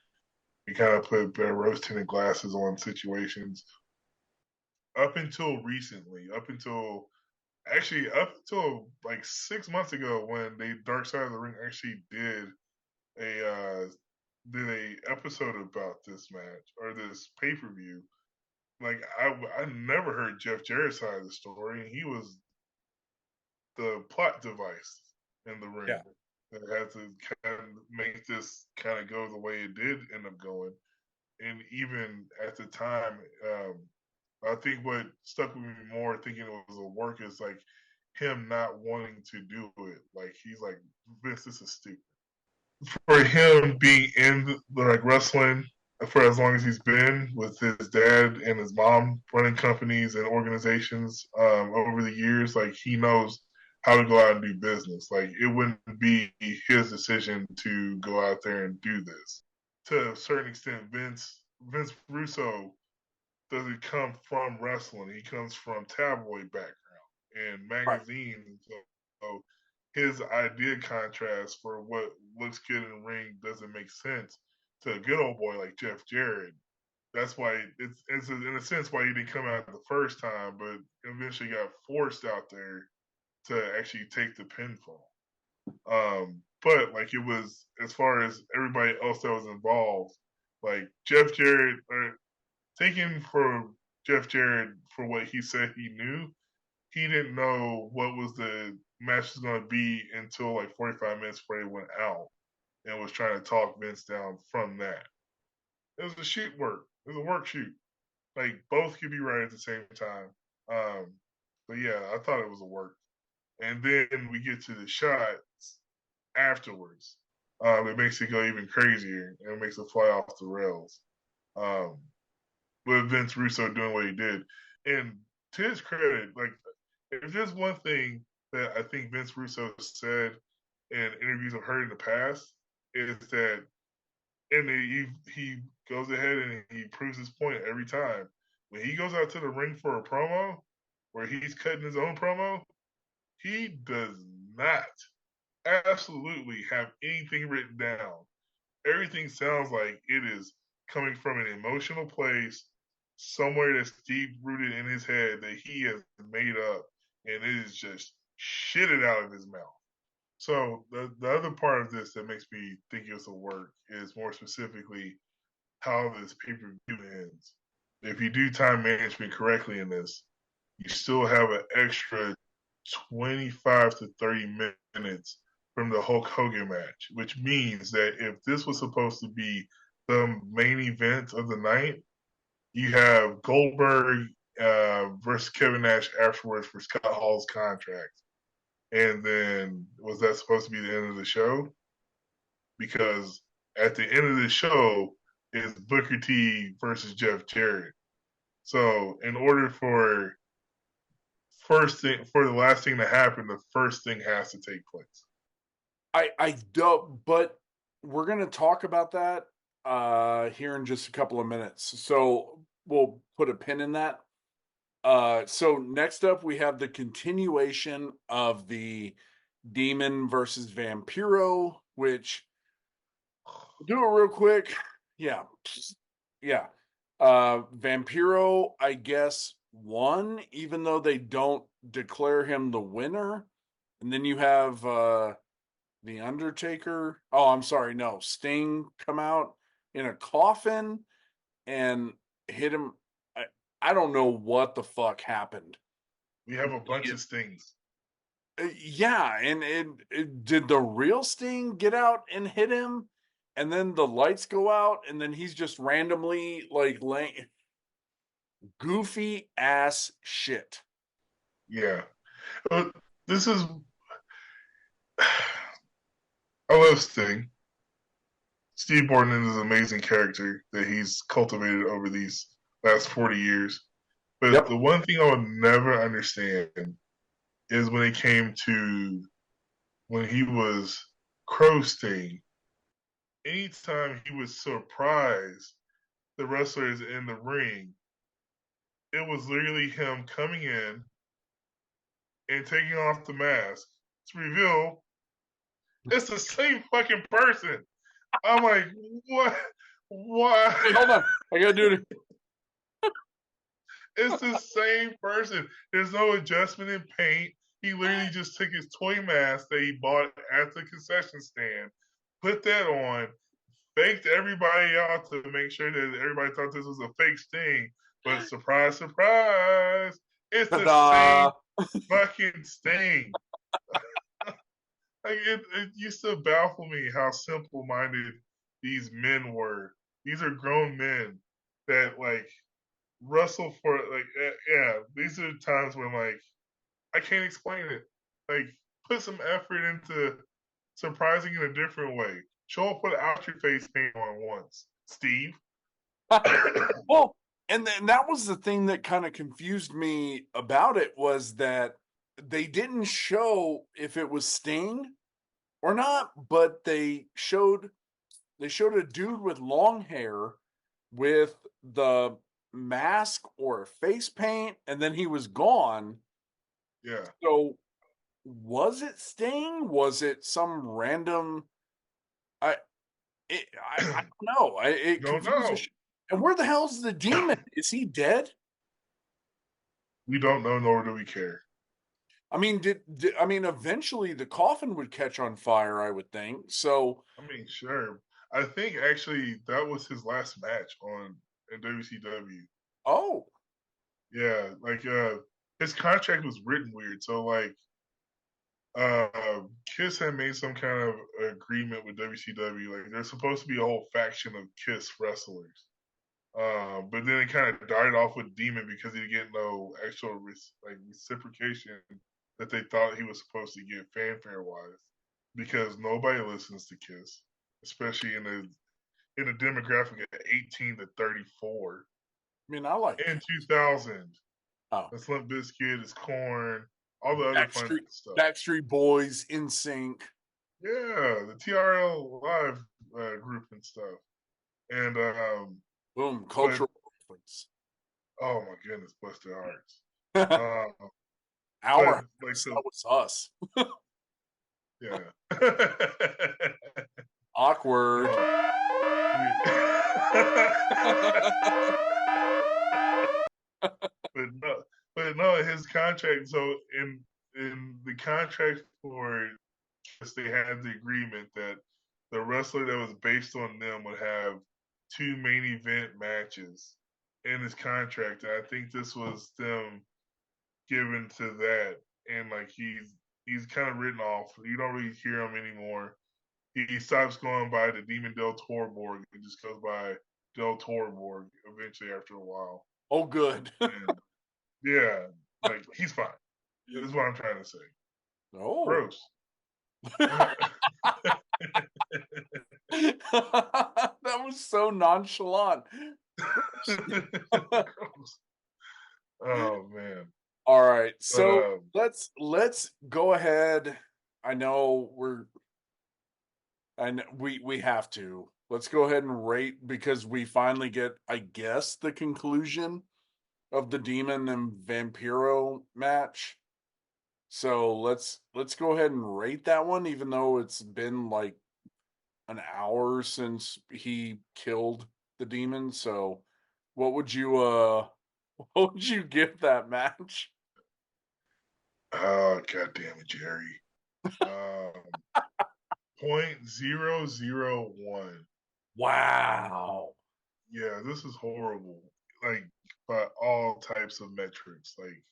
you kind of put rose tinted glasses on situations. Up until recently, up until like 6 months ago when the Dark Side of the Ring actually did a did a episode about this match or this pay per view, like I never heard Jeff Jarrett's side of the story, and he was the plot device in the ring that had to kind of make this kind of go the way it did end up going. And even at the time, I think what stuck with me more, thinking it was a work, is like him not wanting to do it. Like he's like, Vince, this is stupid. For him being in like wrestling for as long as he's been, with his dad and his mom running companies and organizations over the years, like he knows how to go out and do business. Like it wouldn't be his decision to go out there and do this. To a certain extent, Vince Russo doesn't come from wrestling. He comes from tabloid background and magazines. So his idea contrast for what looks good in the ring doesn't make sense to a good old boy like Jeff Jarrett. That's why it's in a sense why he didn't come out the first time, but eventually got forced out there to actually take the pinfall. But like it was, as far as everybody else that was involved, like Jeff Jarrett, taken for Jeff Jarrett for what he said he knew, he didn't know what was the match was going to be until like 45 minutes before he went out, and was trying to talk Vince down from that. It was a shoot work. It was a work shoot. Like both could be right at the same time. But yeah, I thought it was a work. And then we get to the shots afterwards. It makes it go even crazier, and it makes it fly off the rails. With Vince Russo doing what he did. And to his credit, like if there's one thing that I think Vince Russo said in interviews I've heard in the past, is that, and he goes ahead and he proves his point every time. When he goes out to the ring for a promo, where he's cutting his own promo, he does not absolutely have anything written down. Everything sounds like it is coming from an emotional place, somewhere that's deep rooted in his head that he has made up, and it is just shitted out of his mouth. So the other part of this that makes me think it's a work is more specifically how this pay-per-view ends. If you do time management correctly in this, you still have an extra 25 to 30 minutes from the Hulk Hogan match, which means that if this was supposed to be the main event of the night, you have Goldberg versus Kevin Nash afterwards for Scott Hall's contract. And then was that supposed to be the end of the show? Because at the end of the show is Booker T versus Jeff Jarrett. So in order for the last thing to happen, the first thing has to take place. I don't, but we're going to talk about that here in just a couple of minutes. So we'll put a pin in that. So next up, we have the continuation of the Demon versus Vampiro, which do it real quick. Yeah. Vampiro, I guess, won, even though they don't declare him the winner. And then you have the Undertaker. Oh, I'm sorry. No, Sting come out in a coffin and hit him. I don't know what the fuck happened. We have a bunch of Stings. Yeah, and did the real Sting get out and hit him? And then the lights go out, and then he's just randomly like laying. Goofy ass shit. Yeah. This is. I love Sting. Steve Borden is an amazing character that he's cultivated over these last 40 years. But the one thing I would never understand is when it came to when he was Crow Sting. Anytime he would surprise the wrestlers in the ring, it was literally him coming in and taking off the mask to reveal it's the same fucking person. I'm like, what? Why? Wait, hold on. I gotta do it. It's the same person. There's no adjustment in paint. He literally just took his toy mask that he bought at the concession stand, put that on, faked everybody out to make sure that everybody thought this was a fake Sting. But surprise, surprise, it's the Ta-da! same fucking Sting. Like it used to baffle me how simple-minded these men were. These are grown men that like wrestle for like yeah. These are times when like I can't explain it. Like put some effort into surprising in a different way. Show up with out your face paint on once, Steve. Well, and then that was the thing that kind of confused me about it was that they didn't show if it was Sting or not, but they showed a dude with long hair with the mask or face paint, and then he was gone. Yeah. So was it Sting? Was it some random? I don't know. It Don't confused know. the shit. And where the hell's the demon? Is he dead? We don't know, nor do we care. I mean, eventually the coffin would catch on fire, I would think. So, I mean, sure. I think actually that was his last match in WCW. oh, Yeah, like his contract was written weird. So like Kiss had made some kind of agreement with WCW. Like there's supposed to be a whole faction of Kiss wrestlers. But then it kind of died off with Demon because he didn't get no actual reciprocation that they thought he was supposed to get fanfare wise. Because nobody listens to Kiss, especially in a demographic of 18 to 34. I mean, I like In it. 2000, Oh, it's Limp Bizkit, it's Corn, all the other fun stuff. Backstreet Boys, NSYNC. Yeah, the TRL Live group and stuff. And Boom, cultural reference. oh my goodness, bless their hearts. Our but, like, so, that was us. yeah. Awkward. but no, his contract. So in the contract for Kiss, they had the agreement that the wrestler that was based on them would have 2 main event matches in his contract. And I think this was them given to that, and like he's kind of written off. You don't really hear him anymore. He stops going by the Demon Del Torborg. He just goes by Del Torborg eventually after a while. Oh, good. And, yeah, like he's fine. This is what I'm trying to say. Oh, Gross. That was so nonchalant. Oh man. All right, so let's go ahead. I know we have to. Let's go ahead and rate because we finally get, I guess, the conclusion of the Demon and Vampiro match. So let's go ahead and rate that one, even though it's been like an hour since he killed the Demon. So what would you give that match? Oh god damn it, Jerry. 0.001. Wow. Yeah, this is horrible. Like by all types of metrics. Like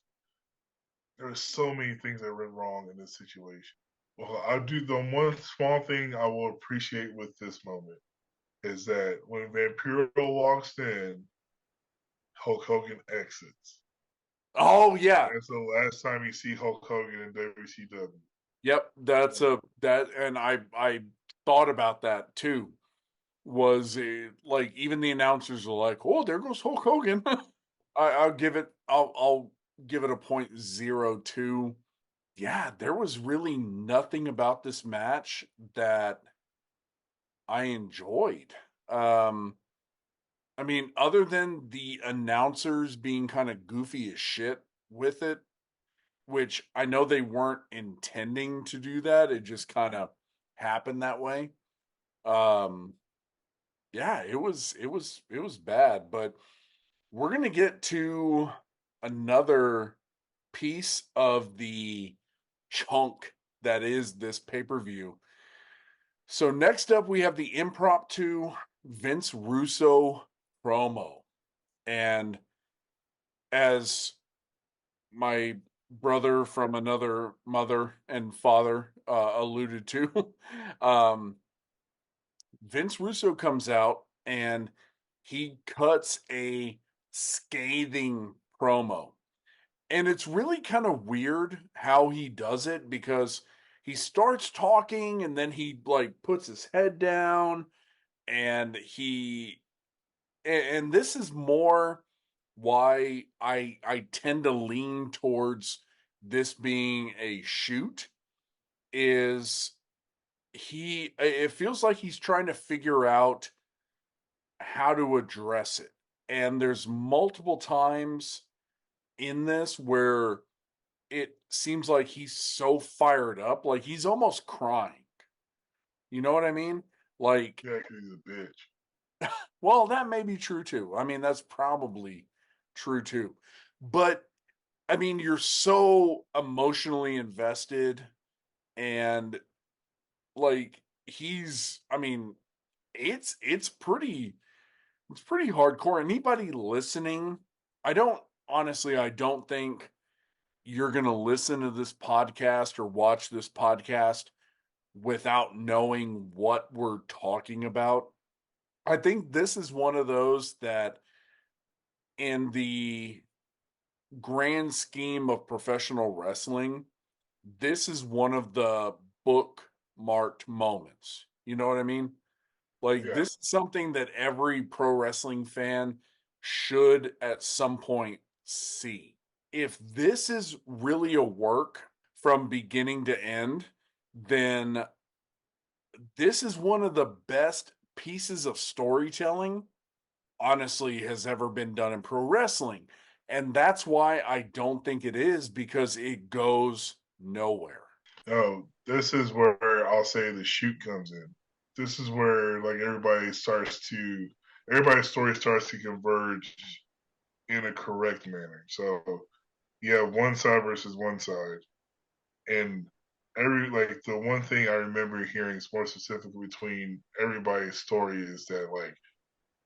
there are so many things that went wrong in this situation. Well, I'll do the one small thing I will appreciate with this moment is that when Vampiro walks in, Hulk Hogan exits. Oh yeah. That's the last time you see Hulk Hogan in WCW. Yep, and I thought about that too. Was like even the announcers are like, "Oh, there goes Hulk Hogan." I'll give it a 0.02. Yeah, there was really nothing about this match that I enjoyed. I mean, other than the announcers being kind of goofy as shit with it, which I know they weren't intending to do that. It just kind of happened that way. Yeah, it was bad, but we're going to get to another piece of the chunk that is this pay-per-view. So next up, we have the impromptu Vince Russo promo. And as my brother from another mother and father alluded to, Vince Russo comes out and he cuts a scathing promo. And it's really kind of weird how he does it because he starts talking and then he like puts his head down and and this is more why I tend to lean towards this being a shoot is it feels like he's trying to figure out how to address it. And there's multiple times in this where it seems like he's so fired up, like he's almost crying. You know what I mean? Like, Yeah, 'cause he's a bitch. well, that may be true too. I mean, that's probably true too. But I mean, you're so emotionally invested and like I mean, it's pretty hardcore. Anybody listening, I don't think you're going to listen to this podcast or watch this podcast without knowing what we're talking about. I think this is one of those that, in the grand scheme of professional wrestling, this is one of the bookmarked moments. You know what I mean? Like, Yeah. this is something that every pro wrestling fan should at some point see. If this is really a work from beginning to end, then this is one of the best pieces of storytelling, honestly, has ever been done in pro wrestling. And that's why I don't think it is, because it goes nowhere. Oh, this is where I'll say the shoot comes in. This is where like everybody's story starts to converge in a correct manner. So you have one side versus one side. And the one thing I remember hearing more specifically between everybody's story is that like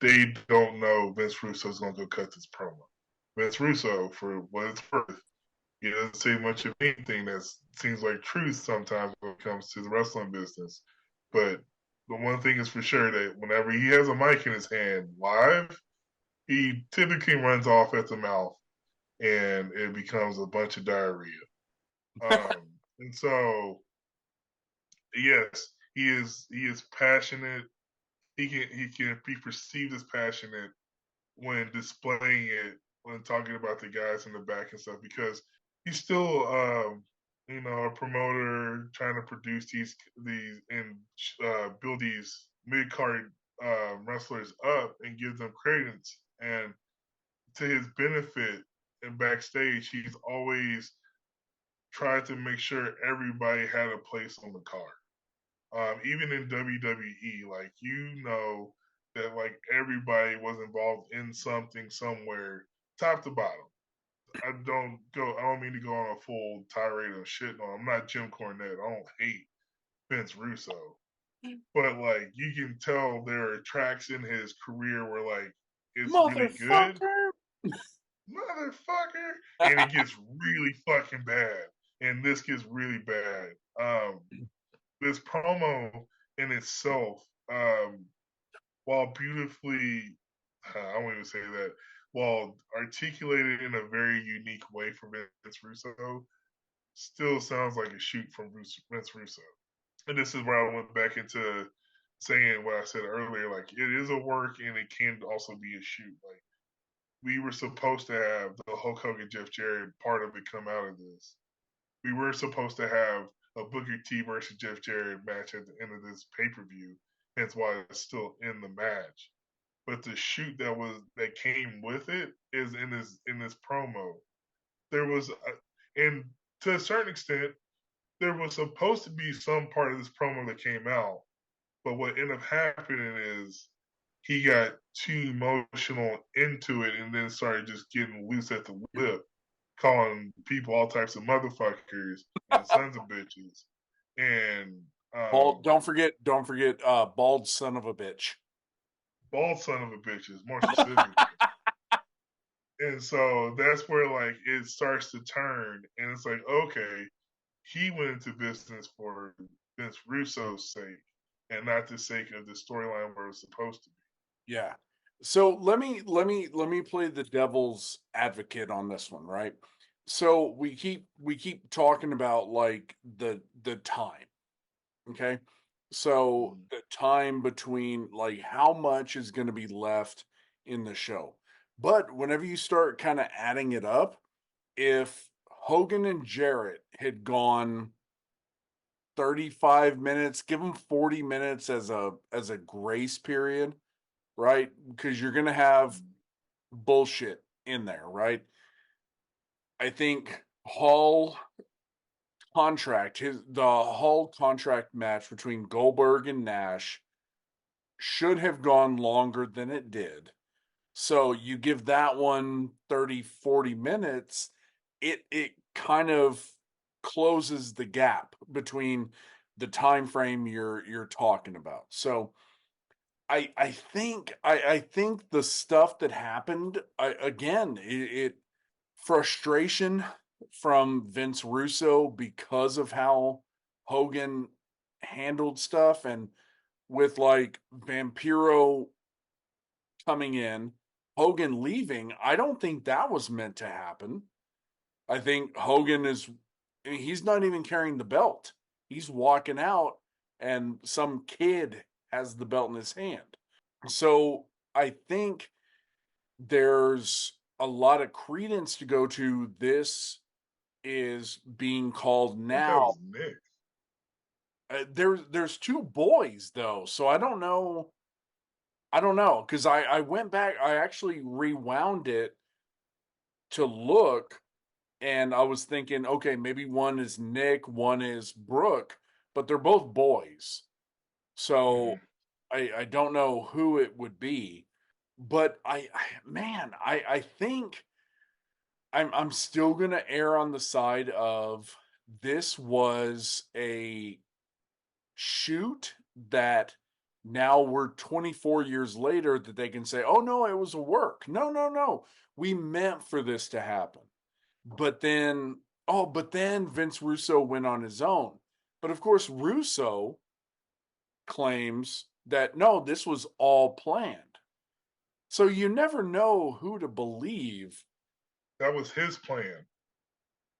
they don't know Vince Russo's gonna go cut this promo. Vince Russo, for what it's worth, he doesn't say much of anything that seems like truth sometimes when it comes to the wrestling business. But the one thing is for sure that whenever he has a mic in his hand live, he typically runs off at the mouth and it becomes a bunch of diarrhea. And so, yes, he is passionate. He can be perceived as passionate when displaying it, when talking about the guys in the back and stuff, because he's still a promoter trying to produce these and build these mid card wrestlers up and give them credence. And to his benefit and backstage, he's always tried to make sure everybody had a place on the card. Even in WWE, like that like everybody was involved in something somewhere, top to bottom. I don't mean to go on a full tirade of shit. No, I'm not Jim Cornette. I don't hate Vince Russo, but like you can tell there are tracks in his career where like it's really good, motherfucker, and it gets really fucking bad, and this gets really bad. This promo in itself, while beautifully, I won't even say that, while articulated in a very unique way from Vince Russo, still sounds like a shoot from Vince Russo. And this is where I went back into saying what I said earlier, like it is a work and it can also be a shoot. Like we were supposed to have the Hulk Hogan Jeff Jarrett part of it come out of this. We were supposed to have a Booker T versus Jeff Jarrett match at the end of this pay per view, hence why it's still in the match. But the shoot that came with it is in this promo. There was, and to a certain extent, there was supposed to be some part of this promo that came out, but what ended up happening is he got too emotional into it and then started just getting loose at the lip, calling people all types of motherfuckers and sons of bitches. And Bald. Don't forget. Bald son of a bitch. Bald son of a bitch is more specific. And so that's where like it starts to turn, and it's like, okay, he went into business for Vince Russo's sake, and not the sake of the storyline where it's supposed to be. Yeah. So let me play the devil's advocate on this one, right? So we keep talking about like the time. Okay. So the time between like how much is going to be left in the show. But whenever you start kind of adding it up, if Hogan and Jarrett had gone 35 minutes, give them 40 minutes as a grace period, right? Because you're going to have bullshit in there, right? I think Hall the Hall contract match between Goldberg and Nash should have gone longer than it did. So you give that one 30, 40 minutes, it kind of closes the gap between the time frame you're talking about. So I think the stuff that happened again, it frustration from Vince Russo because of how Hogan handled stuff, and with like Vampiro coming in, Hogan leaving, I don't think that was meant to happen. I think Hogan he's not even carrying the belt. He's walking out and some kid has the belt in his hand. So I think there's a lot of credence to go to this is being called now. Nick. There's two boys though, so I don't know because I went back, I actually rewound it to look, and I was thinking, okay, maybe one is Nick, one is Brooke, but they're both boys, so I don't know who it would be, but I think I'm still gonna err on the side of this was a shoot that now we're 24 years later that they can say, oh no, it was a work. No. We meant for this to happen. But then Vince Russo went on his own. But of course, Russo claims that no, this was all planned. So you never know who to believe. That was his plan.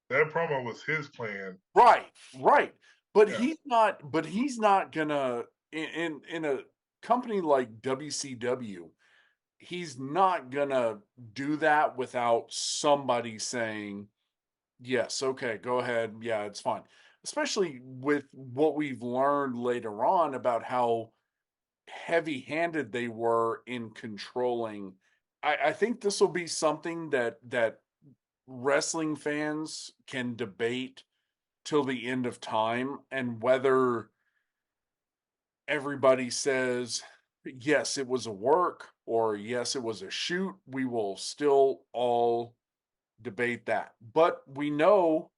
That promo was his plan. Right. But Yeah. he's not gonna in a company like WCW, he's not gonna do that without somebody saying, yes, okay, go ahead. Yeah, it's fine. Especially with what we've learned later on about how heavy-handed they were in controlling. I think this will be something that wrestling fans can debate till the end of time, and whether everybody says yes it was a work or yes it was a shoot, we will still all debate that. But we know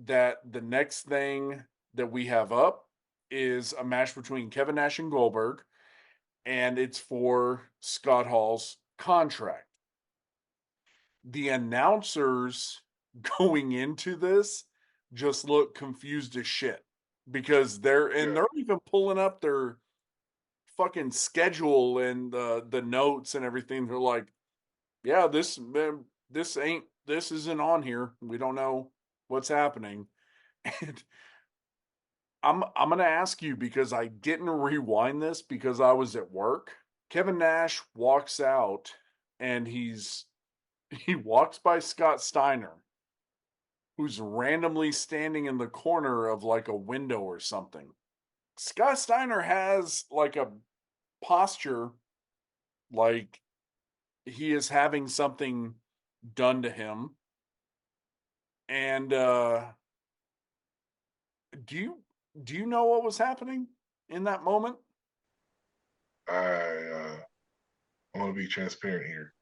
that the next thing that we have up is a match between Kevin Nash and Goldberg, and it's for Scott Hall's contract. The announcers going into this just look confused as shit, because they're even pulling up their fucking schedule and the notes and everything. They're like, yeah, this isn't on here. We don't know what's happening. And I'm going to ask you, because I didn't rewind this because I was at work. Kevin Nash walks out and he walks by Scott Steiner, who's randomly standing in the corner of like a window or something. Scott Steiner has like a posture like he is having something done to him. And do you know what was happening in that moment? I want to be transparent here.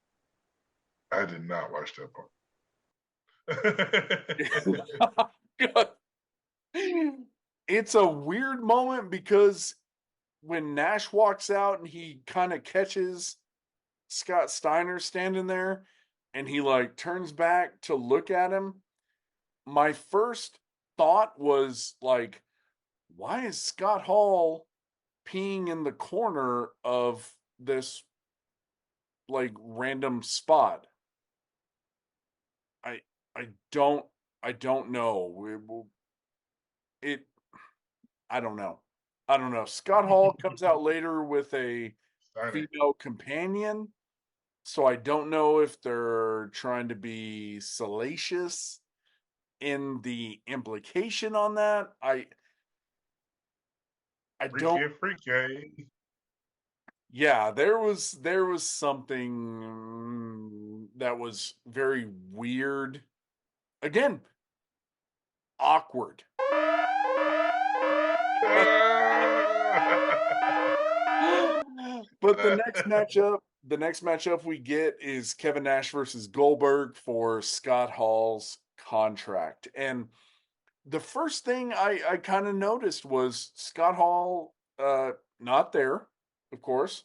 I did not watch that part. it's a weird moment because when Nash walks out and he kind of catches Scott Steiner standing there and he like turns back to look at him, my first thought was like, why is Scott Hall peeing in the corner of this like random spot? I I don't know. It I don't know. I don't know. Scott Hall comes out later with a Steiner. female companion, so I don't know if they're trying to be salacious in the implication on that. I don't. Freaky. Yeah, there was something that was very weird. Again, awkward. But the next matchup we get is Kevin Nash versus Goldberg for Scott Hall's contract. And the first thing I kind of noticed was Scott Hall not there, of course.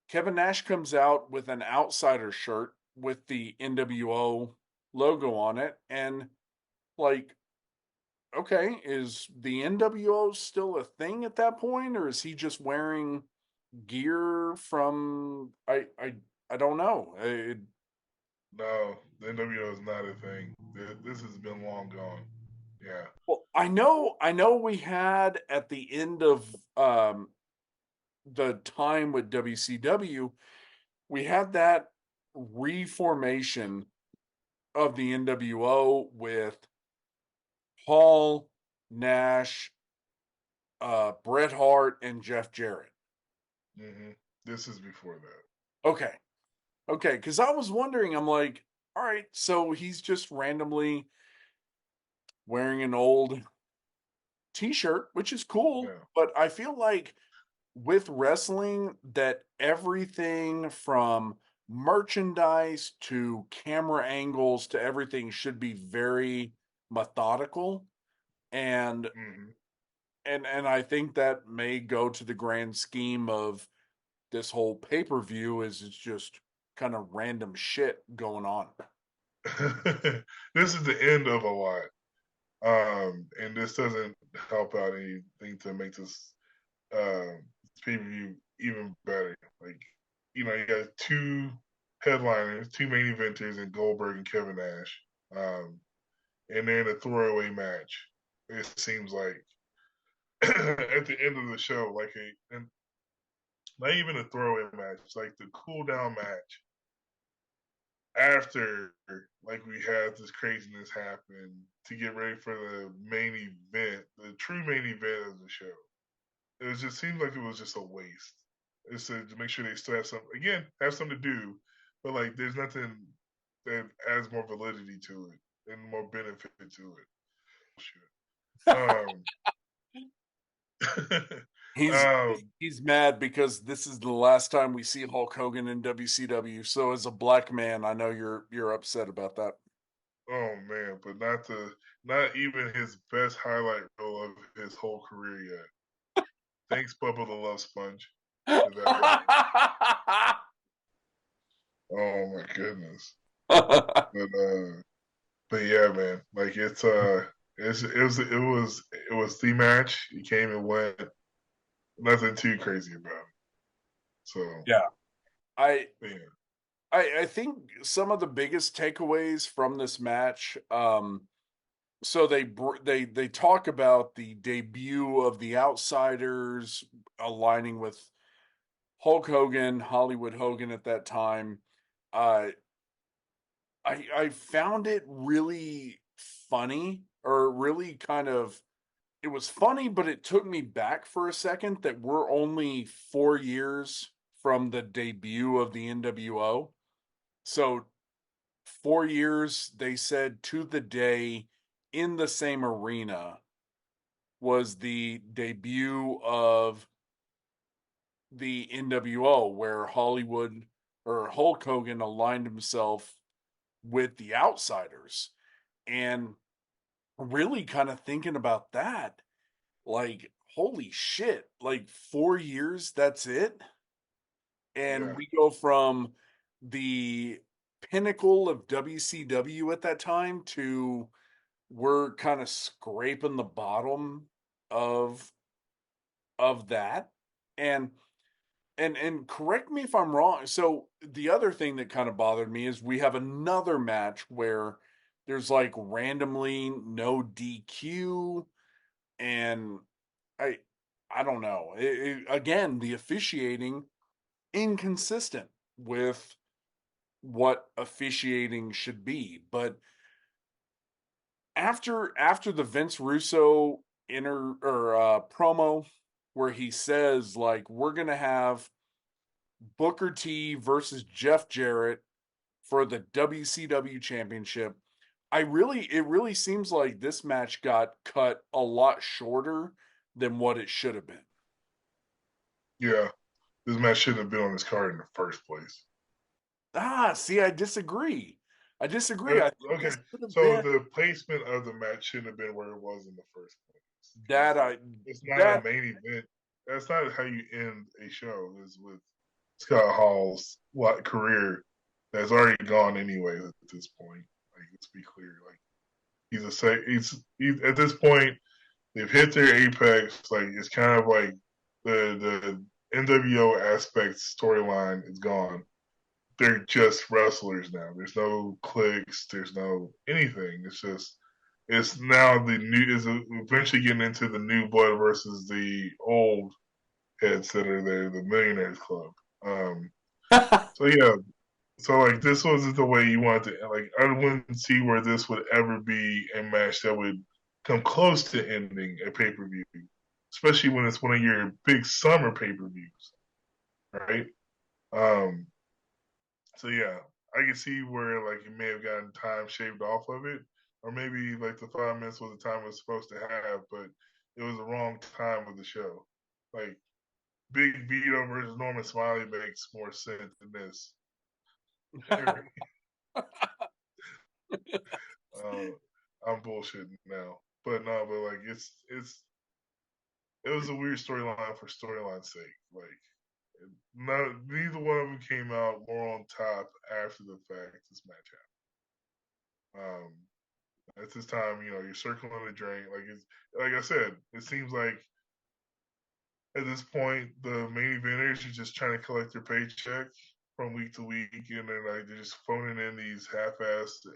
Kevin Nash comes out with an outsider shirt with the NWO logo on it, and like, okay, is the NWO still a thing at that point, or is he just wearing gear from I don't know. No, the NWO is not a thing. This has been long gone. Yeah. Well, I know we had at the end of the time with WCW, we had that reformation of the NWO with Hall, Nash, Bret Hart, and Jeff Jarrett. Mm-hmm. This is before that. Okay, because I was wondering, I'm like, all right, so he's just randomly wearing an old t-shirt, which is cool, Yeah. but I feel like with wrestling that everything from merchandise to camera angles to everything should be very methodical, and Mm-hmm. and I think that may go to the grand scheme of this whole pay-per-view is it's just kind of random shit going on. This is the end of a lot. And this doesn't help out anything to make this pay-per-view even better. Like, you got two headliners, two main eventers in Goldberg and Kevin Nash. And then a throwaway match. It seems like at the end of the show, and not even a throwaway match, like the cool down match after like we had this craziness happen to get ready for the main event, the true main event of the show. It just seemed like it was just a waste. It's to make sure they still have something to do, but like there's nothing that adds more validity to it and more benefit to it. He's mad because this is the last time we see Hulk Hogan in WCW. So as a black man, I know you're upset about that. Oh man, but not even his best highlight role of his whole career yet. Thanks, Bubba the Love Sponge. Oh my goodness. But yeah, man. Like it was the match. It came and went. Nothing too crazy about it. So yeah, I think some of the biggest takeaways from this match. So they talk about the debut of the Outsiders aligning with Hulk Hogan, Hollywood Hogan at that time. I found it really funny, or really kind of, it was funny, but it took me back for a second that we're only 4 years from the debut of the NWO. So 4 years, they said, to the day, in the same arena was the debut of the NWO, where Hollywood or Hulk Hogan aligned himself with the Outsiders. And really kind of thinking about that, like, holy shit, like 4 years, that's it? And Yeah. we go from the pinnacle of WCW at that time to we're kind of scraping the bottom of that. And and correct me if I'm wrong. So the other thing that kind of bothered me is we have another match where there's like randomly no DQ, and I I don't know. Again, the officiating inconsistent with what officiating should be. But after the Vince Russo promo where he says like we're gonna have Booker T versus Jeff Jarrett for the WCW championship. It really seems like this match got cut a lot shorter than what it should have been. Yeah. This match shouldn't have been on this card in the first place. See, I disagree. I think Okay, this could have so been the placement of the match shouldn't have been where it was in the first place. that It's not that a main event. That's not how you end a show. Is with Scott Hall's career that's already gone anyway at this point. Like, let's be clear. Like, he's at this point they've hit their apex. Like, it's kind of like the NWO aspect storyline is gone. They're just wrestlers now. There's no clicks. There's no anything. It's now the new is eventually getting into the new blood versus the old heads that are there, the Millionaires Club. So yeah, so like this wasn't the way you wanted to. Like I wouldn't see where this would ever be a match that would come close to ending a pay per view, especially when it's one of your big summer pay per views, right? Um, so yeah, I can see where like you may have gotten time shaved off of it, or maybe like the 5 minutes was the time it was supposed to have, but it was the wrong time of the show. Like Big Vito versus Norman Smiley makes more sense than this. I'm bullshitting now, but no, but like it was a weird storyline for storyline's sake. Like, neither one of them came out more on top after the fact. This match happened. At this time, you're circling the drain. Like I said, it seems like at this point the main eventers are just trying to collect their paycheck from week to week, and then like they're just phoning in these half-assed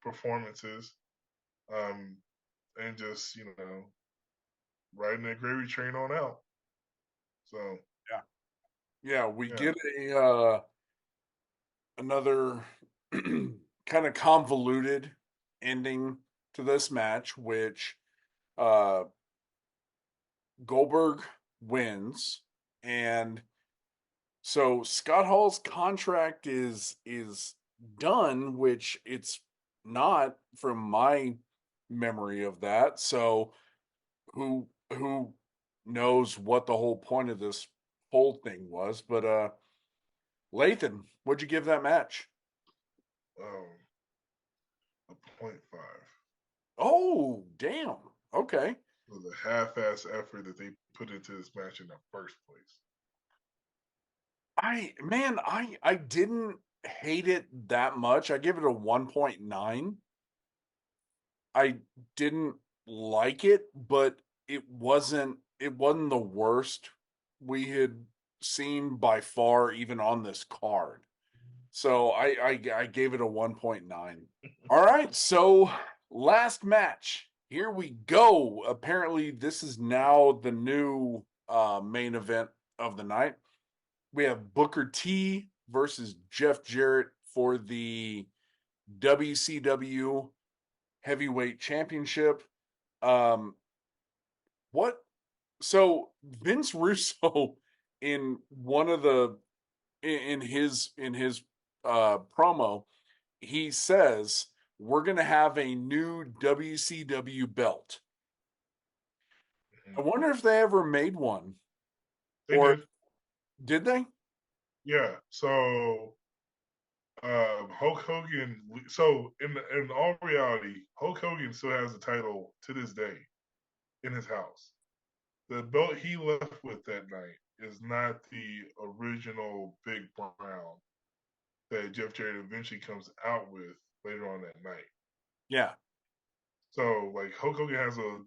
performances, and just riding that gravy train on out. So yeah, we yeah, get another kind of convoluted ending to this match, which Goldberg wins, and so Scott Hall's contract is done, which it's not from my memory of that. So who knows what the whole point of this whole thing was? But Lathan, what'd you give that match? a 0.5. Oh, damn. Okay. It was a half-ass effort that they put into this match in the first place. I didn't hate it that much. I give it a 1.9. I didn't like it, but it wasn't the worst we had seen by far, even on this card. So I gave it a 1.9. All right, so last match. Here we go. Apparently, this is now the new main event of the night. We have Booker T versus Jeff Jarrett for the WCW Heavyweight Championship. What? So Vince Russo in one of the in his promo, he says we're gonna have a new WCW belt. I wonder if they ever made one. They Or did. did they? Yeah. So Hulk Hogan. So in all reality, Hulk Hogan still has the title to this day. in his house. The belt he left with that night is not the original Big Brown that Jeff Jarrett eventually comes out with later on that night. Yeah. So like Hulk Hogan has a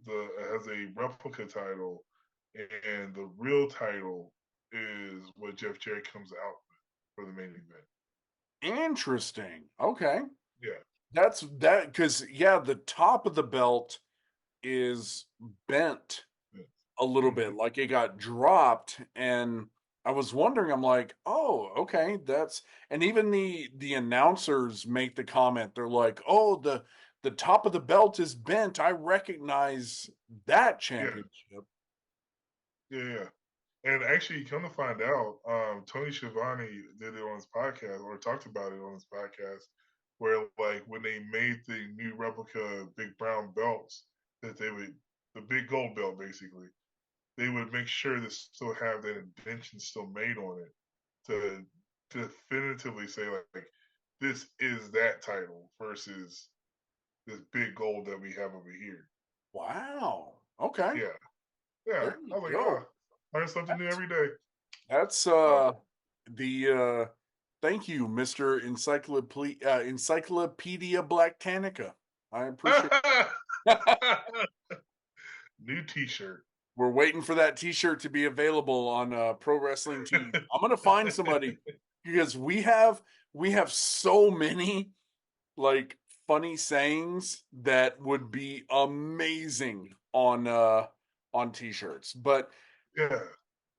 replica title, and the real title is what Jeff Jarrett comes out with for the main event. Interesting. Okay. Yeah. That's that because the top of the belt is bent a little bit, like it got dropped, and I was wondering, I'm like, oh, okay, and even the announcers make the comment, they're like, oh, the top of the belt is bent. I recognize that championship. Yeah. And actually, come to find out, Tony Schiavone did it on his podcast, or talked about it on his podcast, where like when they made the new replica Big Brown belts, that the big gold belt basically, they would make sure to still have that indention still made on it to definitively say like this is that title versus this big gold that we have over here. Wow. Okay. Yeah. Yeah. There I was like, you go. learn something new every day. That's thank you, Mr. Encyclopedia Blacktanica. I appreciate New T-shirt. We're waiting for that T-shirt to be available on Pro Wrestling Tees. I'm gonna find somebody because we have so many like funny sayings that would be amazing on T-shirts. But yeah,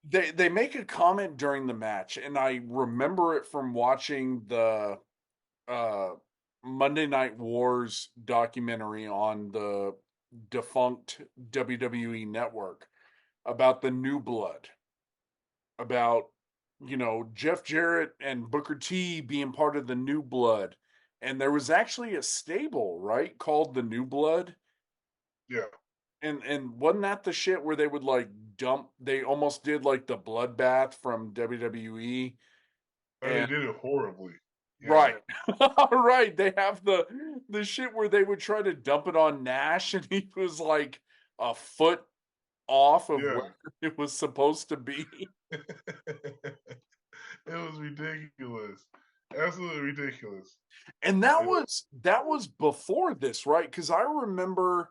they make a comment during the match, and I remember it from watching the Monday Night Wars documentary on the defunct WWE network about the New Blood, about Jeff Jarrett and Booker T being part of the New Blood, and there was actually a stable, right, called the New Blood. Yeah. And wasn't that the shit where they would like they almost did like the bloodbath from WWE? And they did it horribly. Yeah. Right. Right. They have the shit where they would try to dump it on Nash, and he was like a foot off of where it was supposed to be. It was ridiculous. Absolutely ridiculous. And that was before this, right? Because I remember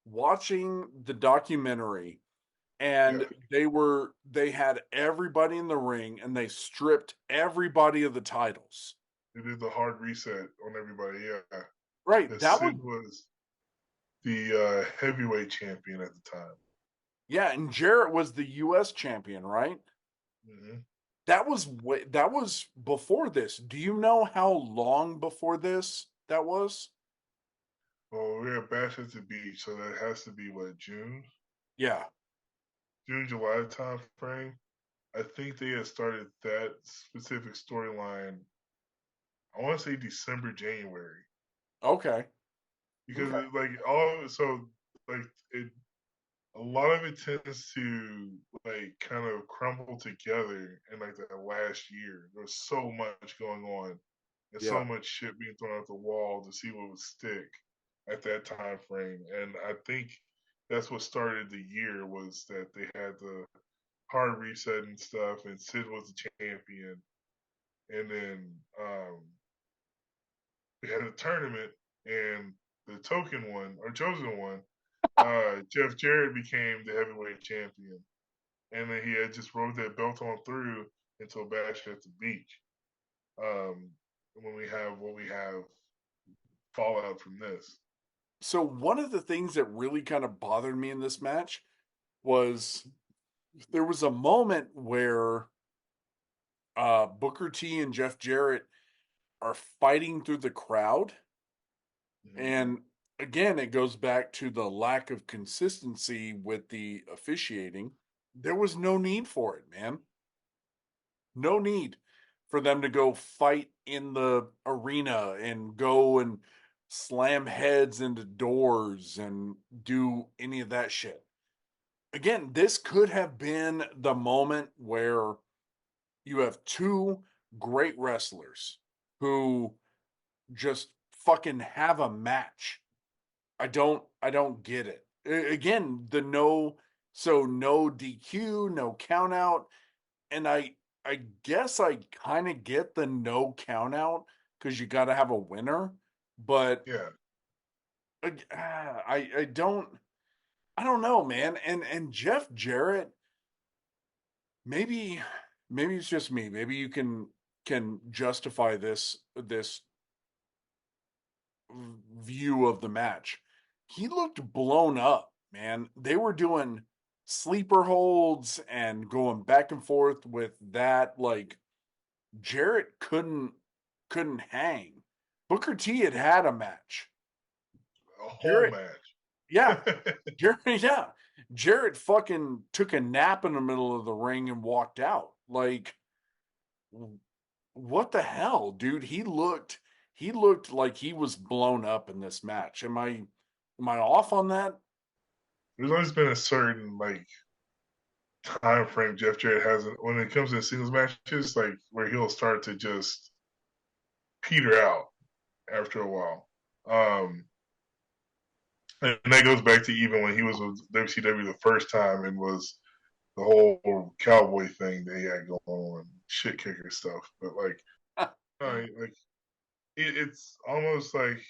watching the documentary, and they had everybody in the ring, and they stripped everybody of the titles. They did the hard reset on everybody. Yeah. Right. That Sid was the heavyweight champion at the time. Yeah, and Jarrett was the U.S. champion, right? Mm-hmm. That was before this. Do you know how long before this that was? Well, we're at Bash at the Beach, so that has to be what, June? Yeah. June, July time frame. I think they had started that specific storyline, I want to say December, January. Okay. Because a lot of it tends to like kind of crumble together in like the last year. There's so much going on and so much shit being thrown out the wall to see what would stick at that time frame. And I think that's what started the year, was that they had the hard reset and stuff, and Sid was the champion. And then we had a tournament, and the chosen one, Jeff Jarrett became the heavyweight champion. And then he had just rode that belt on through until Bash at the Beach. When we have what we have, fallout from this. So one of the things that really kind of bothered me in this match was there was a moment where Booker T and Jeff Jarrett are fighting through the crowd. Mm-hmm. And again, it goes back to the lack of consistency with the officiating. There was no need for it, man. No need for them to go fight in the arena and go and slam heads into doors and do any of that shit. Again, this could have been the moment where you have two great wrestlers who just fucking have a match. I don't get it. again, no DQ, no count out. And I guess I kind of get the no count out because you got to have a winner, but Yeah. I don't know, man. And Jeff Jarrett, maybe it's just me. Maybe you can justify this view of the match. He looked blown up, man. They were doing sleeper holds and going back and forth with that. Like Jarrett couldn't hang. Booker T had a match. A whole Jarrett, match. Yeah. Jarrett fucking took a nap in the middle of the ring and walked out. Like, what the hell, dude? He looked like he was blown up in this match. Am I off on that? There's always been a certain time frame Jeff Jarrett has when it comes to singles matches, like where he'll start to just peter out after a while. And that goes back to even when he was with WCW the first time and was the whole cowboy thing they had going on, shit kicker stuff. But it's almost like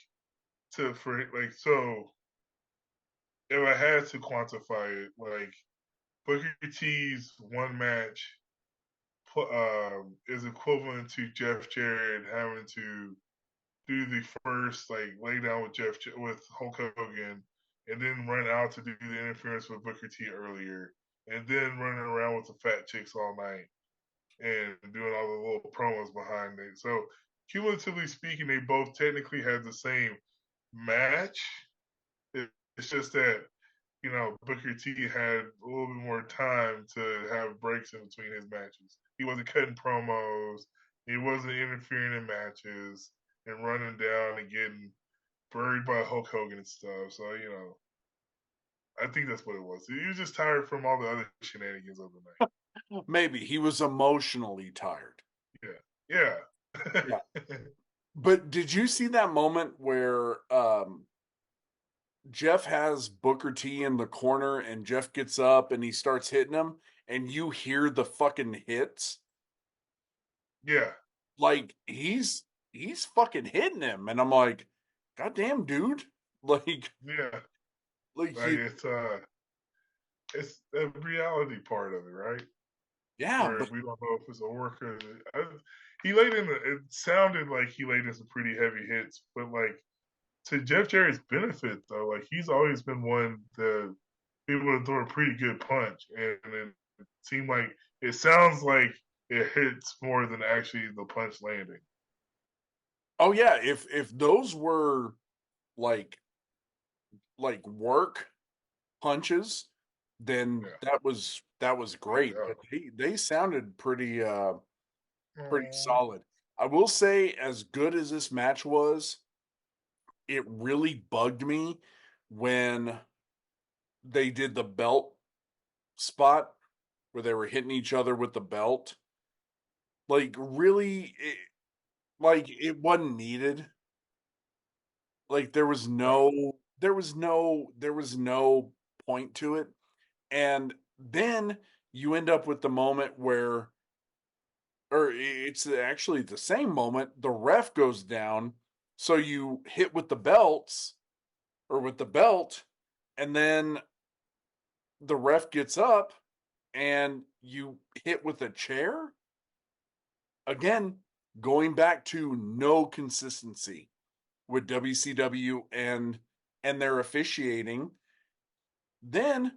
so if I had to quantify it, like Booker T's one match is equivalent to Jeff Jarrett having to do the first lay down with Hulk Hogan, and then run out to do the interference with Booker T earlier, and then running around with the fat chicks all night and doing all the little promos behind it. So cumulatively speaking, they both technically had the same match. It's just that Booker T had a little bit more time to have breaks in between his matches. He wasn't cutting promos. He wasn't interfering in matches and running down and getting buried by Hulk Hogan and stuff. So, I think that's what it was. He was just tired from all the other shenanigans of the night. Maybe he was emotionally tired. Yeah. But did you see that moment where Jeff has Booker T in the corner and Jeff gets up and he starts hitting him and you hear the fucking hits? Yeah. Like he's fucking hitting him and I'm like, God damn, dude. Yeah. It's the reality part of it, right? Yeah. Where we don't know if it's a worker. It sounded like he laid in some pretty heavy hits, but to Jeff Jarrett's benefit though, he's always been one to be able to throw a pretty good punch, and it sounds like it hits more than actually the punch landing. Oh yeah, if those were like work punches, then that was great. But they sounded pretty solid. I will say, as good as this match was, it really bugged me when they did the belt spot where they were hitting each other with the belt. Really, it wasn't needed. There was no point to it. And then you end up with the moment where, or it's actually the same moment, the ref goes down. So you hit with the belts or with the belt, and then the ref gets up and you hit with a chair. Again, going back to no consistency with WCW and their officiating. Then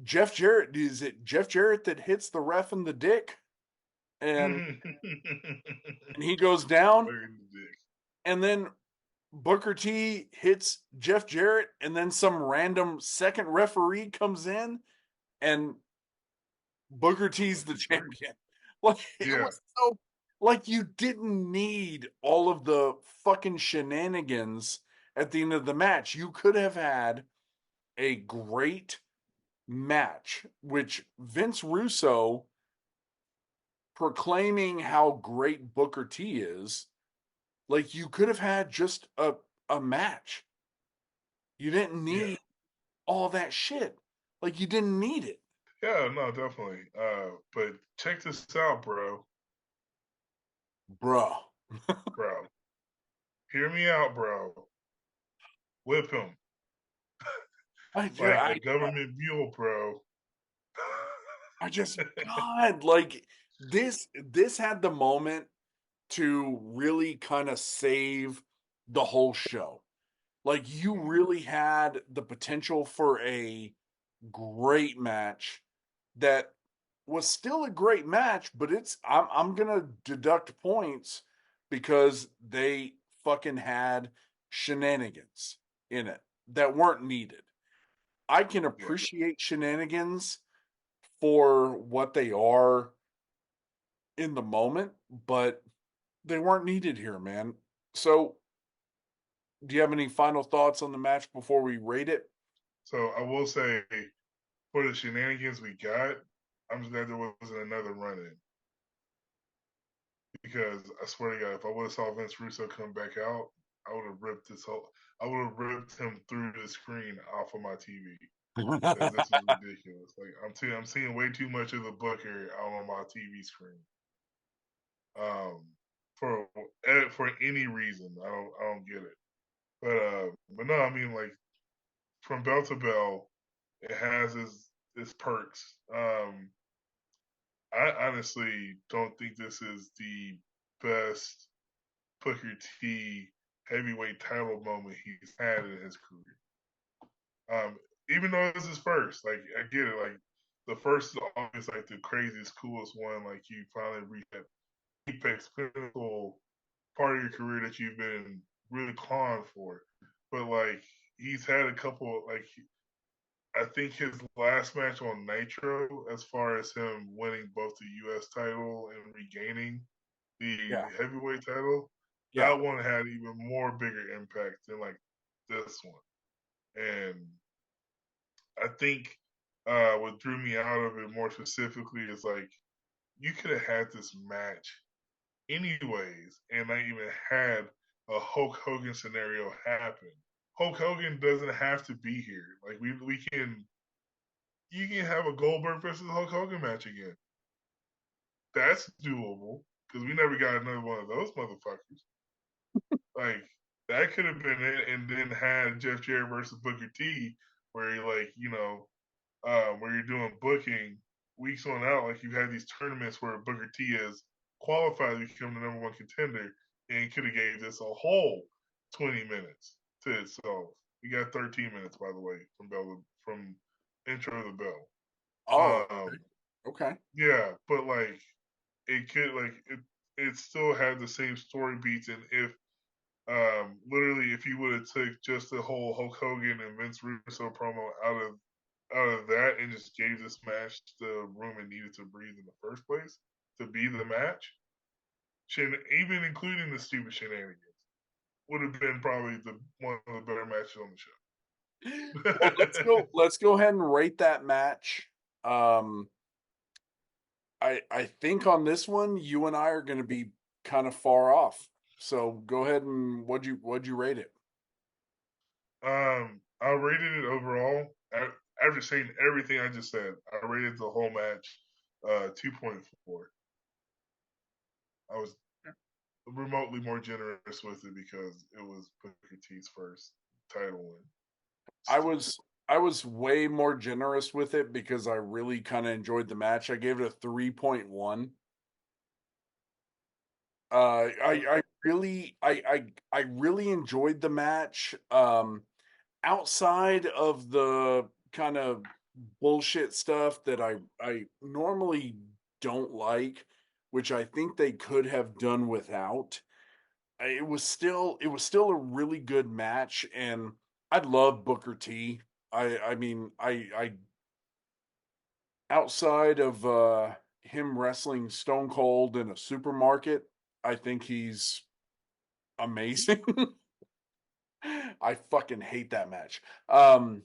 Jeff Jarrett, is it Jeff Jarrett that hits the ref in the dick? And he goes down. And then Booker T hits Jeff Jarrett, and then some random second referee comes in, and Booker T's the champion. It was so you didn't need all of the fucking shenanigans at the end of the match. You could have had a great match, which Vince Russo proclaiming how great Booker T is. You could have had just a match. You didn't need all that shit. Like, you didn't need it. Yeah, no, definitely. But check this out, bro. Bro. Bro. Hear me out, bro. Whip him. Like a government mule, bro. I just, God, like, this had the moment to really kind of save the whole show. Like, you really had the potential for a great match that was still a great match, but I'm gonna deduct points because they fucking had shenanigans in it that weren't needed. I can appreciate shenanigans for what they are in the moment, but they weren't needed here, man. So, do you have any final thoughts on the match before we rate it? So I will say, for the shenanigans we got, I'm just glad there wasn't another run in. Because I swear to God, if I would have saw Vince Russo come back out, I would have ripped him through the screen off of my TV. Because this is ridiculous. Like I'm seeing way too much of the Booker out on my TV screen. For any reason, I don't get it. But no, I mean, like, from bell to bell, it has its perks. I honestly don't think this is the best Booker T heavyweight title moment he's had in his career. Even though this is his first, like, I get it. Like, the first is always like the craziest, coolest one. Like, you finally reach that apex pinnacle part of your career that you've been really clawing for. But like, he's had a couple. Like, I think his last match on Nitro, as far as him winning both the U.S. title and regaining the heavyweight title, that one had even more bigger impact than like this one. And I think what drew me out of it more specifically is like, you could have had this match anyways, and not even had a Hulk Hogan scenario happen. Hulk Hogan doesn't have to be here. Like, you can have a Goldberg versus Hulk Hogan match again. That's doable because we never got another one of those motherfuckers. Like, that could have been it, and then had Jeff Jarrett versus Booker T, where you're like, where you're doing booking weeks on out. Like, you had these tournaments where Booker T is qualified to become the number one contender, and could have gave this a whole 20 minutes to itself. We got 13 minutes, by the way, from intro to the bell. Oh, okay. Yeah, but like, it still had the same story beats, and if literally if you would have took just the whole Hulk Hogan and Vince Russo promo out of that and just gave this match the room it needed to breathe in the first place to be the match, even including the stupid shenanigans, would have been probably one of the better matches on the show. Well, let's go ahead and rate that match. I think on this one, you and I are going to be kind of far off. So go ahead and what'd you rate it? I rated it overall. After saying everything I just said, I rated the whole match 2.4. I was remotely more generous with it because it was Booker T's first title win. I was way more generous with it because I really kind of enjoyed the match. I gave it a 3.1. I really enjoyed the match. Outside of the kind of bullshit stuff that I normally don't like, which I think they could have done without. It was still a really good match, and I love Booker T. I mean, I outside of him wrestling Stone Cold in a supermarket, I think he's amazing. I fucking hate that match. I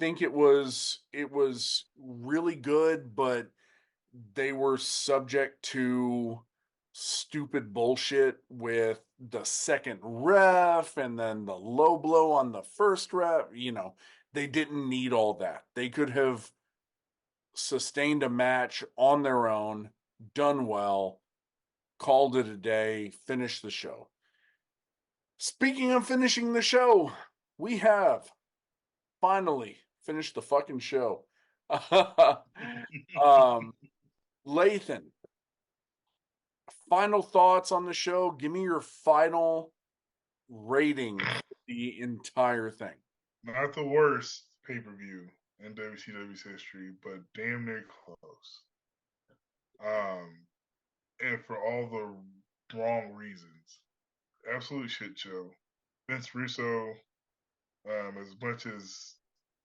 think it was really good, but they were subject to stupid bullshit with the second ref and then the low blow on the first ref. They didn't need all that. They could have sustained a match on their own, done well, called it a day, finished the show. Speaking of finishing the show, we have finally finished the fucking show. Lathan, final thoughts on the show. Give me your final rating for the entire thing. Not the worst pay-per-view in WCW's history, but damn near close. And for all the wrong reasons. Absolute shit show. Vince Russo, as much as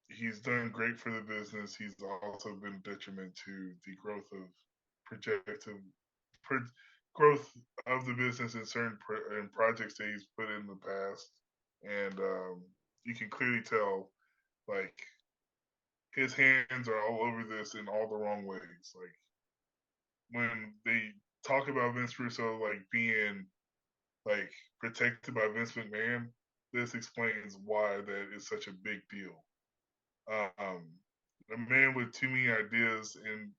he's done great for the business, he's also been a detriment to the growth of growth of the business in certain projects that he's put in the past, and you can clearly tell, like, his hands are all over this in all the wrong ways. Like, when they talk about Vince Russo like being like protected by Vince McMahon, this explains why that is such a big deal. A man with too many ideas and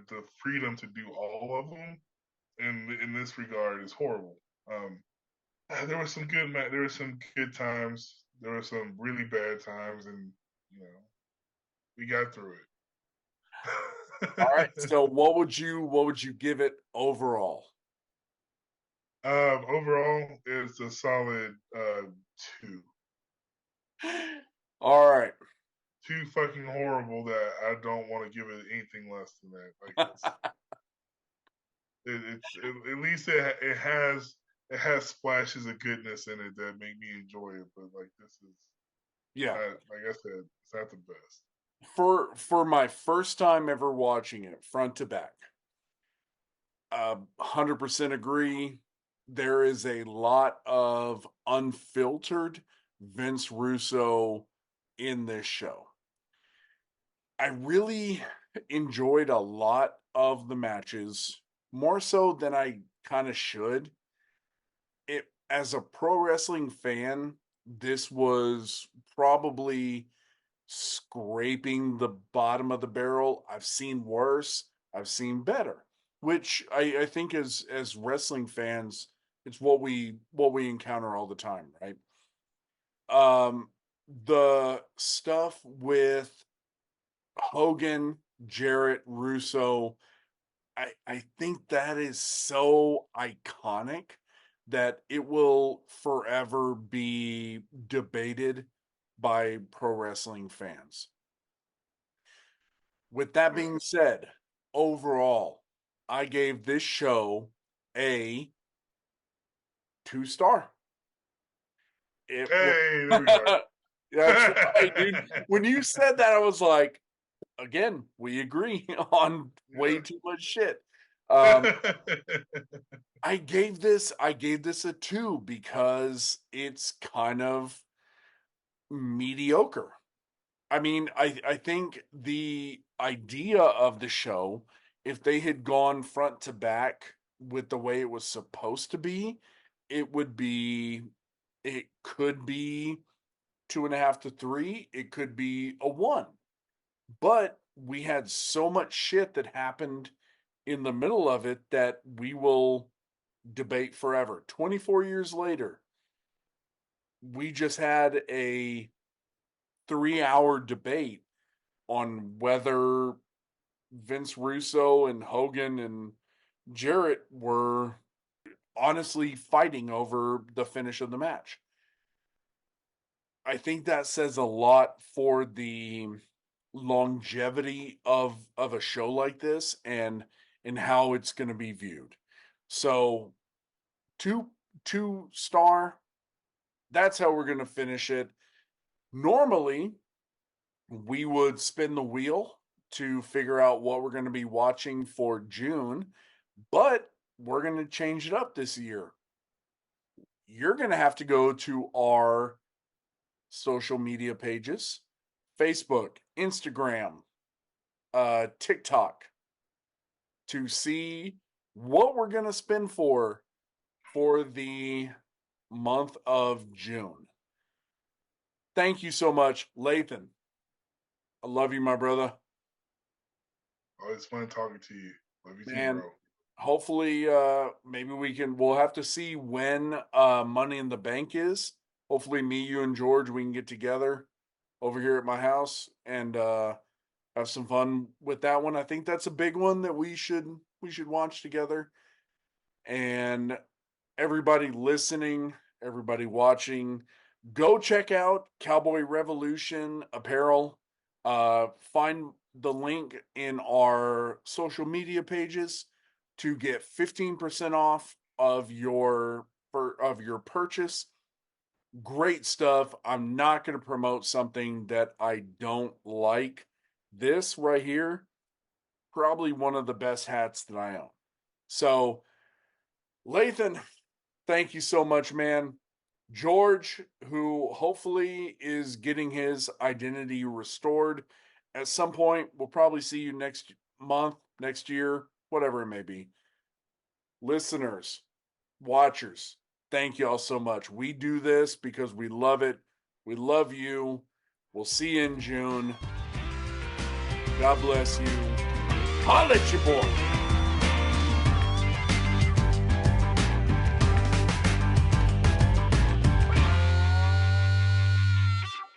the freedom to do all of them in this regard is horrible. There were some good times. There were some really bad times, and we got through it. All right. So what would you give it overall? Overall, it's a solid 2. All right. Too fucking horrible that I don't want to give it anything less than that. Like, at least it has splashes of goodness in it that make me enjoy it. But like, this is, like I said, it's not the best. For my first time ever watching it front to back, 100% agree. There is a lot of unfiltered Vince Russo in this show. I really enjoyed a lot of the matches, more so than I kind of should. It, as a pro wrestling fan, this was probably scraping the bottom of the barrel. I've seen worse, I've seen better, which I think as wrestling fans, it's what we encounter all the time, right? The stuff with Hogan, Jarrett, Russo, I think that is so iconic that it will forever be debated by pro wrestling fans. With that being said, overall, I gave this show a 2-star. Hey, there we go. That's right, dude. When you said that, I was like, again, we agree on way too much shit. I gave this a 2 because it's kind of mediocre. I mean, I think the idea of the show, if they had gone front to back with the way it was supposed to be, it could be 2.5 to 3. It could be a 1. But we had so much shit that happened in the middle of it that we will debate forever. 24 years later, we just had a 3-hour debate on whether Vince Russo and Hogan and Jarrett were honestly fighting over the finish of the match. I think that says a lot for the longevity of a show like this and how it's going to be viewed. So 2-star, that's how we're going to finish it. Normally we would spin the wheel to figure out what we're going to be watching for June, but we're going to change it up this year. You're going to have to go to our social media pages, Facebook, Instagram, TikTok, to see what we're going to spin for the month of June. Thank you so much, Lathan. I love you, my brother. Oh, it's fun talking to you. Love you Man, too, bro. hopefully maybe we'll have to see when Money in the Bank is. Hopefully me, you, and George, we can get together over here at my house and have some fun with that one. I think that's a big one that we should watch together. And everybody listening, everybody watching, go check out Cowboy Revolution apparel. Find the link in our social media pages to get 15% off of your purchase. Great stuff. I'm not going to promote something that I don't like. This right here, probably one of the best hats that I own. So, Lathan, thank you so much, man. George, who hopefully is getting his identity restored at some point. We'll probably see you next month, next year, whatever it may be. Listeners, watchers, thank you all so much. We do this because we love it. We love you. We'll see you in June. God bless you. Holla at your boy.